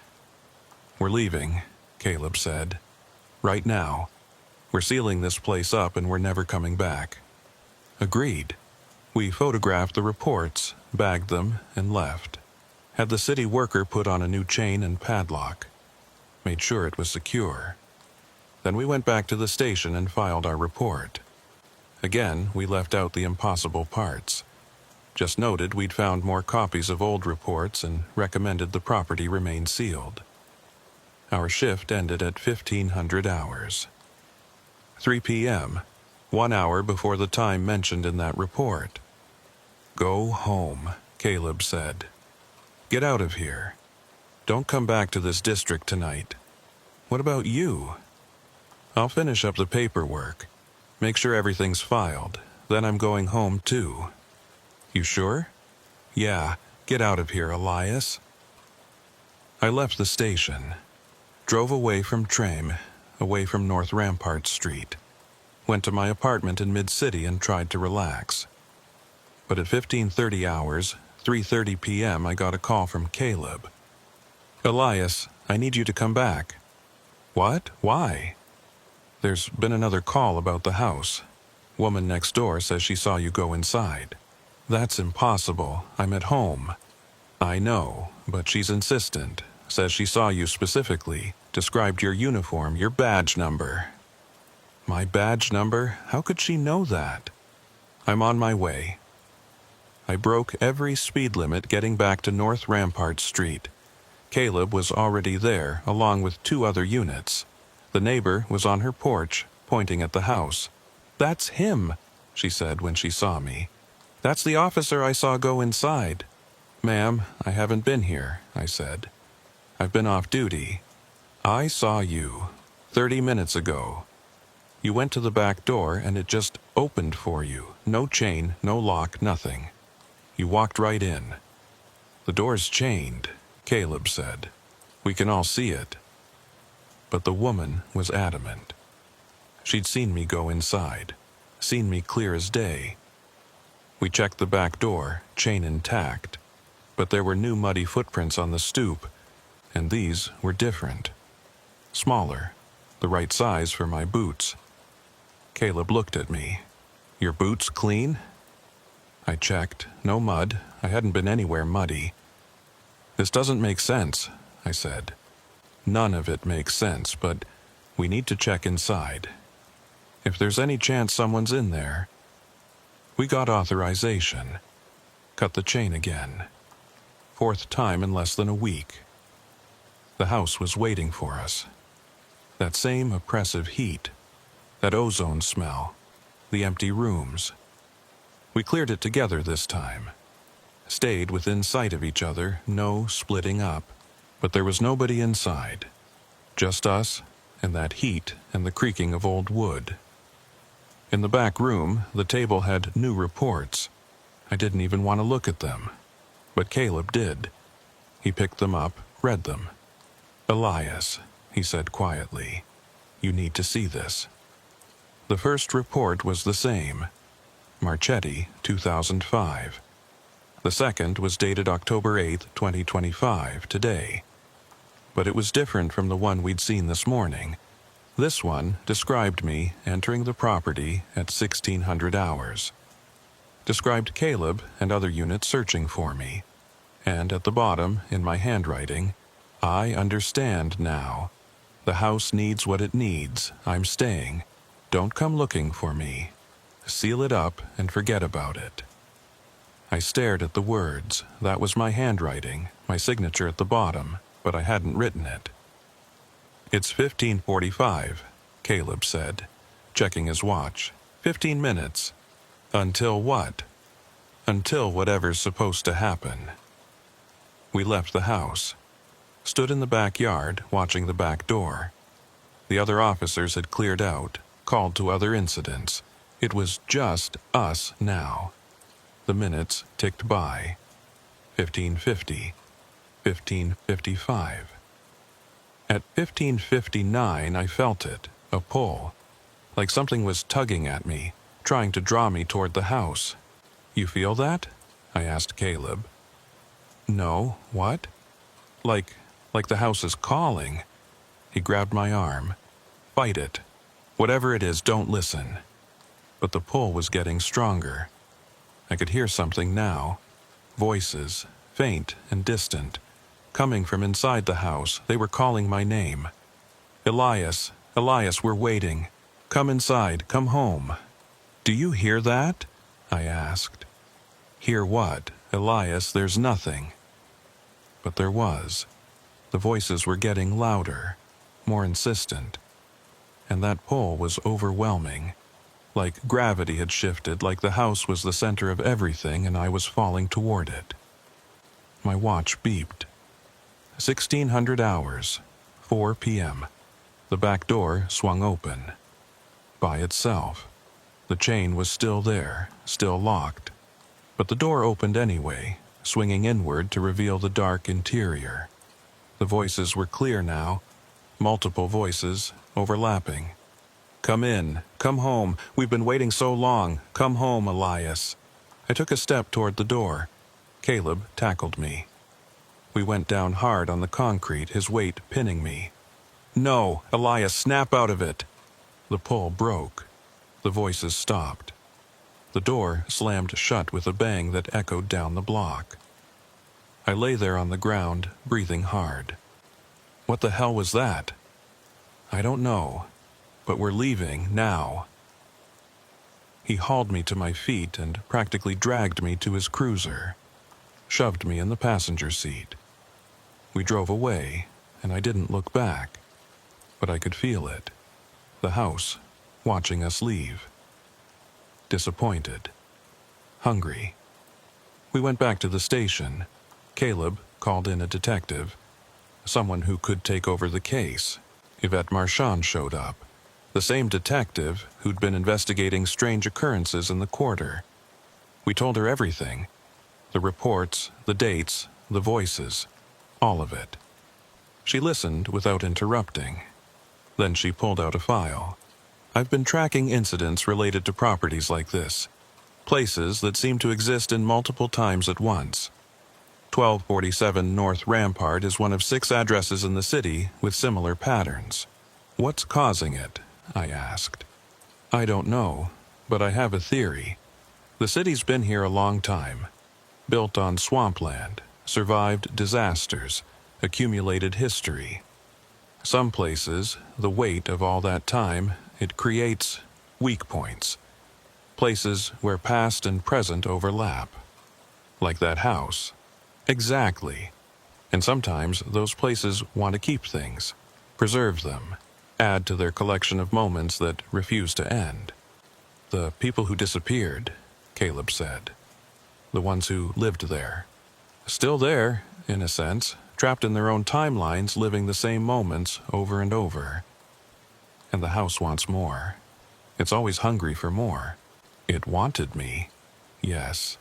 We're leaving, Caleb said. Right now. We're sealing this place up and we're never coming back. Agreed. We photographed the reports, bagged them, and left. Had the city worker put on a new chain and padlock. Made sure it was secure. Then we went back to the station and filed our report. Again, we left out the impossible parts. Just noted we'd found more copies of old reports and recommended the property remain sealed. Our shift ended at 1500 hours. 3 p.m., 1 hour before the time mentioned in that report. Go home, Caleb said. Get out of here. Don't come back to this district tonight. What about you? I'll finish up the paperwork. Make sure everything's filed. Then I'm going home too. You sure? Yeah, get out of here, Elias. I left the station, drove away from Tram, away from North Rampart Street, went to my apartment in Mid-City and tried to relax. But at 15:30 hours, 3:30 p.m., I got a call from Caleb. "Elias, I need you to come back." "What? Why?" "There's been another call about the house. Woman next door says she saw you go inside." "That's impossible. I'm at home." "I know, but she's insistent. Says she saw you specifically, described your uniform, your badge number." "My badge number? How could she know that?" "I'm on my way." I broke every speed limit getting back to North Rampart Street. Caleb was already there, along with 2 other units. The neighbor was on her porch, pointing at the house. "That's him," she said when she saw me. "That's the officer I saw go inside." "Ma'am, I haven't been here," I said. "I've been off duty." "I saw you 30 minutes ago. You went to the back door and it just opened for you. No chain, no lock, nothing. You walked right in." "The door's chained," Caleb said. "We can all see it." But the woman was adamant. She'd seen me go inside, seen me clear as day. We checked the back door, chain intact, but there were new muddy footprints on the stoop, and these were different. Smaller, the right size for my boots. Caleb looked at me. "Your boots clean?" I checked. No mud. I hadn't been anywhere muddy. "This doesn't make sense," I said. "None of it makes sense, but we need to check inside. If there's any chance someone's in there." We got authorization. Cut the chain again. 4th time in less than a week. The house was waiting for us. That same oppressive heat. That ozone smell. The empty rooms. We cleared it together this time. Stayed within sight of each other, no splitting up. But there was nobody inside. Just us, and that heat, and the creaking of old wood. In the back room, the table had new reports. I didn't even want to look at them. But Caleb did. He picked them up, read them. "Elias," he said quietly, "you need to see this." The first report was the same. Marchetti, 2005. The second was dated October 8, 2025, today. But it was different from the one we'd seen this morning. This one described me entering the property at 1600 hours. Described Caleb and other units searching for me. And at the bottom, in my handwriting, "I understand now. The house needs what it needs. I'm staying. Don't come looking for me. Seal it up and forget about it." I stared at the words. That was my handwriting, my signature at the bottom, but I hadn't written it. "It's 15:45, Caleb said, checking his watch. 15 minutes. Until what? Until whatever's supposed to happen." We left the house. Stood in the backyard, watching the back door. The other officers had cleared out, called to other incidents. It was just us now. The minutes ticked by. 15:50. 15:55. At 15:59, I felt it, a pull. Like something was tugging at me, trying to draw me toward the house. "You feel that?" I asked Caleb. "No, what?" Like the house is calling." He grabbed my arm. "Fight it. Whatever it is, don't listen." But the pull was getting stronger. I could hear something now. Voices, faint and distant. Coming from inside the house, they were calling my name. "Elias, Elias, we're waiting. Come inside, come home." "Do you hear that?" I asked. "Hear what? Elias, there's nothing." But there was. The voices were getting louder, more insistent. And that pull was overwhelming. Like gravity had shifted, like the house was the center of everything and I was falling toward it. My watch beeped. 1600 hours, 4 p.m. The back door swung open. By itself. The chain was still there, still locked. But the door opened anyway, swinging inward to reveal the dark interior. The voices were clear now, multiple voices, overlapping. "Come in, come home, we've been waiting so long, come home, Elias." I took a step toward the door. Caleb tackled me. We went down hard on the concrete, his weight pinning me. "No, Elias, snap out of it." The pull broke. The voices stopped. The door slammed shut with a bang that echoed down the block. I lay there on the ground, breathing hard. What the hell was that? I don't know, but we're leaving now. He hauled me to my feet and practically dragged me to his cruiser, shoved me in the passenger seat. We drove away, and I didn't look back, but I could feel it. The house, watching us leave. Disappointed. Hungry. We went back to the station. Caleb called in a detective, someone who could take over the case. Yvette Marchand showed up, the same detective who'd been investigating strange occurrences in the quarter. We told her everything. The reports, the dates, the voices, all of it. She listened without interrupting. Then she pulled out a file. "I've been tracking incidents related to properties like this, places that seem to exist in multiple times at once. 1247 North Rampart is one of 6 addresses in the city with similar patterns. What's causing it?" I asked. "I don't know, but I have a theory. The city's been here a long time. Built on swampland, survived disasters, accumulated history. Some places, the weight of all that time, it creates weak points. Places where past and present overlap. Like that house. Exactly. And sometimes those places want to keep things, preserve them, add to their collection of moments that refuse to end. The people who disappeared," Caleb said. "The ones who lived there. Still there, in a sense, trapped in their own timelines, living the same moments over and over. And the house wants more. It's always hungry for more. It wanted me, yes,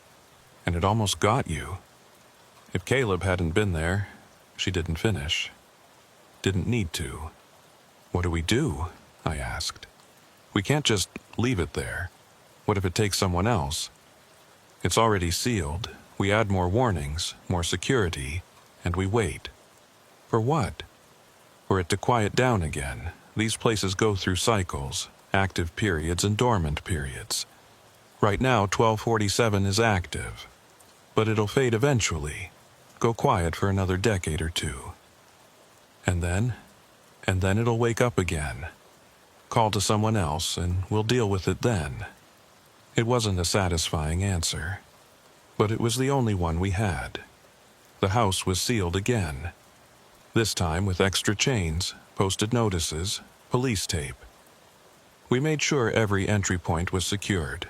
and it almost got you." If Caleb hadn't been there, she didn't finish. Didn't need to. "What do we do?" I asked. "We can't just leave it there. What if it takes someone else? It's already sealed. We add more warnings, more security, and we wait. For what? For it to quiet down again. These places go through cycles, active periods and dormant periods. Right now, 1247 is active. But it'll fade eventually. Go quiet for another decade or two. And then it'll wake up again. Call to someone else, and we'll deal with it then." It wasn't a satisfying answer, but it was the only one we had. The house was sealed again, this time with extra chains, posted notices, police tape. We made sure every entry point was secured.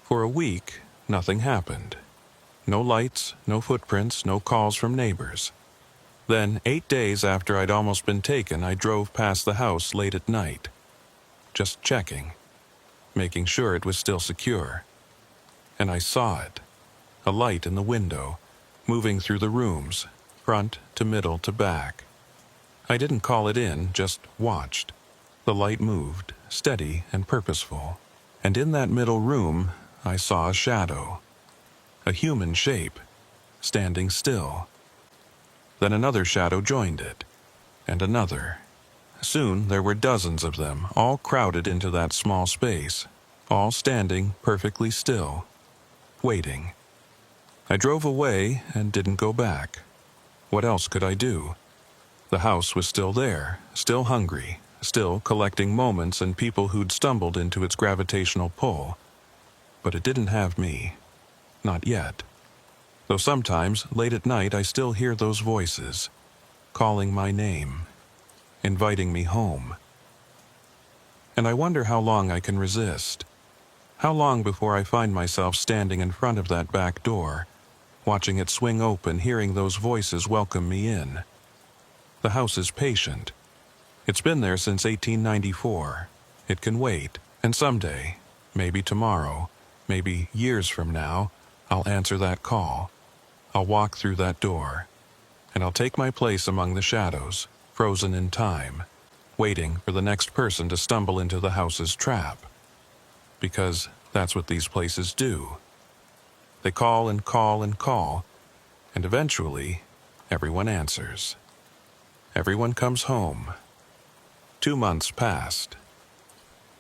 For a week, nothing happened. No lights, no footprints, no calls from neighbors. Then, 8 days after I'd almost been taken, I drove past the house late at night. Just checking, making sure it was still secure. And I saw it. A light in the window, moving through the rooms, front to middle to back. I didn't call it in, just watched. The light moved, steady and purposeful. And in that middle room, I saw a shadow. A human shape, standing still. Then another shadow joined it, and another. Soon there were dozens of them, all crowded into that small space, all standing perfectly still, waiting. I drove away and didn't go back. What else could I do? The house was still there, still hungry, still collecting moments and people who'd stumbled into its gravitational pull. But it didn't have me. Not yet. Though sometimes, late at night, I still hear those voices, calling my name, inviting me home. And I wonder how long I can resist. How long before I find myself standing in front of that back door, watching it swing open, hearing those voices welcome me in. The house is patient. It's been there since 1894. It can wait, and someday, maybe tomorrow, maybe years from now, I'll answer that call. I'll walk through that door, and I'll take my place among the shadows, frozen in time, waiting for the next person to stumble into the house's trap. Because that's what these places do. They call and call and call, and eventually, everyone answers. Everyone comes home. 2 months passed.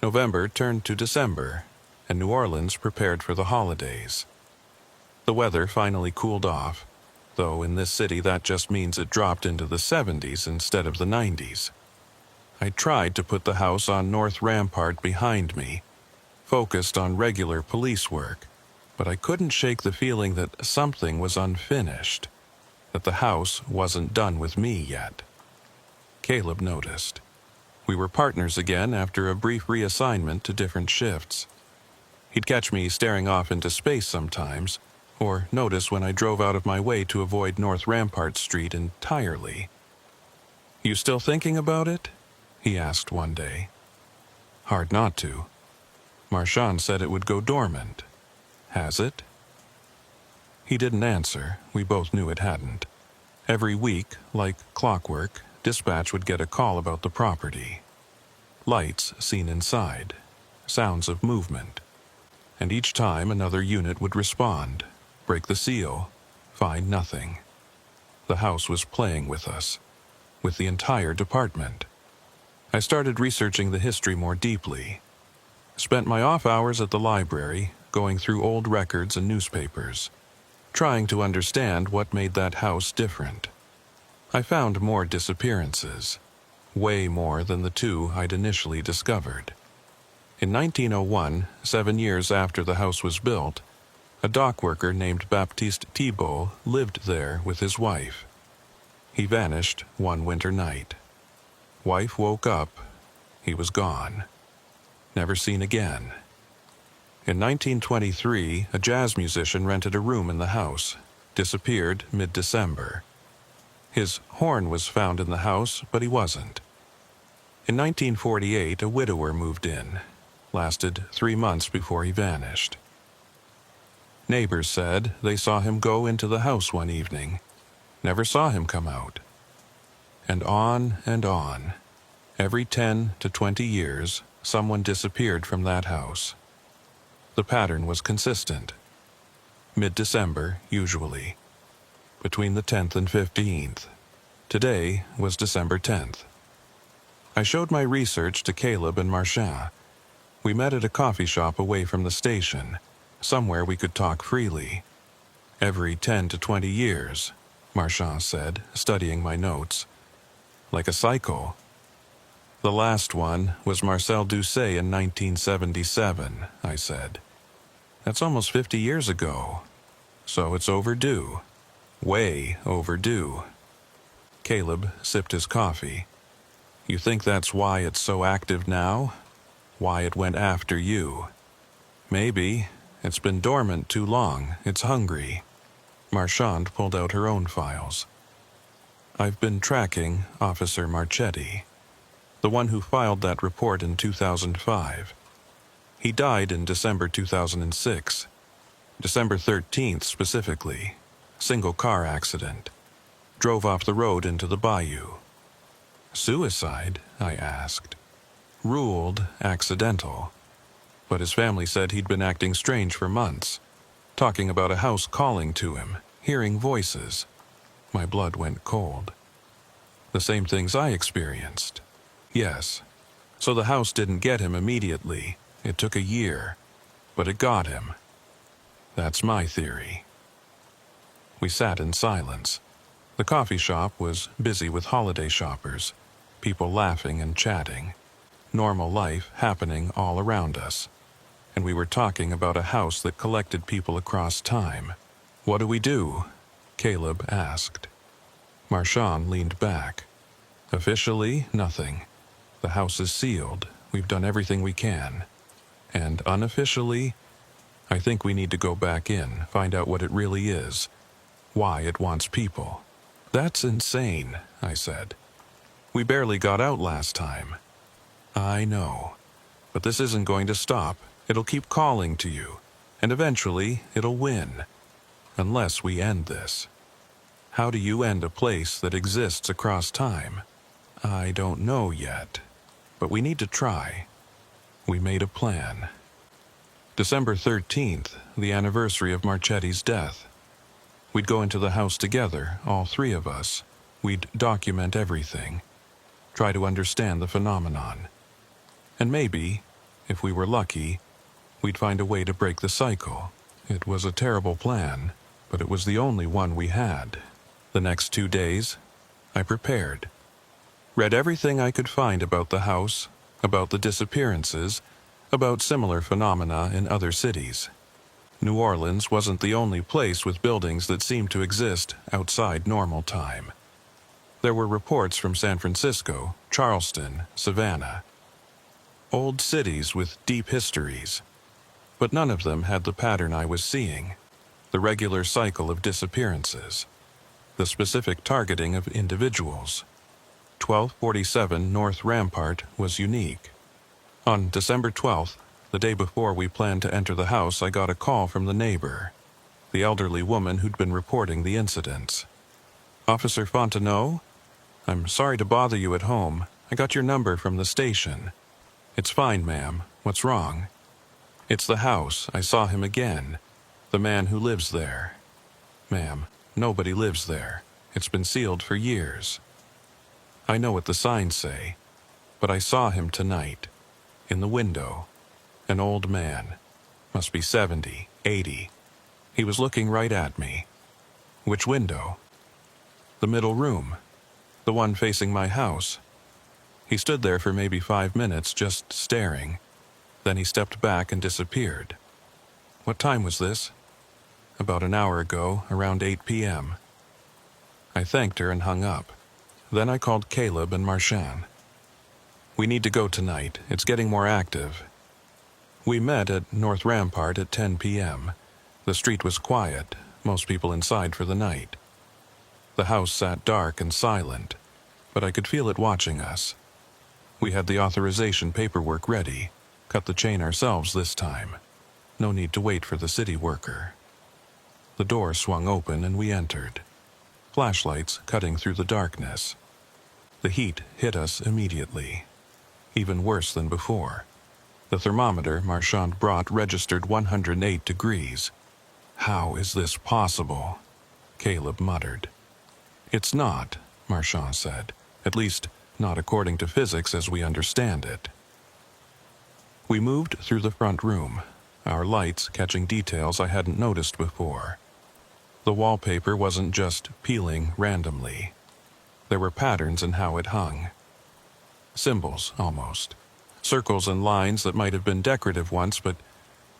November turned to December, and New Orleans prepared for the holidays. The weather finally cooled off, though in this city that just means it dropped into the 70s instead of the 90s. I tried to put the house on North Rampart behind me, focused on regular police work, but I couldn't shake the feeling that something was unfinished, that the house wasn't done with me yet. Caleb noticed. We were partners again after a brief reassignment to different shifts. He'd catch me staring off into space sometimes, or notice when I drove out of my way to avoid North Rampart Street entirely. "You still thinking about it?" he asked one day. "Hard not to. Marchand said it would go dormant. Has it?" He didn't answer. We both knew it hadn't. Every week, like clockwork, dispatch would get a call about the property. Lights seen inside, sounds of movement. And each time another unit would respond, break the seal, find nothing. The house was playing with us, with the entire department. I started researching the history more deeply. Spent my off hours at the library, going through old records and newspapers, trying to understand what made that house different. I found more disappearances, way more than the 2 I'd initially discovered. In 1901, 7 years after the house was built, a dock worker named Baptiste Thibault lived there with his wife. He vanished one winter night. Wife woke up. He was gone. Never seen again. In 1923, a jazz musician rented a room in the house, disappeared mid-December. His horn was found in the house, but he wasn't. In 1948, a widower moved in. Lasted 3 months before he vanished. Neighbors said they saw him go into the house one evening. Never saw him come out. And on and on. Every 10 to 20 years, someone disappeared from that house. The pattern was consistent. Mid-December, usually. Between the 10th and 15th. Today was December 10th. I showed my research to Caleb and Marchand. We met at a coffee shop away from the station, somewhere we could talk freely. Every 10 to 20 years, Marchand said, studying my notes. Like a cycle. The last one was Marcel Doucet in 1977, I said. That's almost 50 years ago. So it's overdue. Way overdue. Caleb sipped his coffee. You think that's why it's so active now? Why it went after you? Maybe. It's been dormant too long. It's hungry. Marchand pulled out her own files. I've been tracking Officer Marchetti, the one who filed that report in 2005. He died in December 2006. December 13th specifically. Single car accident. Drove off the road into the bayou. Suicide? I asked. Ruled accidental. But his family said he'd been acting strange for months. Talking about a house calling to him, hearing voices. My blood went cold. The same things I experienced. Yes. So the house didn't get him immediately. It took a year. But it got him. That's my theory. We sat in silence. The coffee shop was busy with holiday shoppers, people laughing and chatting, normal life happening all around us. And we were talking about a house that collected people across time. What do we do? Caleb asked. Marchand leaned back. Officially, nothing. The house is sealed. We've done everything we can. And unofficially, I think we need to go back in, find out what it really is. Why it wants people. That's insane, I said. We barely got out last time. I know. But this isn't going to stop. It'll keep calling to you. And eventually, it'll win. Unless we end this. How do you end a place that exists across time? I don't know yet, but we need to try. We made a plan. December 13th, the anniversary of Marchetti's death. We'd go into the house together, all three of us. We'd document everything, try to understand the phenomenon. And maybe, if we were lucky, we'd find a way to break the cycle. It was a terrible plan, but it was the only one we had. The next 2 days, I prepared. Read everything I could find about the house, about the disappearances, about similar phenomena in other cities. New Orleans wasn't the only place with buildings that seemed to exist outside normal time. There were reports from San Francisco, Charleston, Savannah. Old cities with deep histories. But none of them had the pattern I was seeing, the regular cycle of disappearances, the specific targeting of individuals. 1247 North Rampart was unique. On December 12th, the day before we planned to enter the house, I got a call from the neighbor, the elderly woman who'd been reporting the incidents. "Officer Fontenot? I'm sorry to bother you at home. I got your number from the station." "It's fine, ma'am. What's wrong?" "It's the house. I saw him again. The man who lives there." "Ma'am, nobody lives there. It's been sealed for years." "I know what the signs say, but I saw him tonight, in the window. An old man, must be 70, 80. He was looking right at me." "Which window?" "The middle room, the one facing my house. He stood there for maybe 5 minutes, just staring. Then he stepped back and disappeared." "What time was this?" "About an hour ago, around 8 p.m. I thanked her and hung up. Then I called Caleb and Marchand. "We need to go tonight. It's getting more active." We met at North Rampart at 10 p.m. The street was quiet, most people inside for the night. The house sat dark and silent, but I could feel it watching us. We had the authorization paperwork ready, cut the chain ourselves this time. No need to wait for the city worker. The door swung open and we entered. Flashlights cutting through the darkness. The heat hit us immediately. Even worse than before. The thermometer Marchand brought registered 108 degrees. "How is this possible?" Caleb muttered. "It's not," Marchand said. "At least, not according to physics as we understand it." We moved through the front room, our lights catching details I hadn't noticed before. The wallpaper wasn't just peeling randomly. There were patterns in how it hung. Symbols, almost. Circles and lines that might have been decorative once, but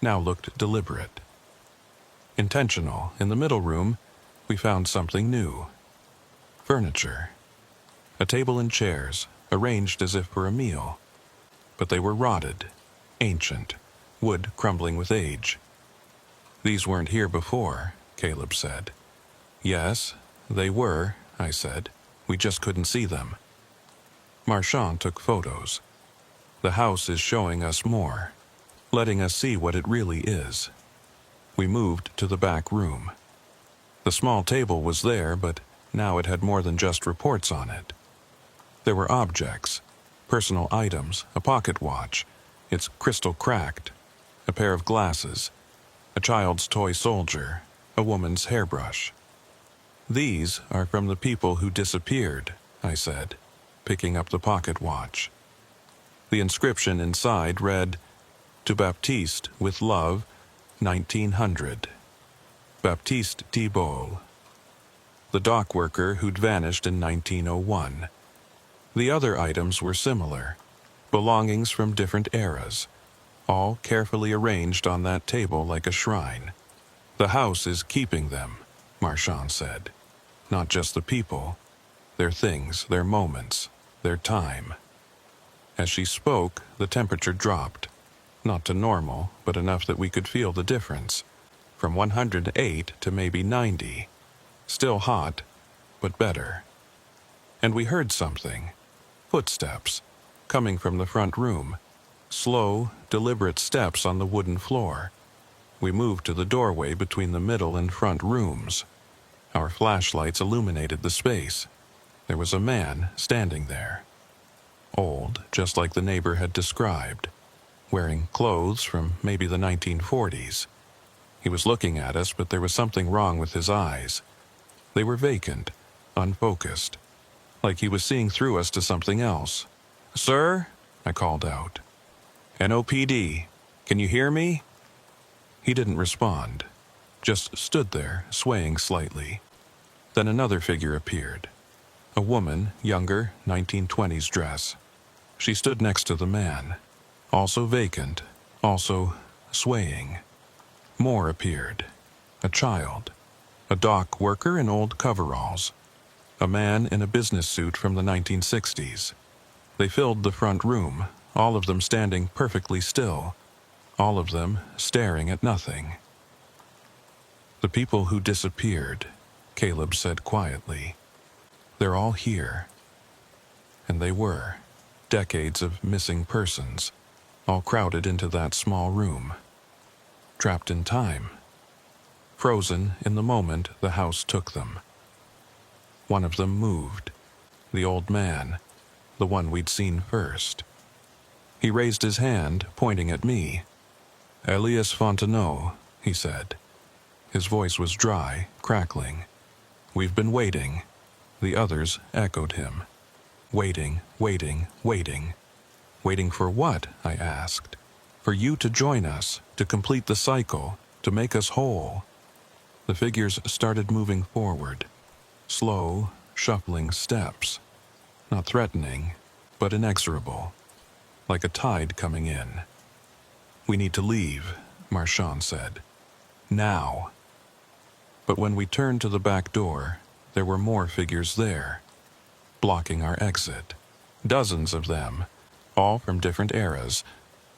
now looked deliberate. Intentional. In the middle room, we found something new. Furniture. A table and chairs, arranged as if for a meal. But they were rotted, ancient, wood crumbling with age. "These weren't here before," Caleb said. "Yes, they were," I said. "We just couldn't see them." Marchand took photos. "The house is showing us more, letting us see what it really is." We moved to the back room. The small table was there, but now it had more than just reports on it. There were objects, personal items, a pocket watch, its crystal cracked, a pair of glasses, a child's toy soldier, a woman's hairbrush. "These are from the people who disappeared," I said, picking up the pocket watch. The inscription inside read, "To Baptiste, with love, 1900. Baptiste Thibault. The dock worker who'd vanished in 1901. The other items were similar, belongings from different eras, all carefully arranged on that table like a shrine. "The house is keeping them," Marchand said. "Not just the people, their things, their moments, their time." As she spoke, the temperature dropped. Not to normal, but enough that we could feel the difference. From 108 to maybe 90. Still hot, but better. And we heard something. Footsteps, coming from the front room. Slow, deliberate steps on the wooden floor. We moved to the doorway between the middle and front rooms. Our flashlights illuminated the space. There was a man standing there. Old, just like the neighbor had described, wearing clothes from maybe the 1940s. He was looking at us, but there was something wrong with his eyes. They were vacant, unfocused, like he was seeing through us to something else. "Sir?" I called out. "NOPD, can you hear me?" He didn't respond, just stood there, swaying slightly. Then another figure appeared. A woman, younger, 1920s dress. She stood next to the man, also vacant, also swaying. More appeared. A child, a dock worker in old coveralls, a man in a business suit from the 1960s. They filled the front room, all of them standing perfectly still, all of them staring at nothing. "The people who disappeared," Caleb said quietly, "they're all here." And they were. Decades of missing persons, all crowded into that small room. Trapped in time. Frozen in the moment the house took them. One of them moved. The old man, the one we'd seen first. He raised his hand, pointing at me. "Elias Fontenot," he said. His voice was dry, crackling. "We've been waiting." The others echoed him. "Waiting, waiting, waiting." "Waiting for what?" I asked. "For you to join us, to complete the cycle, to make us whole." The figures started moving forward. Slow, shuffling steps. Not threatening, but inexorable. Like a tide coming in. "We need to leave," Marchand said. "Now." But when we turned to the back door, there were more figures there, blocking our exit. Dozens of them, all from different eras,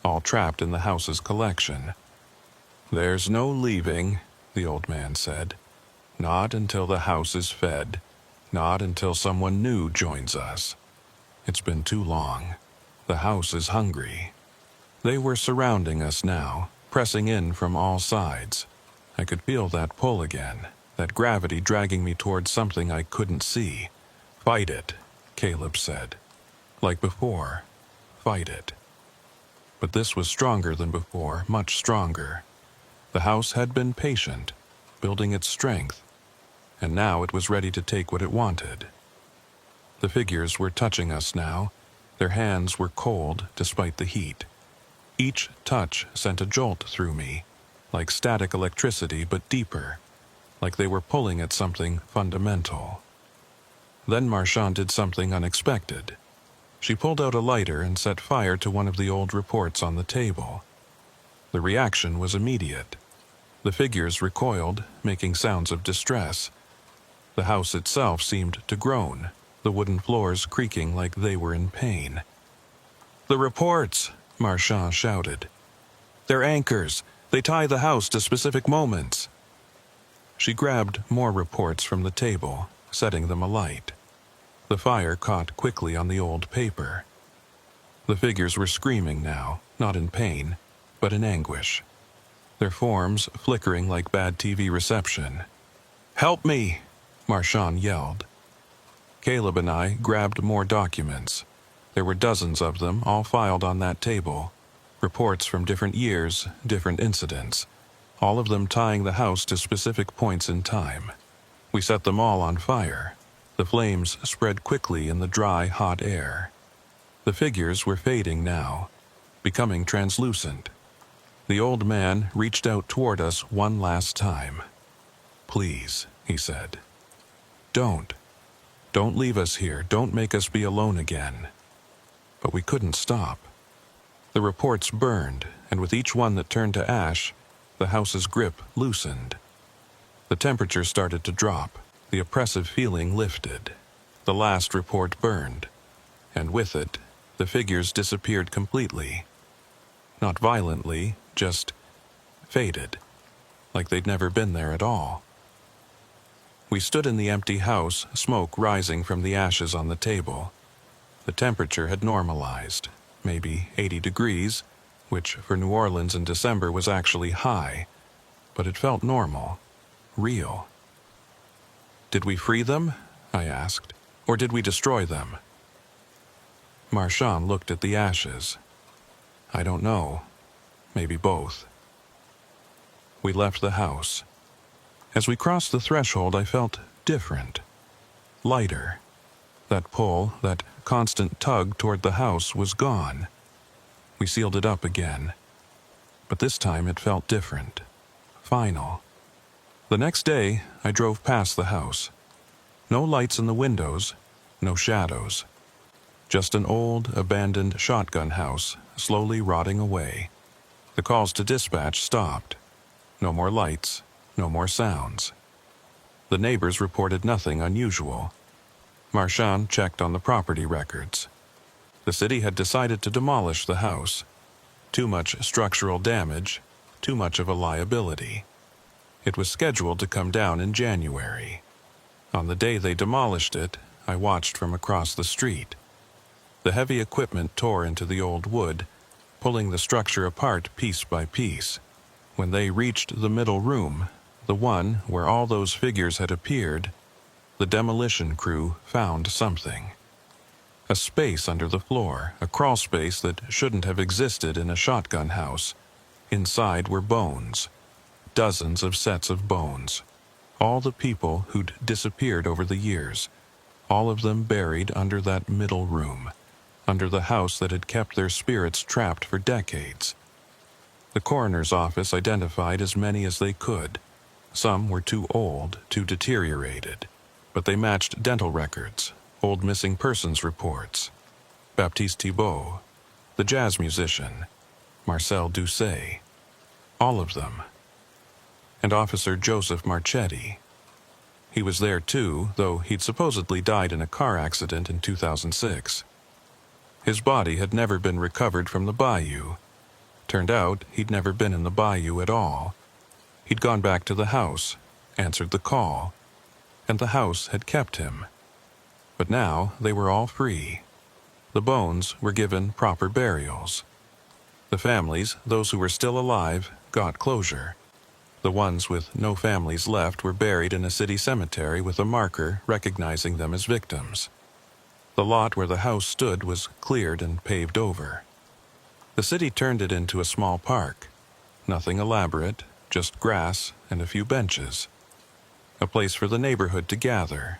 all trapped in the house's collection. "There's no leaving," the old man said. "Not until the house is fed. Not until someone new joins us. It's been too long. The house is hungry." They were surrounding us now, pressing in from all sides. I could feel that pull again, that gravity dragging me towards something I couldn't see. "Fight it," Caleb said. "Like before. Fight it." But this was stronger than before, much stronger. The house had been patient, building its strength, and now it was ready to take what it wanted. The figures were touching us now. Their hands were cold despite the heat. Each touch sent a jolt through me, like static electricity but deeper, like they were pulling at something fundamental. Then Marchand did something unexpected. She pulled out a lighter and set fire to one of the old reports on the table. The reaction was immediate. The figures recoiled, making sounds of distress. The house itself seemed to groan, the wooden floors creaking like they were in pain. "The reports!" Marchand shouted. "They're anchors. They tie the house to specific moments." She grabbed more reports from the table, setting them alight. The fire caught quickly on the old paper. The figures were screaming now, not in pain, but in anguish. Their forms flickering like bad TV reception. "Help me!" Marchand yelled. Caleb and I grabbed more documents. There were dozens of them, all filed on that table. Reports from different years, different incidents, all of them tying the house to specific points in time. We set them all on fire. The flames spread quickly in the dry, hot air. The figures were fading now, becoming translucent. The old man reached out toward us one last time. "Please," he said. Don't leave us here. Don't make us be alone again." But we couldn't stop. The reports burned, and with each one that turned to ash, the house's grip loosened. The temperature started to drop. The oppressive feeling lifted. The last report burned, and with it, the figures disappeared completely. Not violently, just faded, like they'd never been there at all. We stood in the empty house, smoke rising from the ashes on the table. The temperature had normalized, maybe 80 degrees, which for New Orleans in December was actually high, but it felt normal, real. Did we free them? I asked. Or did we destroy them? Marchand looked at the ashes. I don't know. Maybe both. We left the house. As we crossed the threshold, I felt different. Lighter. That pull, that constant tug toward the house was gone. We sealed it up again. But this time it felt different. Final. The next day, I drove past the house. No lights in the windows, no shadows. Just an old, abandoned shotgun house, slowly rotting away. The calls to dispatch stopped. No more lights, no more sounds. The neighbors reported nothing unusual. Marchand checked on the property records. The city had decided to demolish the house. Too much structural damage, too much of a liability. It was scheduled to come down in January. On the day they demolished it, I watched from across the street. The heavy equipment tore into the old wood, pulling the structure apart piece by piece. When they reached the middle room, the one where all those figures had appeared, the demolition crew found something. A space under the floor, a crawl space that shouldn't have existed in a shotgun house. Inside were bones. Dozens of sets of bones. All the people who'd disappeared over the years. All of them buried under that middle room. Under the house that had kept their spirits trapped for decades. The coroner's office identified as many as they could. Some were too old, too deteriorated. But they matched dental records, old missing persons reports. Baptiste Thibault, the jazz musician, Marcel Doucet. All of them. And Officer Joseph Marchetti. He was there too, though he'd supposedly died in a car accident in 2006. His body had never been recovered from the bayou. Turned out he'd never been in the bayou at all. He'd gone back to the house, answered the call, and the house had kept him. But now they were all free. The bones were given proper burials. The families, those who were still alive, got closure. The ones with no families left were buried in a city cemetery with a marker recognizing them as victims. The lot where the house stood was cleared and paved over. The city turned it into a small park. Nothing elaborate, just grass and a few benches. A place for the neighborhood to gather.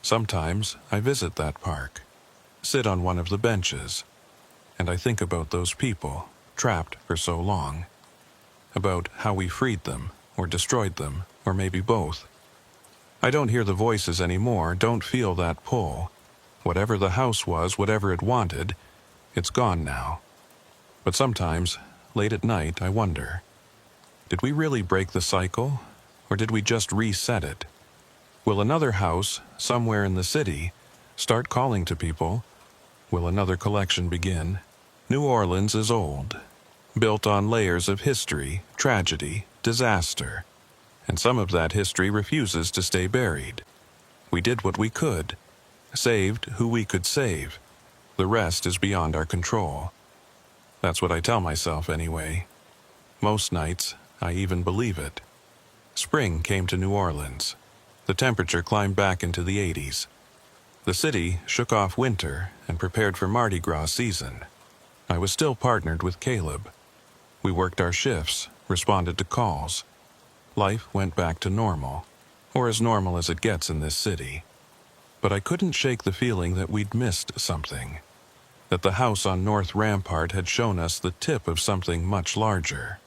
Sometimes I visit that park, sit on one of the benches, and I think about those people, trapped for so long. About how we freed them, or destroyed them, or maybe both. I don't hear the voices anymore, don't feel that pull. Whatever the house was, whatever it wanted, it's gone now. But sometimes, late at night, I wonder, did we really break the cycle, or did we just reset it? Will another house, somewhere in the city, start calling to people? Will another collection begin? New Orleans is old, built on layers of history, tragedy, disaster, and some of that history refuses to stay buried. We did what we could, saved who we could save. The rest is beyond our control. That's what I tell myself anyway. Most nights, I even believe it. Spring came to New Orleans. The temperature climbed back into the 80s. The city shook off winter and prepared for Mardi Gras season. I was still partnered with Caleb. We worked our shifts, responded to calls. Life went back to normal, or as normal as it gets in this city. But I couldn't shake the feeling that we'd missed something. That the house on North Rampart had shown us the tip of something much larger.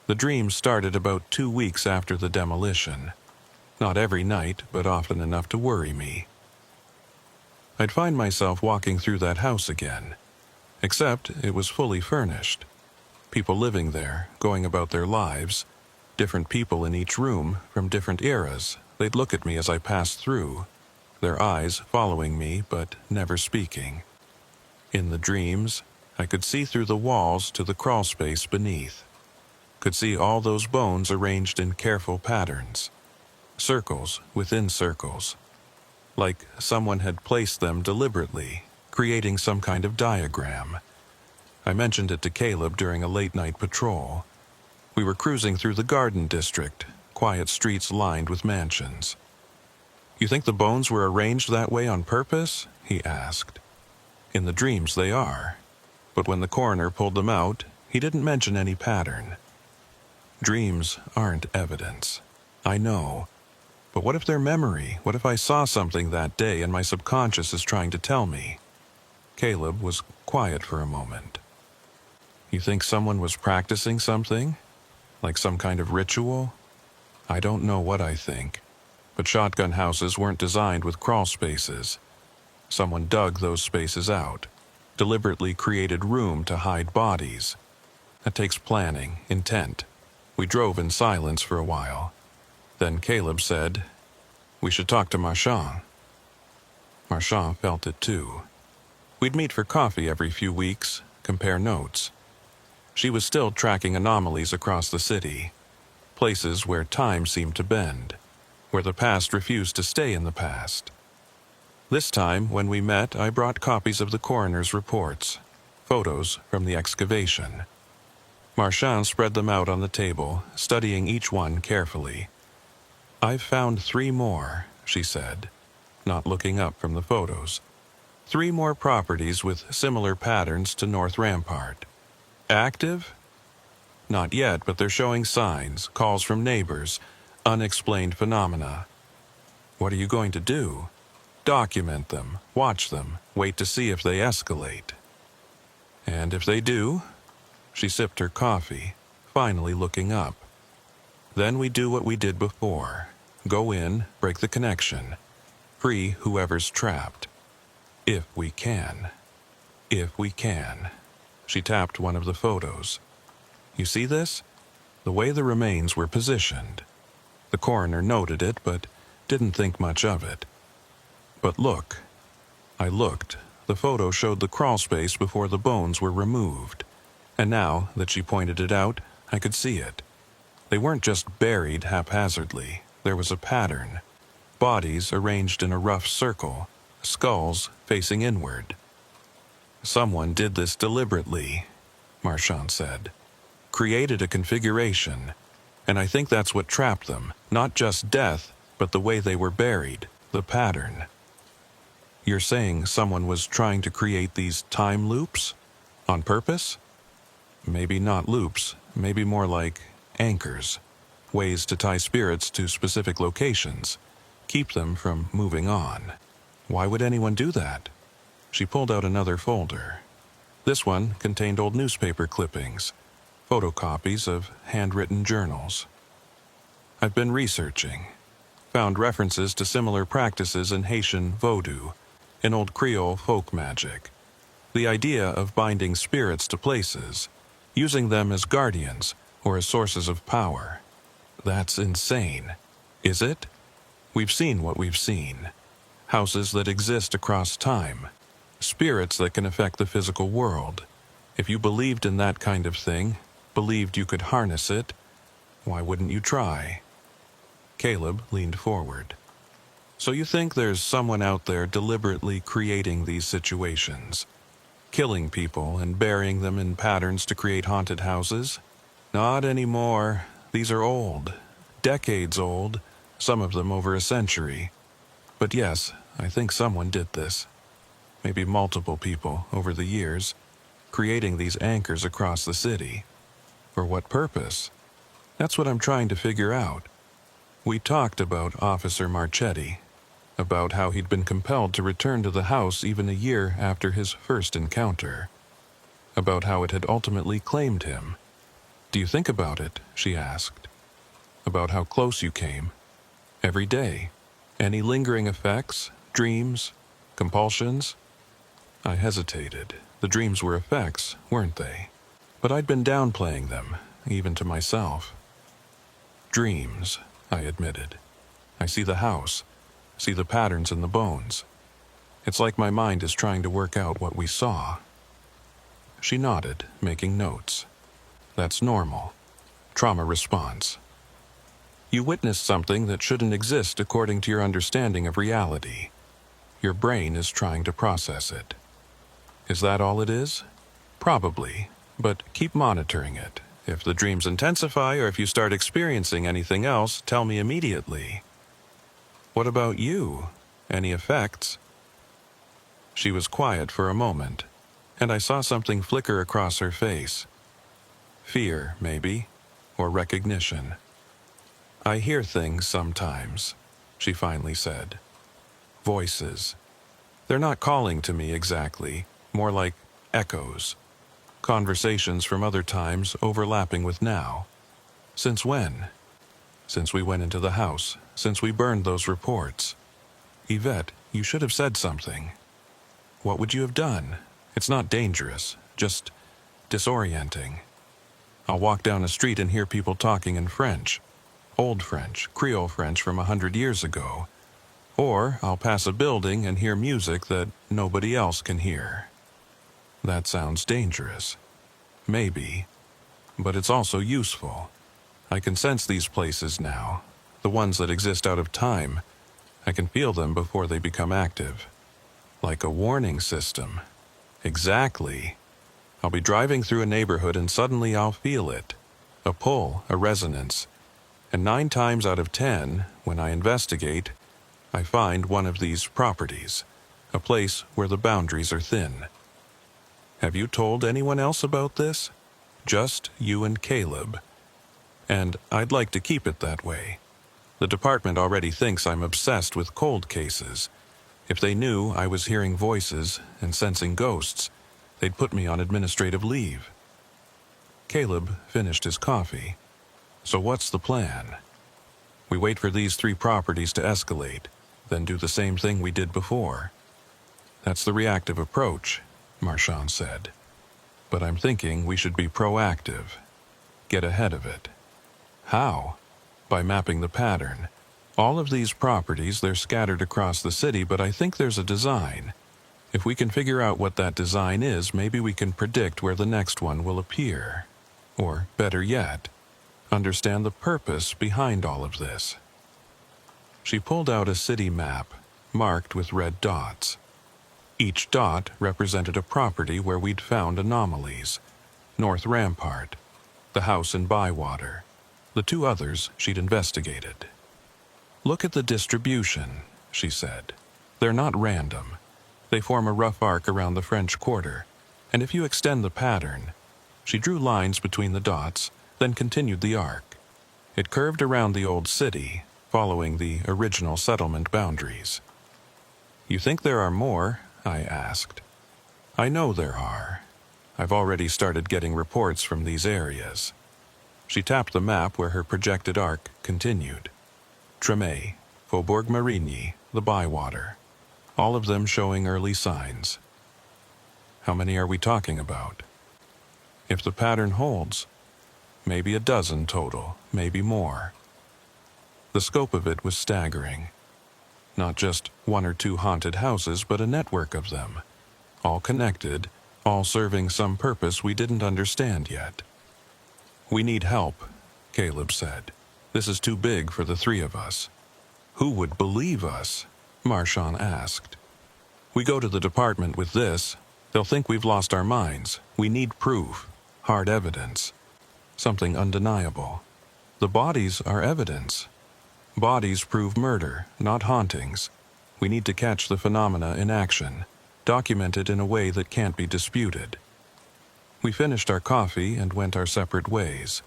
The dream started about 2 weeks after the demolition. Not every night, but often enough to worry me. I'd find myself walking through that house again. Except it was fully furnished. People living there, going about their lives. Different people in each room, from different eras. They'd look at me as I passed through. Their eyes following me, but never speaking. In the dreams, I could see through the walls to the crawl space beneath. Could see all those bones arranged in careful patterns. Circles within circles. Like someone had placed them deliberately, creating some kind of diagram. I mentioned it to Caleb during a late-night patrol. We were cruising through the Garden District, quiet streets lined with mansions. You think the bones were arranged that way on purpose? He asked. In the dreams they are. But when the coroner pulled them out, he didn't mention any pattern. Dreams aren't evidence. I know. But what if they're memory? What if I saw something that day and my subconscious is trying to tell me? Caleb was quiet for a moment. You think someone was practicing something? Like some kind of ritual? I don't know what I think. But shotgun houses weren't designed with crawl spaces. Someone dug those spaces out, deliberately created room to hide bodies. That takes planning, intent. We drove in silence for a while. Then Caleb said, "We should talk to Marchand." Marchand felt it too. We'd meet for coffee every few weeks, compare notes. She was still tracking anomalies across the city, places where time seemed to bend, where the past refused to stay in the past. This time, when we met, I brought copies of the coroner's reports, photos from the excavation. Marchand spread them out on the table, studying each one carefully. "I've found 3 more," she said, not looking up from the photos. 3 more properties with similar patterns to North Rampart. Active? Not yet, but they're showing signs, calls from neighbors, unexplained phenomena. What are you going to do? Document them, watch them, wait to see if they escalate. And if they do? She sipped her coffee, finally looking up. Then we do what we did before. Go in, break the connection. Free whoever's trapped. If we can. If we can. She tapped one of the photos. You see this? The way the remains were positioned. The coroner noted it, but didn't think much of it. But look. I looked. The photo showed the crawl space before the bones were removed. And now that she pointed it out, I could see it. They weren't just buried haphazardly. There was a pattern. Bodies arranged in a rough circle, skulls facing inward. Someone did this deliberately, Marchand said. Created a configuration. And I think that's what trapped them. Not just death, but the way they were buried, the pattern. You're saying someone was trying to create these time loops? On purpose? Maybe not loops, maybe more like anchors. Ways to tie spirits to specific locations. Keep them from moving on. Why would anyone do that? She pulled out another folder. This one contained old newspaper clippings, photocopies of handwritten journals. I've been researching. Found references to similar practices in Haitian Vodou, in old Creole folk magic. The idea of binding spirits to places, using them as guardians or as sources of power. That's insane. Is it? We've seen what we've seen. Houses that exist across time. Spirits that can affect the physical world. If you believed in that kind of thing, believed you could harness it, why wouldn't you try? Caleb leaned forward. So you think there's someone out there deliberately creating these situations? Killing people and burying them in patterns to create haunted houses? Not anymore. These are old. Decades old. Some of them over a century. But yes, I think someone did this. Maybe multiple people over the years, creating these anchors across the city. For what purpose? That's what I'm trying to figure out. We talked about Officer Marchetti, about how he'd been compelled to return to the house even a year after his first encounter, about how it had ultimately claimed him. Do you think about it? She asked. About how close you came. Every day. Any lingering effects, dreams, compulsions? I hesitated. The dreams were effects, weren't they? But I'd been downplaying them, even to myself. Dreams, I admitted. I see the house, see the patterns in the bones. It's like my mind is trying to work out what we saw. She nodded, making notes. That's normal. Trauma response. You witnessed something that shouldn't exist according to your understanding of reality. Your brain is trying to process it. Is that all it is? Probably, but keep monitoring it. If the dreams intensify or if you start experiencing anything else, tell me immediately. What about you? Any effects? She was quiet for a moment, and I saw something flicker across her face. Fear, maybe, or recognition. I hear things sometimes, she finally said. Voices. They're not calling to me exactly, more like echoes. Conversations from other times overlapping with now. Since when? Since we went into the house, since we burned those reports. Yvette, you should have said something. What would you have done? It's not dangerous, just disorienting. I'll walk down a street and hear people talking in French. Old French, Creole French from 100 years ago. Or I'll pass a building and hear music that nobody else can hear. That sounds dangerous. Maybe. But it's also useful. I can sense these places now, the ones that exist out of time. I can feel them before they become active. Like a warning system. Exactly. I'll be driving through a neighborhood and suddenly I'll feel it. A pull, a resonance. And 9 times out of 10, when I investigate, I find one of these properties, a place where the boundaries are thin. Have you told anyone else about this? Just you and Caleb. And I'd like to keep it that way. The department already thinks I'm obsessed with cold cases. If they knew I was hearing voices and sensing ghosts, they'd put me on administrative leave. Caleb finished his coffee. So what's the plan? We wait for these 3 properties to escalate, then do the same thing we did before. That's the reactive approach, Marchand said. But I'm thinking we should be proactive. Get ahead of it. How? By mapping the pattern. All of these properties, they're scattered across the city, but I think there's a design. If we can figure out what that design is, maybe we can predict where the next one will appear. Or, better yet, understand the purpose behind all of this. She pulled out a city map, marked with red dots. Each dot represented a property where we'd found anomalies. North Rampart, the house in Bywater, the 2 others she'd investigated. Look at the distribution, she said. They're not random. They form a rough arc around the French Quarter, and if you extend the pattern, she drew lines between the dots, then continued the arc. It curved around the old city, following the original settlement boundaries. You think there are more? I asked. I know there are. I've already started getting reports from these areas. She tapped the map where her projected arc continued. Tremé, Faubourg Marigny, the Bywater. All of them showing early signs. How many are we talking about? If the pattern holds, maybe a dozen total, maybe more. The scope of it was staggering. Not just 1 or 2 haunted houses, but a network of them. All connected, all serving some purpose we didn't understand yet. We need help, Caleb said. This is too big for the 3 of us. Who would believe us? Marchand asked. We go to the department with this, they'll think we've lost our minds. We need proof, hard evidence, something undeniable. The bodies are evidence. Bodies prove murder, not hauntings. We need to catch the phenomena in action, document it in a way that can't be disputed. We finished our coffee and went our separate ways,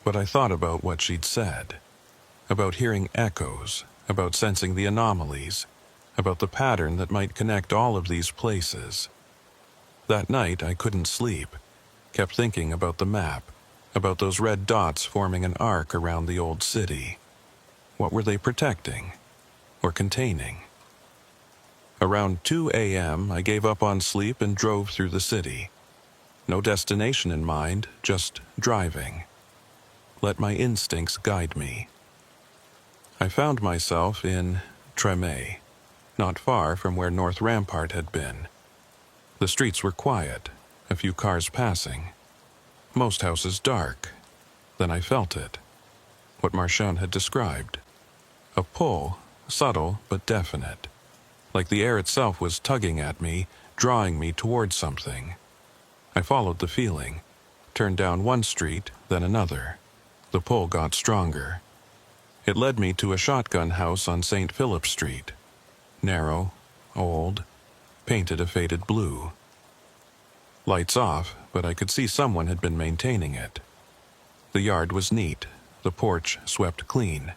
but I thought about what she'd said, about hearing echoes, about sensing the anomalies, about the pattern that might connect all of these places. That night I couldn't sleep, kept thinking about the map, about those red dots forming an arc around the old city. What were they protecting? Or containing? Around 2 a.m., I gave up on sleep and drove through the city. No destination in mind, just driving. Let my instincts guide me. I found myself in Tremé, not far from where North Rampart had been. The streets were quiet, a few cars passing. Most houses dark. Then I felt it. What Marchand had described. A pull, subtle but definite. Like the air itself was tugging at me, drawing me towards something. I followed the feeling, turned down one street, then another. The pull got stronger. It led me to a shotgun house on St. Philip Street. Narrow, old, painted a faded blue. Lights off, but I could see someone had been maintaining it. The yard was neat, the porch swept clean.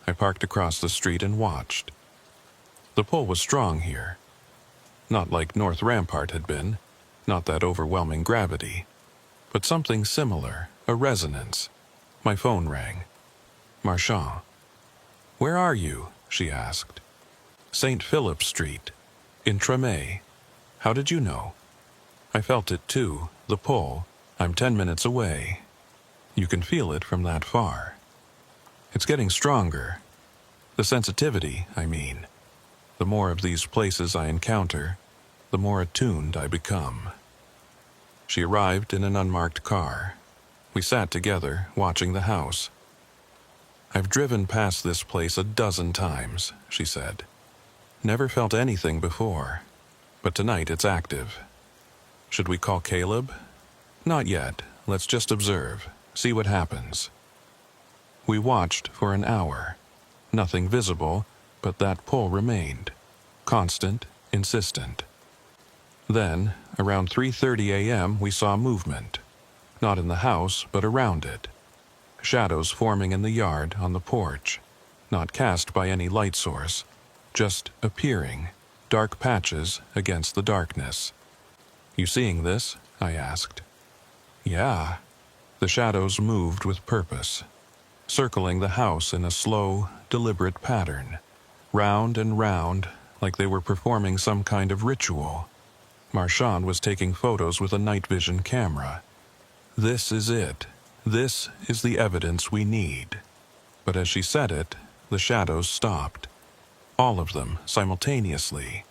I parked across the street and watched. The pull was strong here. Not like North Rampart had been, not that overwhelming gravity, but something similar, a resonance. My phone rang. Marchand. "Where are you?" she asked. "St. Philip Street, in Tremé. How did you know?" I felt it too, the pull. I'm 10 minutes away. You can feel it from that far. It's getting stronger. The sensitivity, I mean. The more of these places I encounter, the more attuned I become. She arrived in an unmarked car. We sat together, watching the house. "I've driven past this place a dozen times," she said. "Never felt anything before, but tonight it's active. Should we call Caleb?" "Not yet. Let's just observe, see what happens." We watched for an hour. Nothing visible, but that pull remained. Constant, insistent. Then, around 3:30 a.m., we saw movement. Not in the house, but around it. Shadows forming in the yard, on the porch. Not cast by any light source. Just appearing. Dark patches against the darkness. "You seeing this?" I asked. "Yeah." The shadows moved with purpose, circling the house in a slow, deliberate pattern. Round and round, like they were performing some kind of ritual. Marchand was taking photos with a night vision camera. "This is it. This is the evidence we need." But as she said it, the shadows stopped. All of them, simultaneously.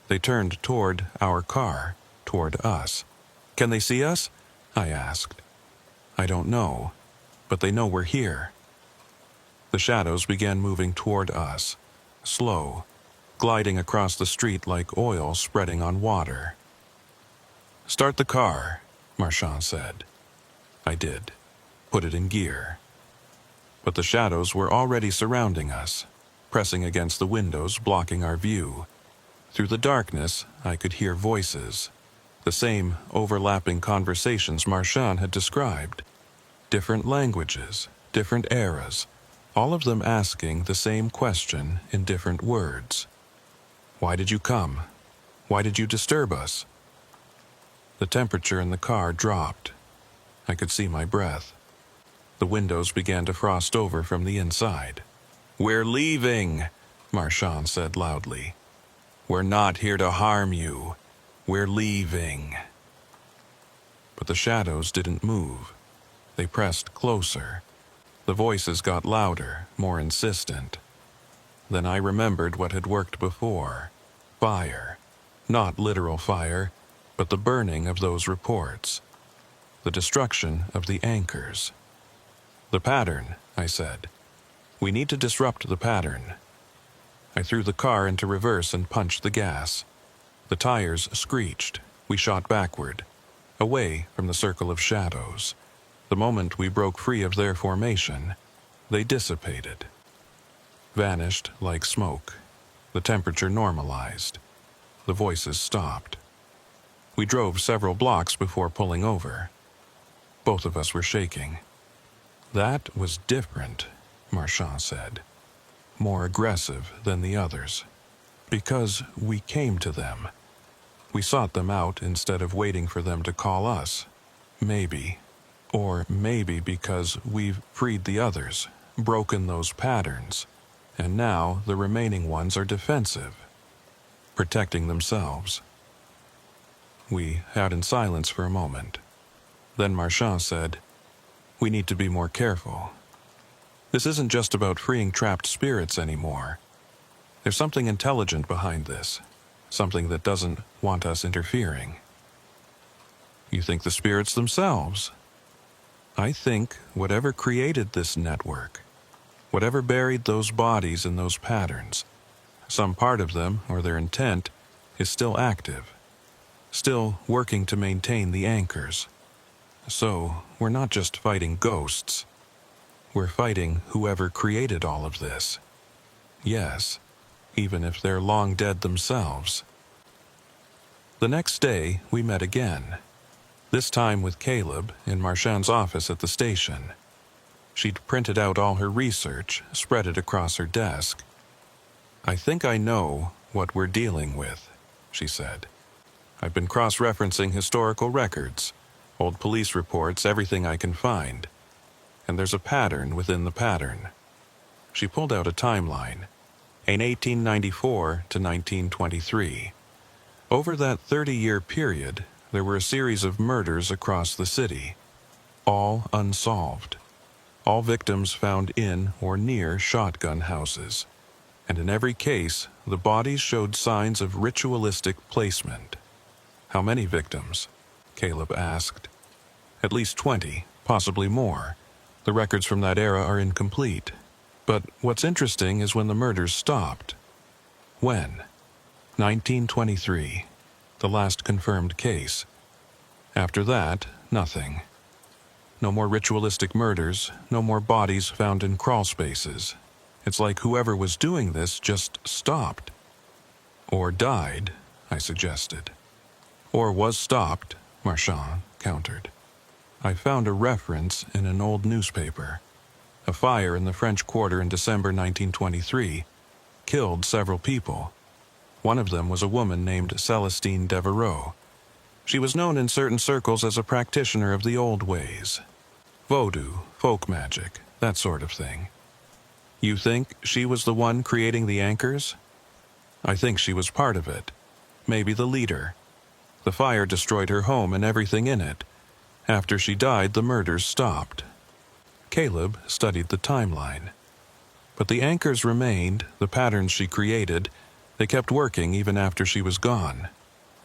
They turned toward our car, toward us. "Can they see us?" I asked. "I don't know, but they know we're here." The shadows began moving toward us, slow, gliding across the street like oil spreading on water. "Start the car," Marchand said. I did. Put it in gear. But the shadows were already surrounding us, pressing against the windows, blocking our view. Through the darkness, I could hear voices. The same overlapping conversations Marchand had described. Different languages, different eras, all of them asking the same question in different words. "Why did you come? Why did you disturb us?" The temperature in the car dropped. I could see my breath. The windows began to frost over from the inside. "We're leaving," Marchand said loudly. "We're not here to harm you. We're leaving." But the shadows didn't move. They pressed closer. The voices got louder, more insistent. Then I remembered what had worked before. Fire. Not literal fire, but the burning of those reports. The destruction of the anchors. "The pattern," I said. "We need to disrupt the pattern." I threw the car into reverse and punched the gas. The tires screeched. We shot backward, away from the circle of shadows. The moment we broke free of their formation, they dissipated. Vanished like smoke. The temperature normalized. The voices stopped. We drove several blocks before pulling over. Both of us were shaking. "That was different," Marchand said. "More aggressive than the others. Because we came to them. We sought them out instead of waiting for them to call us. Maybe. Or maybe because we've freed the others, broken those patterns, and now the remaining ones are defensive, protecting themselves." We sat in silence for a moment. Then Marchand said, "We need to be more careful. This isn't just about freeing trapped spirits anymore. There's something intelligent behind this, something that doesn't want us interfering." "You think the spirits themselves?" "I think whatever created this network, whatever buried those bodies in those patterns, some part of them, or their intent, is still active, still working to maintain the anchors. So, we're not just fighting ghosts. we're fighting whoever created all of this. Yes, even if they're long dead themselves. The next day, we met again. This time with Caleb in Marchand's office at the station. She'd printed out all her research, spread it across her desk. "I think I know what we're dealing with," she said. "I've been cross-referencing historical records, old police reports, everything I can find. And there's a pattern within the pattern." She pulled out a timeline, in 1894 to 1923. Over that 30-year period, there were a series of murders across the city, all unsolved. All victims found in or near shotgun houses. And in every case, the bodies showed signs of ritualistic placement. "How many victims?" Caleb asked. "At least 20, possibly more. The records from that era are incomplete. But what's interesting is when the murders stopped." "When?" 1923, the last confirmed case. After that, nothing. No more ritualistic murders, no more bodies found in crawl spaces. It's like whoever was doing this just stopped. "Or died," I suggested. "Or was stopped," Marchand countered. "I found a reference in an old newspaper. A fire in the French Quarter in December 1923 killed several people. One of them was a woman named Célestine Devereaux. She was known in certain circles as a practitioner of the old ways. Voodoo, folk magic, that sort of thing. You think she was the one creating the anchors?" "I think she was part of it. Maybe the leader. The fire destroyed her home and everything in it. After she died, the murders stopped." Caleb studied the timeline. "But the anchors remained, the patterns she created. They kept working even after she was gone."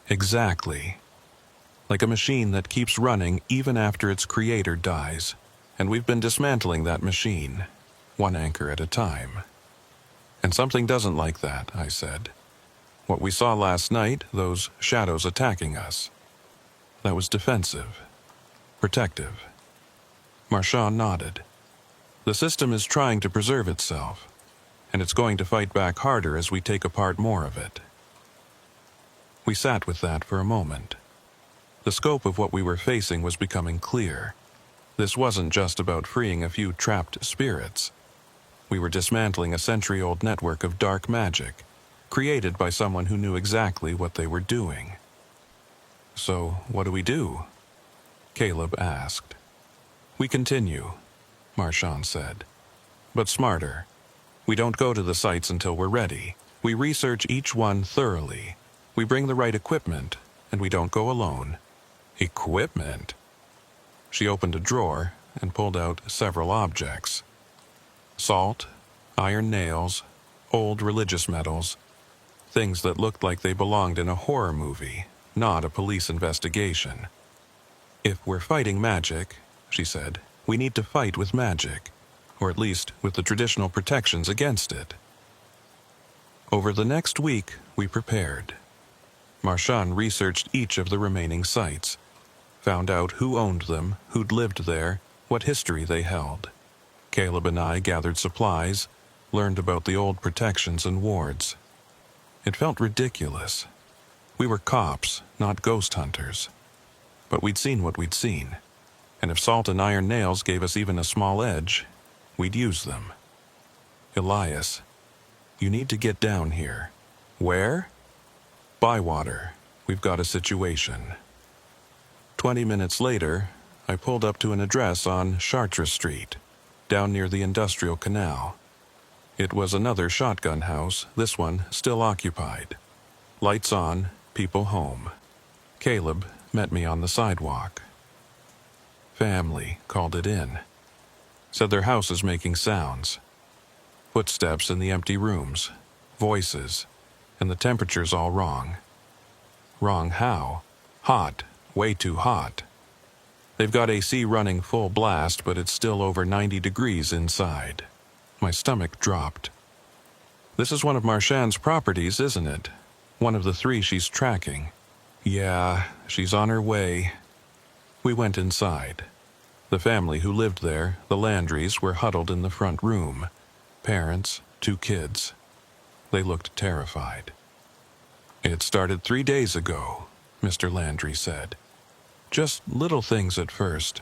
"Exactly. Like a machine that keeps running even after its creator dies. And we've been dismantling that machine, one anchor at a time." "And something doesn't like that," I said. "What we saw last night, those shadows attacking us. That was defensive. Protective." Marchand nodded. "The system is trying to preserve itself, and it's going to fight back harder as we take apart more of it." We sat with that for a moment. The scope of what we were facing was becoming clear. This wasn't just about freeing a few trapped spirits. We were dismantling a century-old network of dark magic, created by someone who knew exactly what they were doing. "So, what do we do?" Caleb asked. "We continue," Marchand said. "But smarter. We don't go to the sites until we're ready. We research each one thoroughly. We bring the right equipment, and we don't go alone." "Equipment?" She opened a drawer and pulled out several objects. Salt, iron nails, old religious medals, things that looked like they belonged in a horror movie, not a police investigation. "If we're fighting magic," she said, "we need to fight with magic, or at least with the traditional protections against it." Over the next week, we prepared. Marchand researched each of the remaining sites, found out who owned them, who'd lived there, what history they held. Caleb and I gathered supplies, learned about the old protections and wards. It felt ridiculous. We were cops, not ghost hunters. But we'd seen what we'd seen, and if salt and iron nails gave us even a small edge, we'd use them. "Elias, you need to get down here." "Where?" "Bywater. We've got a situation." 20 minutes later, I pulled up to an address on Chartres Street, down near the Industrial Canal. It was another shotgun house, this one still occupied. Lights on, people home. Caleb met me on the sidewalk. Family called it in. Said their house is making sounds. Footsteps in the empty rooms, voices, and the temperature's all wrong. Wrong how? Hot. Way too hot. They've got AC running full blast, but it's still over 90 degrees inside. My stomach dropped. "This is one of Marchand's properties, isn't it? One of the 3 she's tracking." "Yeah, she's on her way." We went inside. The family who lived there, the Landrys, were huddled in the front room. Parents, 2 kids. They looked terrified. "It started 3 days ago," Mr. Landry said. "Just little things at first.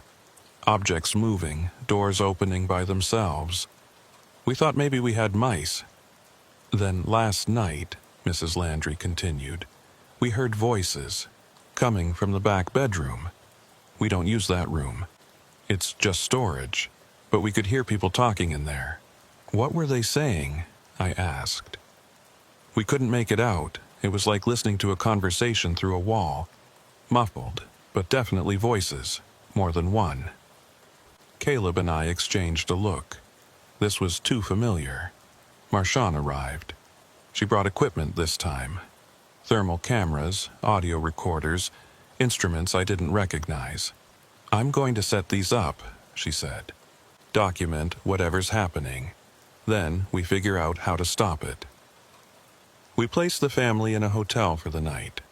Objects moving, doors opening by themselves. We thought maybe we had mice. Then last night," Mrs. Landry continued, "we heard voices coming from the back bedroom. We don't use that room. It's just storage, but we could hear people talking in there." "What were they saying?" I asked. "We couldn't make it out. It was like listening to a conversation through a wall. Muffled, but definitely voices, more than one." Caleb and I exchanged a look. This was too familiar. Marchand arrived. She brought equipment this time. Thermal cameras, audio recorders, instruments I didn't recognize. "I'm going to set these up," she said. "Document whatever's happening. Then we figure out how to stop it." We placed the family in a hotel for the night.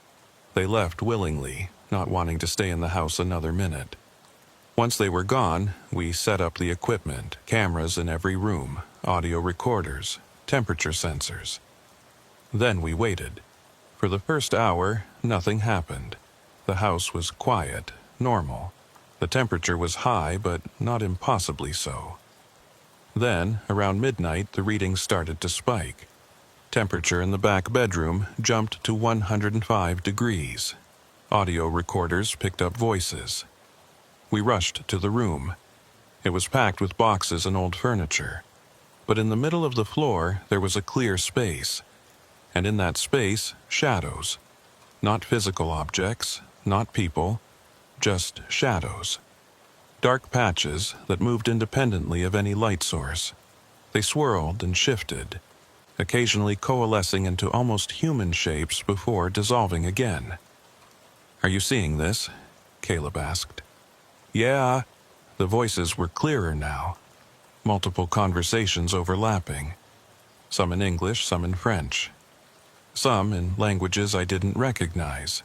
They left willingly, not wanting to stay in the house another minute. Once they were gone, we set up the equipment, cameras in every room, audio recorders, temperature sensors. Then we waited. For the first hour, nothing happened. The house was quiet, normal. The temperature was high, but not impossibly so. Then, around midnight, the readings started to spike. Temperature in the back bedroom jumped to 105 degrees. Audio recorders picked up voices. We rushed to the room. It was packed with boxes and old furniture. But in the middle of the floor, there was a clear space. And in that space, shadows. Not physical objects, not people, just shadows. Dark patches that moved independently of any light source. They swirled and shifted, occasionally coalescing into almost human shapes before dissolving again. "Are you seeing this?" Caleb asked. "Yeah." The voices were clearer now. Multiple conversations overlapping. Some in English, some in French. Some in languages I didn't recognize.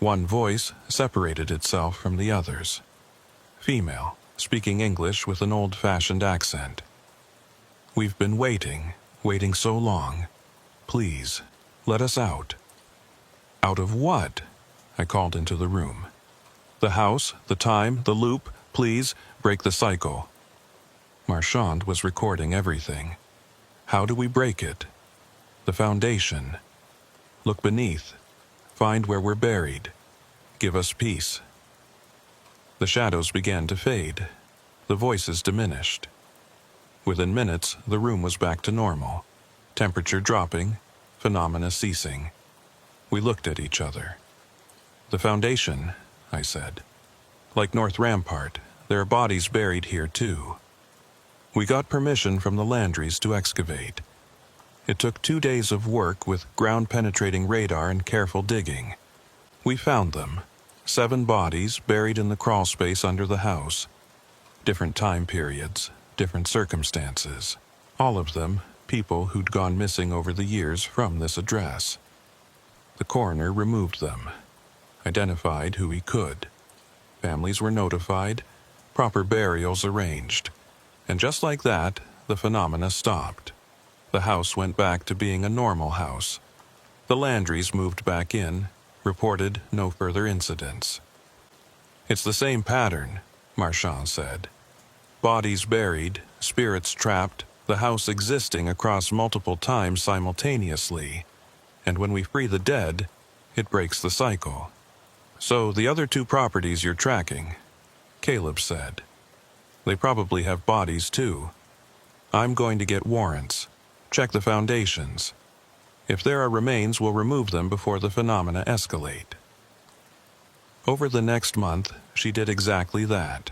One voice separated itself from the others. Female, speaking English with an old-fashioned accent. "We've been waiting so long. Please, let us out." "Out of what?" I called into the room. "The house, the time, the loop. Please, break the cycle." Marchand was recording everything. "How do we break it?" "The foundation. Look beneath. Find where we're buried. Give us peace." The shadows began to fade. The voices diminished. Within minutes, the room was back to normal. Temperature dropping, phenomena ceasing. We looked at each other. "The foundation," I said. "Like North Rampart, there are bodies buried here too." We got permission from the Landrys to excavate. It took 2 days of work with ground-penetrating radar and careful digging. We found them. 7 bodies buried in the crawl space under the house. Different time periods, different circumstances. All of them people who'd gone missing over the years from this address. The coroner removed them. Identified who he could. Families were notified, proper burials arranged. And just like that, the phenomena stopped. The house went back to being a normal house. The Landrys moved back in, reported no further incidents. "It's the same pattern," Marchand said. "Bodies buried, spirits trapped, the house existing across multiple times simultaneously. And when we free the dead, it breaks the cycle." "So the other 2 properties you're tracking," Caleb said. "They probably have bodies too. I'm going to get warrants. Check the foundations. If there are remains, we'll remove them before the phenomena escalate." Over the next month, she did exactly that.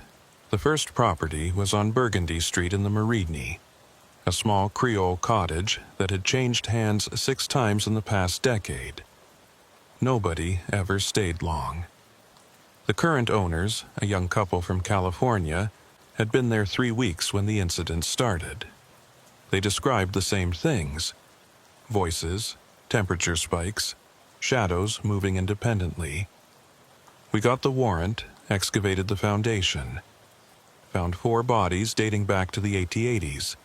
The first property was on Burgundy Street in the Meridni, a small Creole cottage that had changed hands 6 times in the past decade. Nobody ever stayed long. The current owners, a young couple from California, had been there 3 weeks when the incident started. They described the same things: voices, temperature spikes, shadows moving independently. We got the warrant, excavated the foundation. found 4 bodies dating back to the 1880s,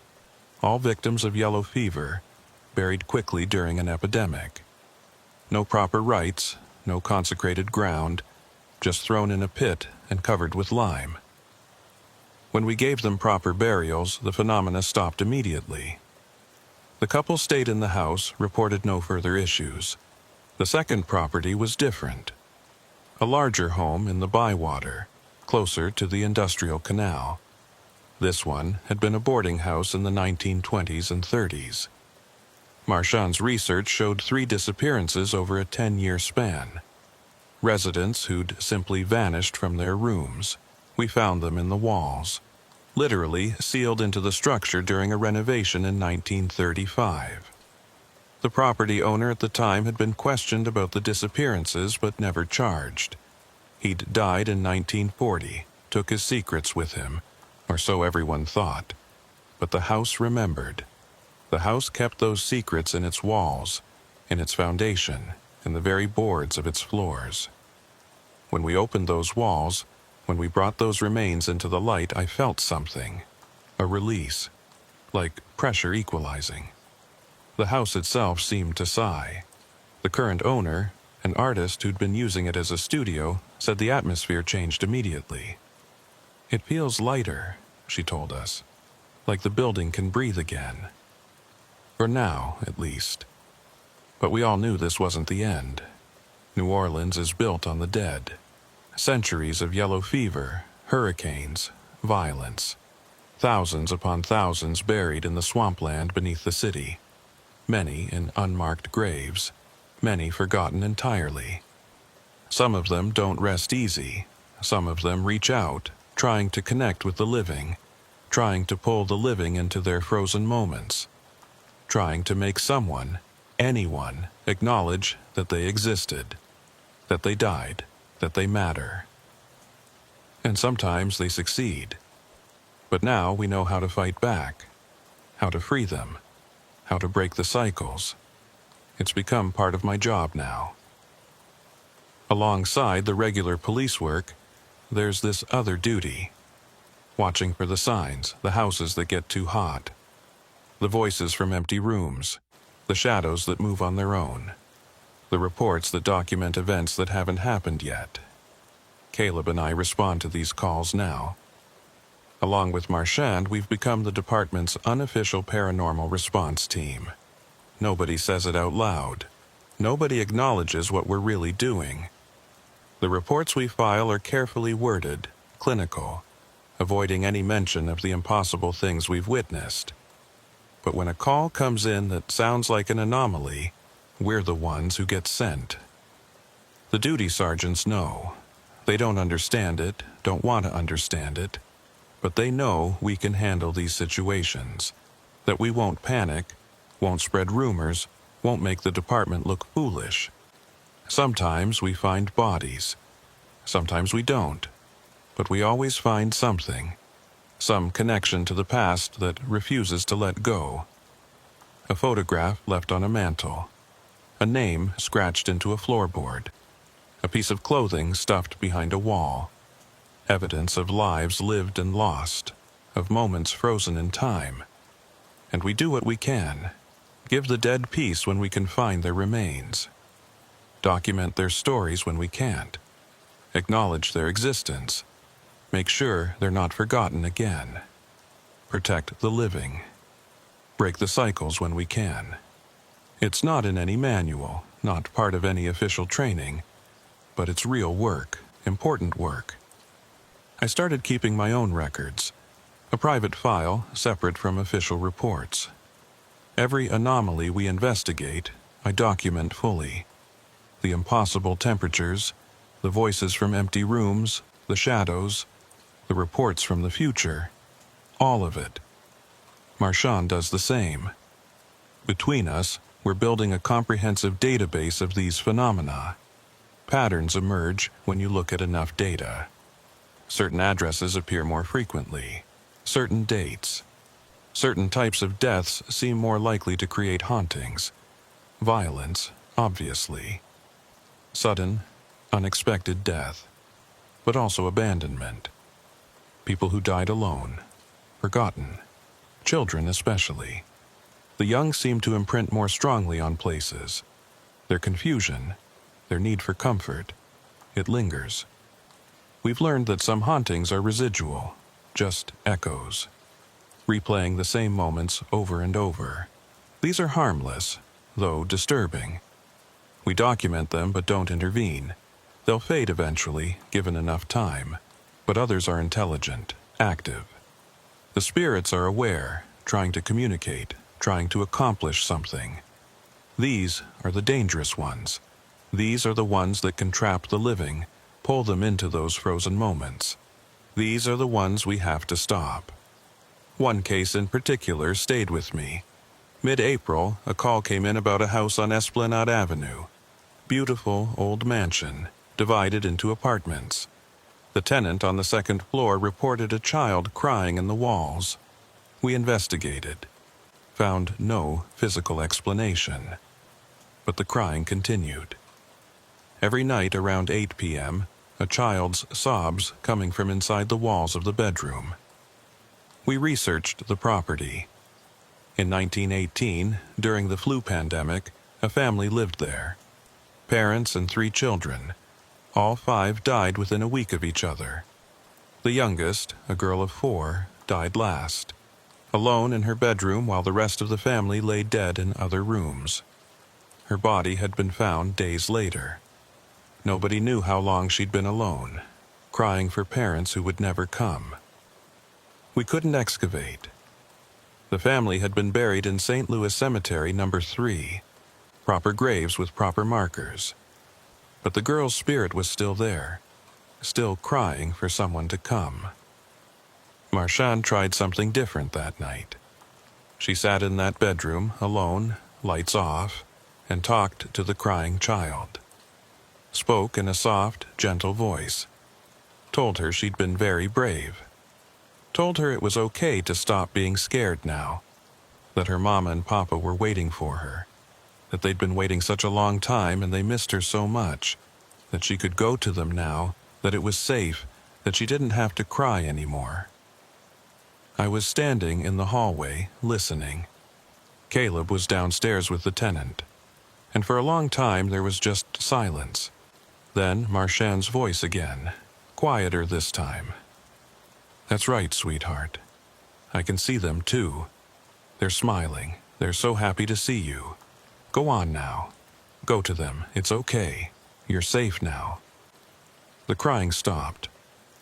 all victims of yellow fever, buried quickly during an epidemic. No proper rites, no consecrated ground, just thrown in a pit and covered with lime. When we gave them proper burials, the phenomena stopped immediately. The couple stayed in the house, reported no further issues. The second property was different. A larger home in the Bywater, closer to the industrial canal. This one had been a boarding house in the 1920s and 30s. Marchand's research showed 3 disappearances over a 10-year span. Residents who'd simply vanished from their rooms. We found them in the walls, literally sealed into the structure during a renovation in 1935. The property owner at the time had been questioned about the disappearances but never charged. He'd died in 1940, took his secrets with him, or so everyone thought. But the house remembered. The house kept those secrets in its walls, in its foundation, in the very boards of its floors. When we opened those walls, when we brought those remains into the light, I felt something. A release, like pressure equalizing. The house itself seemed to sigh. The current owner, an artist who'd been using it as a studio, said the atmosphere changed immediately. "It feels lighter," she told us, "like the building can breathe again. For now, at least." But we all knew this wasn't the end. New Orleans is built on the dead. Centuries of yellow fever, hurricanes, violence. Thousands upon thousands buried in the swampland beneath the city. Many in unmarked graves, many forgotten entirely. Some of them don't rest easy. Some of them reach out, trying to connect with the living, trying to pull the living into their frozen moments, trying to make someone, anyone, acknowledge that they existed, that they died, that they matter. And sometimes they succeed. But now we know how to fight back, how to free them, how to break the cycles. It's become part of my job now. Alongside the regular police work, there's this other duty. Watching for the signs, the houses that get too hot, the voices from empty rooms, the shadows that move on their own, the reports that document events that haven't happened yet. Caleb and I respond to these calls now. Along with Marchand, we've become the department's unofficial paranormal response team. Nobody says it out loud. Nobody acknowledges what we're really doing. The reports we file are carefully worded, clinical, avoiding any mention of the impossible things we've witnessed. But when a call comes in that sounds like an anomaly, we're the ones who get sent. The duty sergeants know. They don't understand it, don't want to understand it, but they know we can handle these situations, that we won't panic, won't spread rumors, won't make the department look foolish. Sometimes we find bodies. Sometimes we don't. But we always find something. Some connection to the past that refuses to let go. A photograph left on a mantel. A name scratched into a floorboard. A piece of clothing stuffed behind a wall. Evidence of lives lived and lost, of moments frozen in time. And we do what we can. Give the dead peace when we can find their remains. Document their stories when we can't. Acknowledge their existence. Make sure they're not forgotten again. Protect the living. Break the cycles when we can. It's not in any manual, not part of any official training, but it's real work, important work. I started keeping my own records, a private file separate from official reports. Every anomaly we investigate, I document fully. The impossible temperatures, the voices from empty rooms, the shadows, the reports from the future, all of it. Marchand does the same. Between us, we're building a comprehensive database of these phenomena. Patterns emerge when you look at enough data. Certain addresses appear more frequently. Certain dates. Certain types of deaths seem more likely to create hauntings. Violence, obviously. Sudden, unexpected death, but also abandonment. people who died alone, forgotten, children especially. The young seem to imprint more strongly on places. Their confusion, their need for comfort, it lingers. We've learned that some hauntings are residual, just echoes, replaying the same moments over and over. These are harmless, though disturbing. We document them but don't intervene. They'll fade eventually, given enough time. But others are intelligent, active. The spirits are aware, trying to communicate, trying to accomplish something. These are the dangerous ones. These are the ones that can trap the living, pull them into those frozen moments. These are the ones we have to stop. One case in particular stayed with me. Mid-April, a call came in about a house on Esplanade Avenue. Beautiful old mansion, divided into apartments. The tenant on the second floor reported a child crying in the walls. We investigated. Found no physical explanation. But the crying continued. Every night around 8 p.m., a child's sobs coming from inside the walls of the bedroom. We researched the property. In 1918, during the flu pandemic, a family lived there. Parents and 3 children. All 5 died within a week of each other. The youngest, a girl of 4, died last, alone in her bedroom while the rest of the family lay dead in other rooms. Her body had been found days later. Nobody knew how long she'd been alone, crying for parents who would never come. We couldn't excavate. The family had been buried in St. Louis Cemetery No. 3, proper graves with proper markers. But the girl's spirit was still there, still crying for someone to come. Marchand tried something different that night. She sat in that bedroom, alone, lights off, and talked to the crying child. Spoke in a soft, gentle voice. Told her she'd been very brave. Told her it was okay to stop being scared now. That her mama and papa were waiting for her. That they'd been waiting such a long time and they missed her so much. That she could go to them now. That it was safe. That she didn't have to cry anymore. I was standing in the hallway, listening. Caleb was downstairs with the tenant. And for a long time there was just silence. Then Marchand's voice again, quieter this time. "That's right, sweetheart. I can see them too. They're smiling. They're so happy to see you. Go on now. Go to them. It's okay. You're safe now." The crying stopped.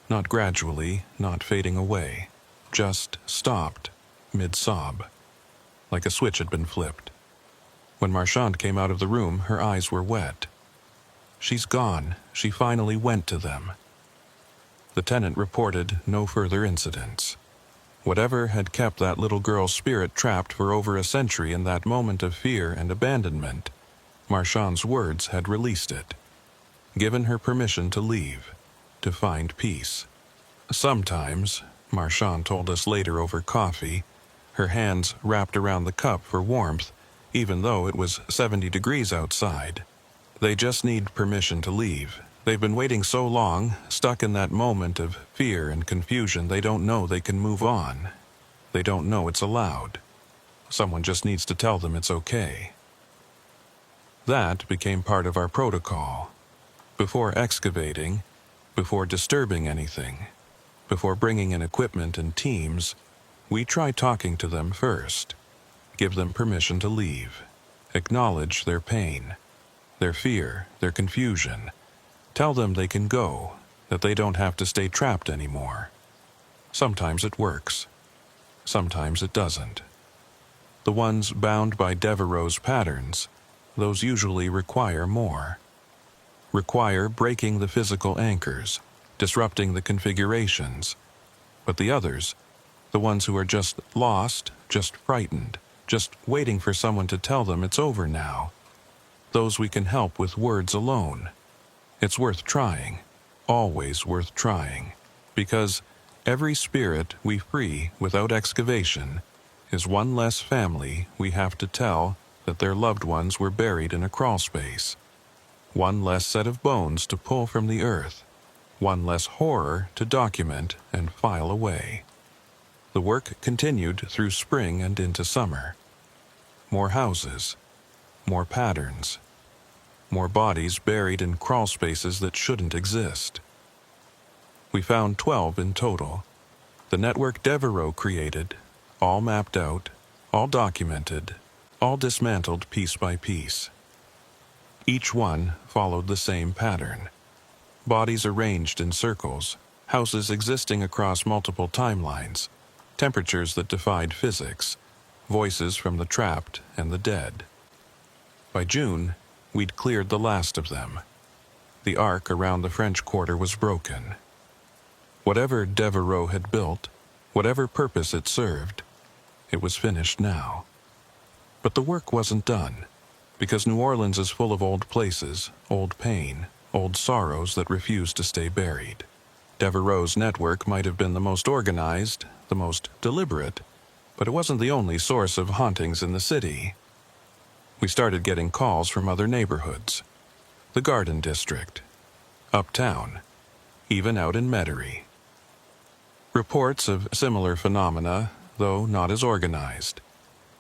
Not gradually, not fading away. Just stopped, mid-sob. Like a switch had been flipped. When Marchand came out of the room, her eyes were wet. "She's gone. She finally went to them." The tenant reported no further incidents. Whatever had kept that little girl's spirit trapped for over a century in that moment of fear and abandonment, Marchand's words had released it, given her permission to leave, to find peace. Sometimes, Marchand told us later over coffee, her hands wrapped around the cup for warmth, even though it was 70 degrees outside. They just need permission to leave. They've been waiting so long, stuck in that moment of fear and confusion, they don't know they can move on. They don't know it's allowed. Someone just needs to tell them it's okay. That became part of our protocol. Before excavating, before disturbing anything, before bringing in equipment and teams, we try talking to them first. Give them permission to leave. Acknowledge their pain, their fear, their confusion. Tell them they can go, that they don't have to stay trapped anymore. Sometimes it works. Sometimes it doesn't. The ones bound by Devereux's patterns, those usually require more. Require breaking the physical anchors, disrupting the configurations. But the others, the ones who are just lost, just frightened, just waiting for someone to tell them it's over now, those we can help with words alone. It's worth trying, always worth trying, because every spirit we free without excavation is one less family we have to tell that their loved ones were buried in a crawlspace, one less set of bones to pull from the earth, one less horror to document and file away. The work continued through spring and into summer. More houses, more patterns, more bodies buried in crawl spaces that shouldn't exist. We found 12 in total. The network Devereaux created, all mapped out, all documented, all dismantled piece by piece. Each one followed the same pattern. Bodies arranged in circles, houses existing across multiple timelines, temperatures that defied physics, voices from the trapped and the dead. By June, we'd cleared the last of them. The arc around the French Quarter was broken. Whatever Devereaux had built, whatever purpose it served, it was finished now. But the work wasn't done, because New Orleans is full of old places, old pain, old sorrows that refuse to stay buried. Devereaux's network might have been the most organized, the most deliberate, but it wasn't the only source of hauntings in the city. We started getting calls from other neighborhoods, the Garden District, uptown, even out in Metairie. Reports of similar phenomena, though not as organized.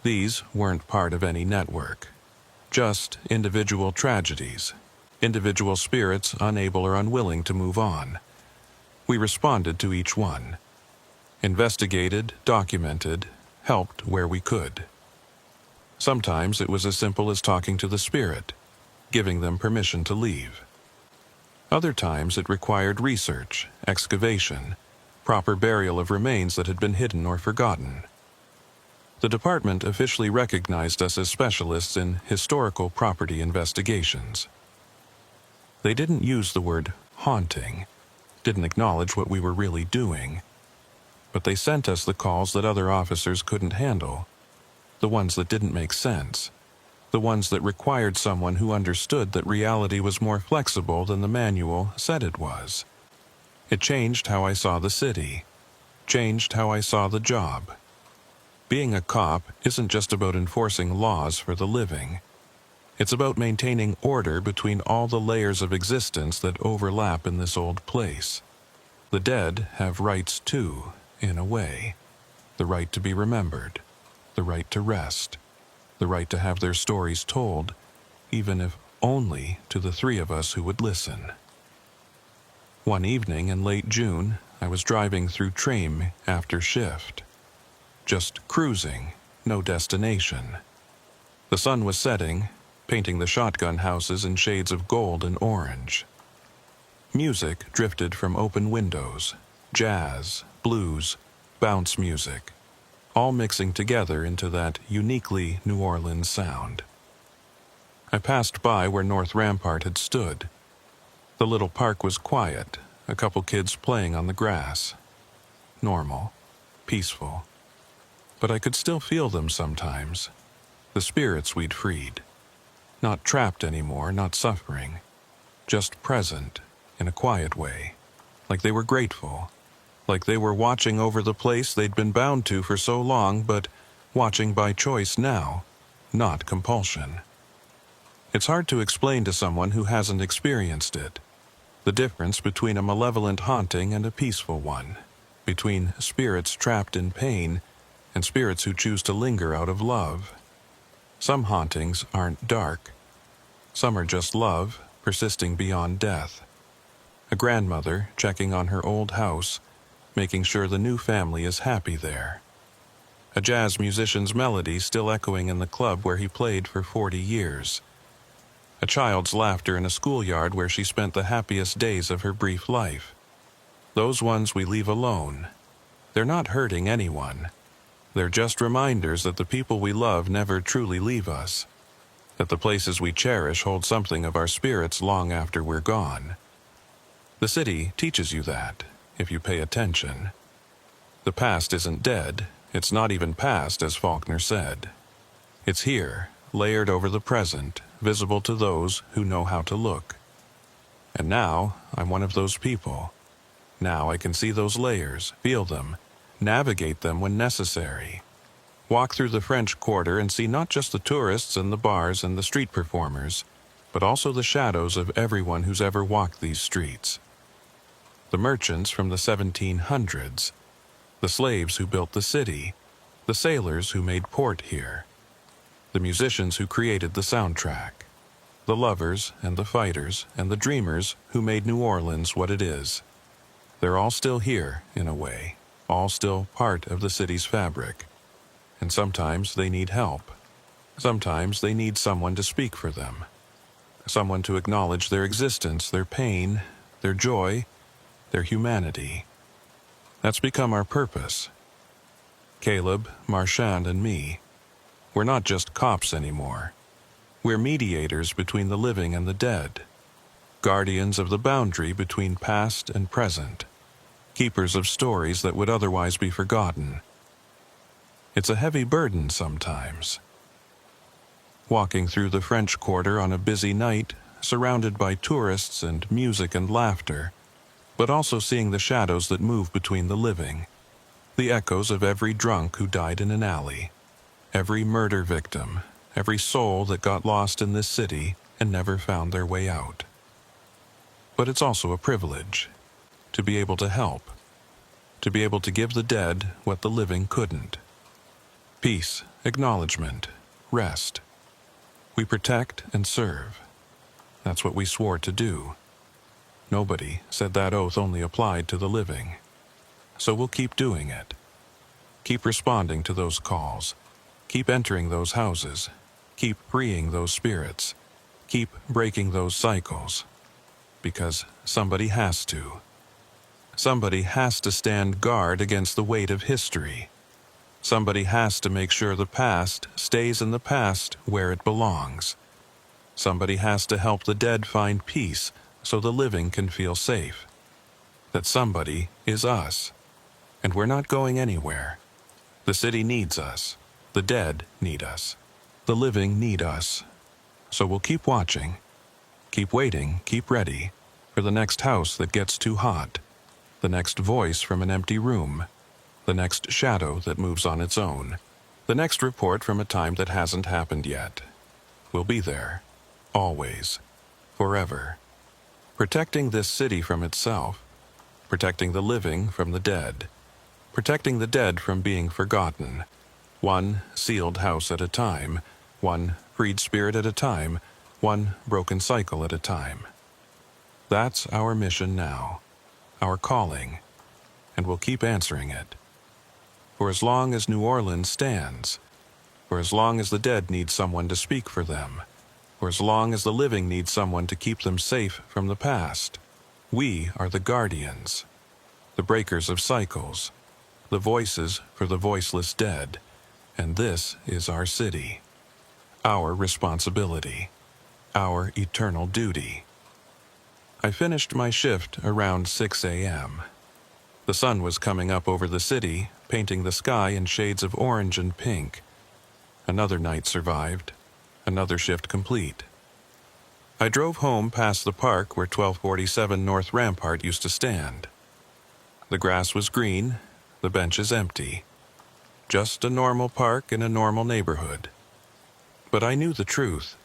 These weren't part of any network, just individual tragedies, individual spirits unable or unwilling to move on. We responded to each one, investigated, documented, helped where we could. Sometimes it was as simple as talking to the spirit, giving them permission to leave. Other times it required research, excavation, proper burial of remains that had been hidden or forgotten. The department officially recognized us as specialists in historical property investigations. They didn't use the word haunting, didn't acknowledge what we were really doing, but they sent us the calls that other officers couldn't handle, the ones that didn't make sense, the ones that required someone who understood that reality was more flexible than the manual said it was. It changed how I saw the city, changed how I saw the job. Being a cop isn't just about enforcing laws for the living. It's about maintaining order between all the layers of existence that overlap in this old place. The dead have rights too, in a way. The right to be remembered, the right to rest, the right to have their stories told, even if only to the three of us who would listen. One evening in late June, I was driving through Trame after shift. Just cruising, no destination. The sun was setting, painting the shotgun houses in shades of gold and orange. Music drifted from open windows, jazz, blues, bounce music, all mixing together into that uniquely New Orleans sound. I passed by where North Rampart had stood. The little park was quiet, a couple kids playing on the grass. Normal, peaceful. But I could still feel them sometimes, the spirits we'd freed. Not trapped anymore, not suffering, just present in a quiet way, like they were grateful, like they were watching over the place they'd been bound to for so long, but watching by choice now, not compulsion. It's hard to explain to someone who hasn't experienced it, the difference between a malevolent haunting and a peaceful one, between spirits trapped in pain and spirits who choose to linger out of love. Some hauntings aren't dark. Some are just love, persisting beyond death. A grandmother checking on her old house, making sure the new family is happy there. A jazz musician's melody still echoing in the club where he played for 40 years. A child's laughter in a schoolyard where she spent the happiest days of her brief life. Those ones we leave alone. They're not hurting anyone. They're just reminders that the people we love never truly leave us, that the places we cherish hold something of our spirits long after we're gone. The city teaches you that, if you pay attention. The past isn't dead, it's not even past, as Faulkner said. It's here, layered over the present, visible to those who know how to look. And now, I'm one of those people. Now I can see those layers, feel them, navigate them when necessary. Walk through the French Quarter and see not just the tourists and the bars and the street performers, but also the shadows of everyone who's ever walked these streets. the merchants from the 1700s, the slaves who built the city, the sailors who made port here, the musicians who created the soundtrack, the lovers and the fighters and the dreamers who made New Orleans what it is. They're all still here, in a way, all still part of the city's fabric. And sometimes they need help. Sometimes they need someone to speak for them. Someone to acknowledge their existence, their pain, their joy, their humanity. That's become our purpose. Caleb, Marchand, and me. We're not just cops anymore. We're mediators between the living and the dead. Guardians of the boundary between past and present. Keepers of stories that would otherwise be forgotten. It's a heavy burden sometimes. Walking through the French Quarter on a busy night, surrounded by tourists and music and laughter, but also seeing the shadows that move between the living, the echoes of every drunk who died in an alley, every murder victim, every soul that got lost in this city and never found their way out. But it's also a privilege to be able to help, to be able to give the dead what the living couldn't. Peace, acknowledgement, rest. We protect and serve. That's what we swore to do. Nobody said that oath only applied to the living. So we'll keep doing it. Keep responding to those calls. Keep entering those houses. Keep freeing those spirits. Keep breaking those cycles. Because somebody has to. Somebody has to stand guard against the weight of history. Somebody has to make sure the past stays in the past where it belongs. Somebody has to help the dead find peace so the living can feel safe. That somebody is us. And we're not going anywhere. The city needs us. The dead need us. The living need us. So we'll keep watching, keep waiting, keep ready for the next house that gets too hot, the next voice from an empty room, the next shadow that moves on its own, the next report from a time that hasn't happened yet. We'll be there, always, forever, protecting this city from itself, protecting the living from the dead, protecting the dead from being forgotten, one sealed house at a time, one freed spirit at a time, one broken cycle at a time. That's our mission now, our calling, and we'll keep answering it. For as long as New Orleans stands, for as long as the dead need someone to speak for them, for as long as the living need someone to keep them safe from the past, we are the guardians, the breakers of cycles, the voices for the voiceless dead, and this is our city, our responsibility, our eternal duty. I finished my shift around 6 a.m. The sun was coming up over the city, painting the sky in shades of orange and pink. Another night survived, another shift complete. I drove home past the park where 1247 North Rampart used to stand. The grass was green, the benches empty. Just a normal park in a normal neighborhood. But I knew the truth,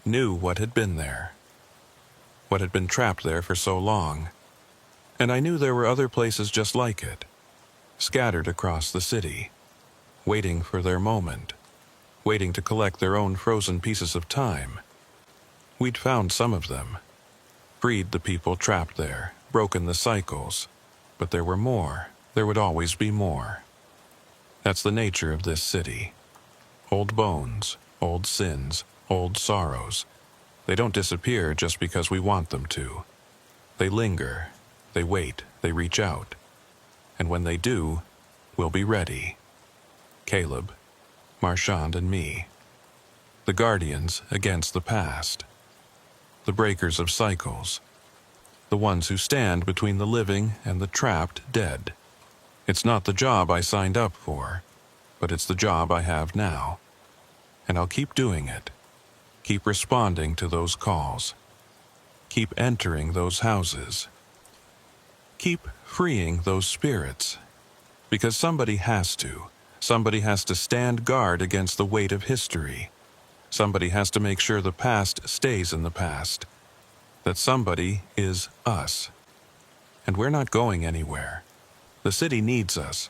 knew what had been there, what had been trapped there for so long. And I knew there were other places just like it, scattered across the city, waiting for their moment, waiting to collect their own frozen pieces of time. We'd found some of them, freed the people trapped there, broken the cycles, but there were more, there would always be more. That's the nature of this city. Old bones, old sins, old sorrows. They don't disappear just because we want them to. They linger, they wait, they reach out. And when they do, we'll be ready. Caleb, Marchand, and me. The guardians against the past. The breakers of cycles. The ones who stand between the living and the trapped dead. It's not the job I signed up for, but it's the job I have now. And I'll keep doing it. Keep responding to those calls. Keep entering those houses. Keep freeing those spirits. Because somebody has to. Somebody has to stand guard against the weight of history. Somebody has to make sure the past stays in the past. That somebody is us. And we're not going anywhere. The city needs us.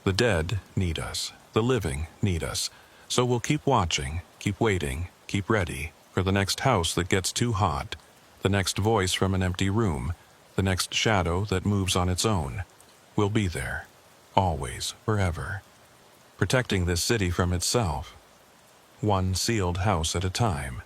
The dead need us. The living need us. So we'll keep watching, keep waiting, keep ready for the next house that gets too hot, the next voice from an empty room, the next shadow that moves on its own. We'll be there, always, forever, protecting this city from itself, one sealed house at a time.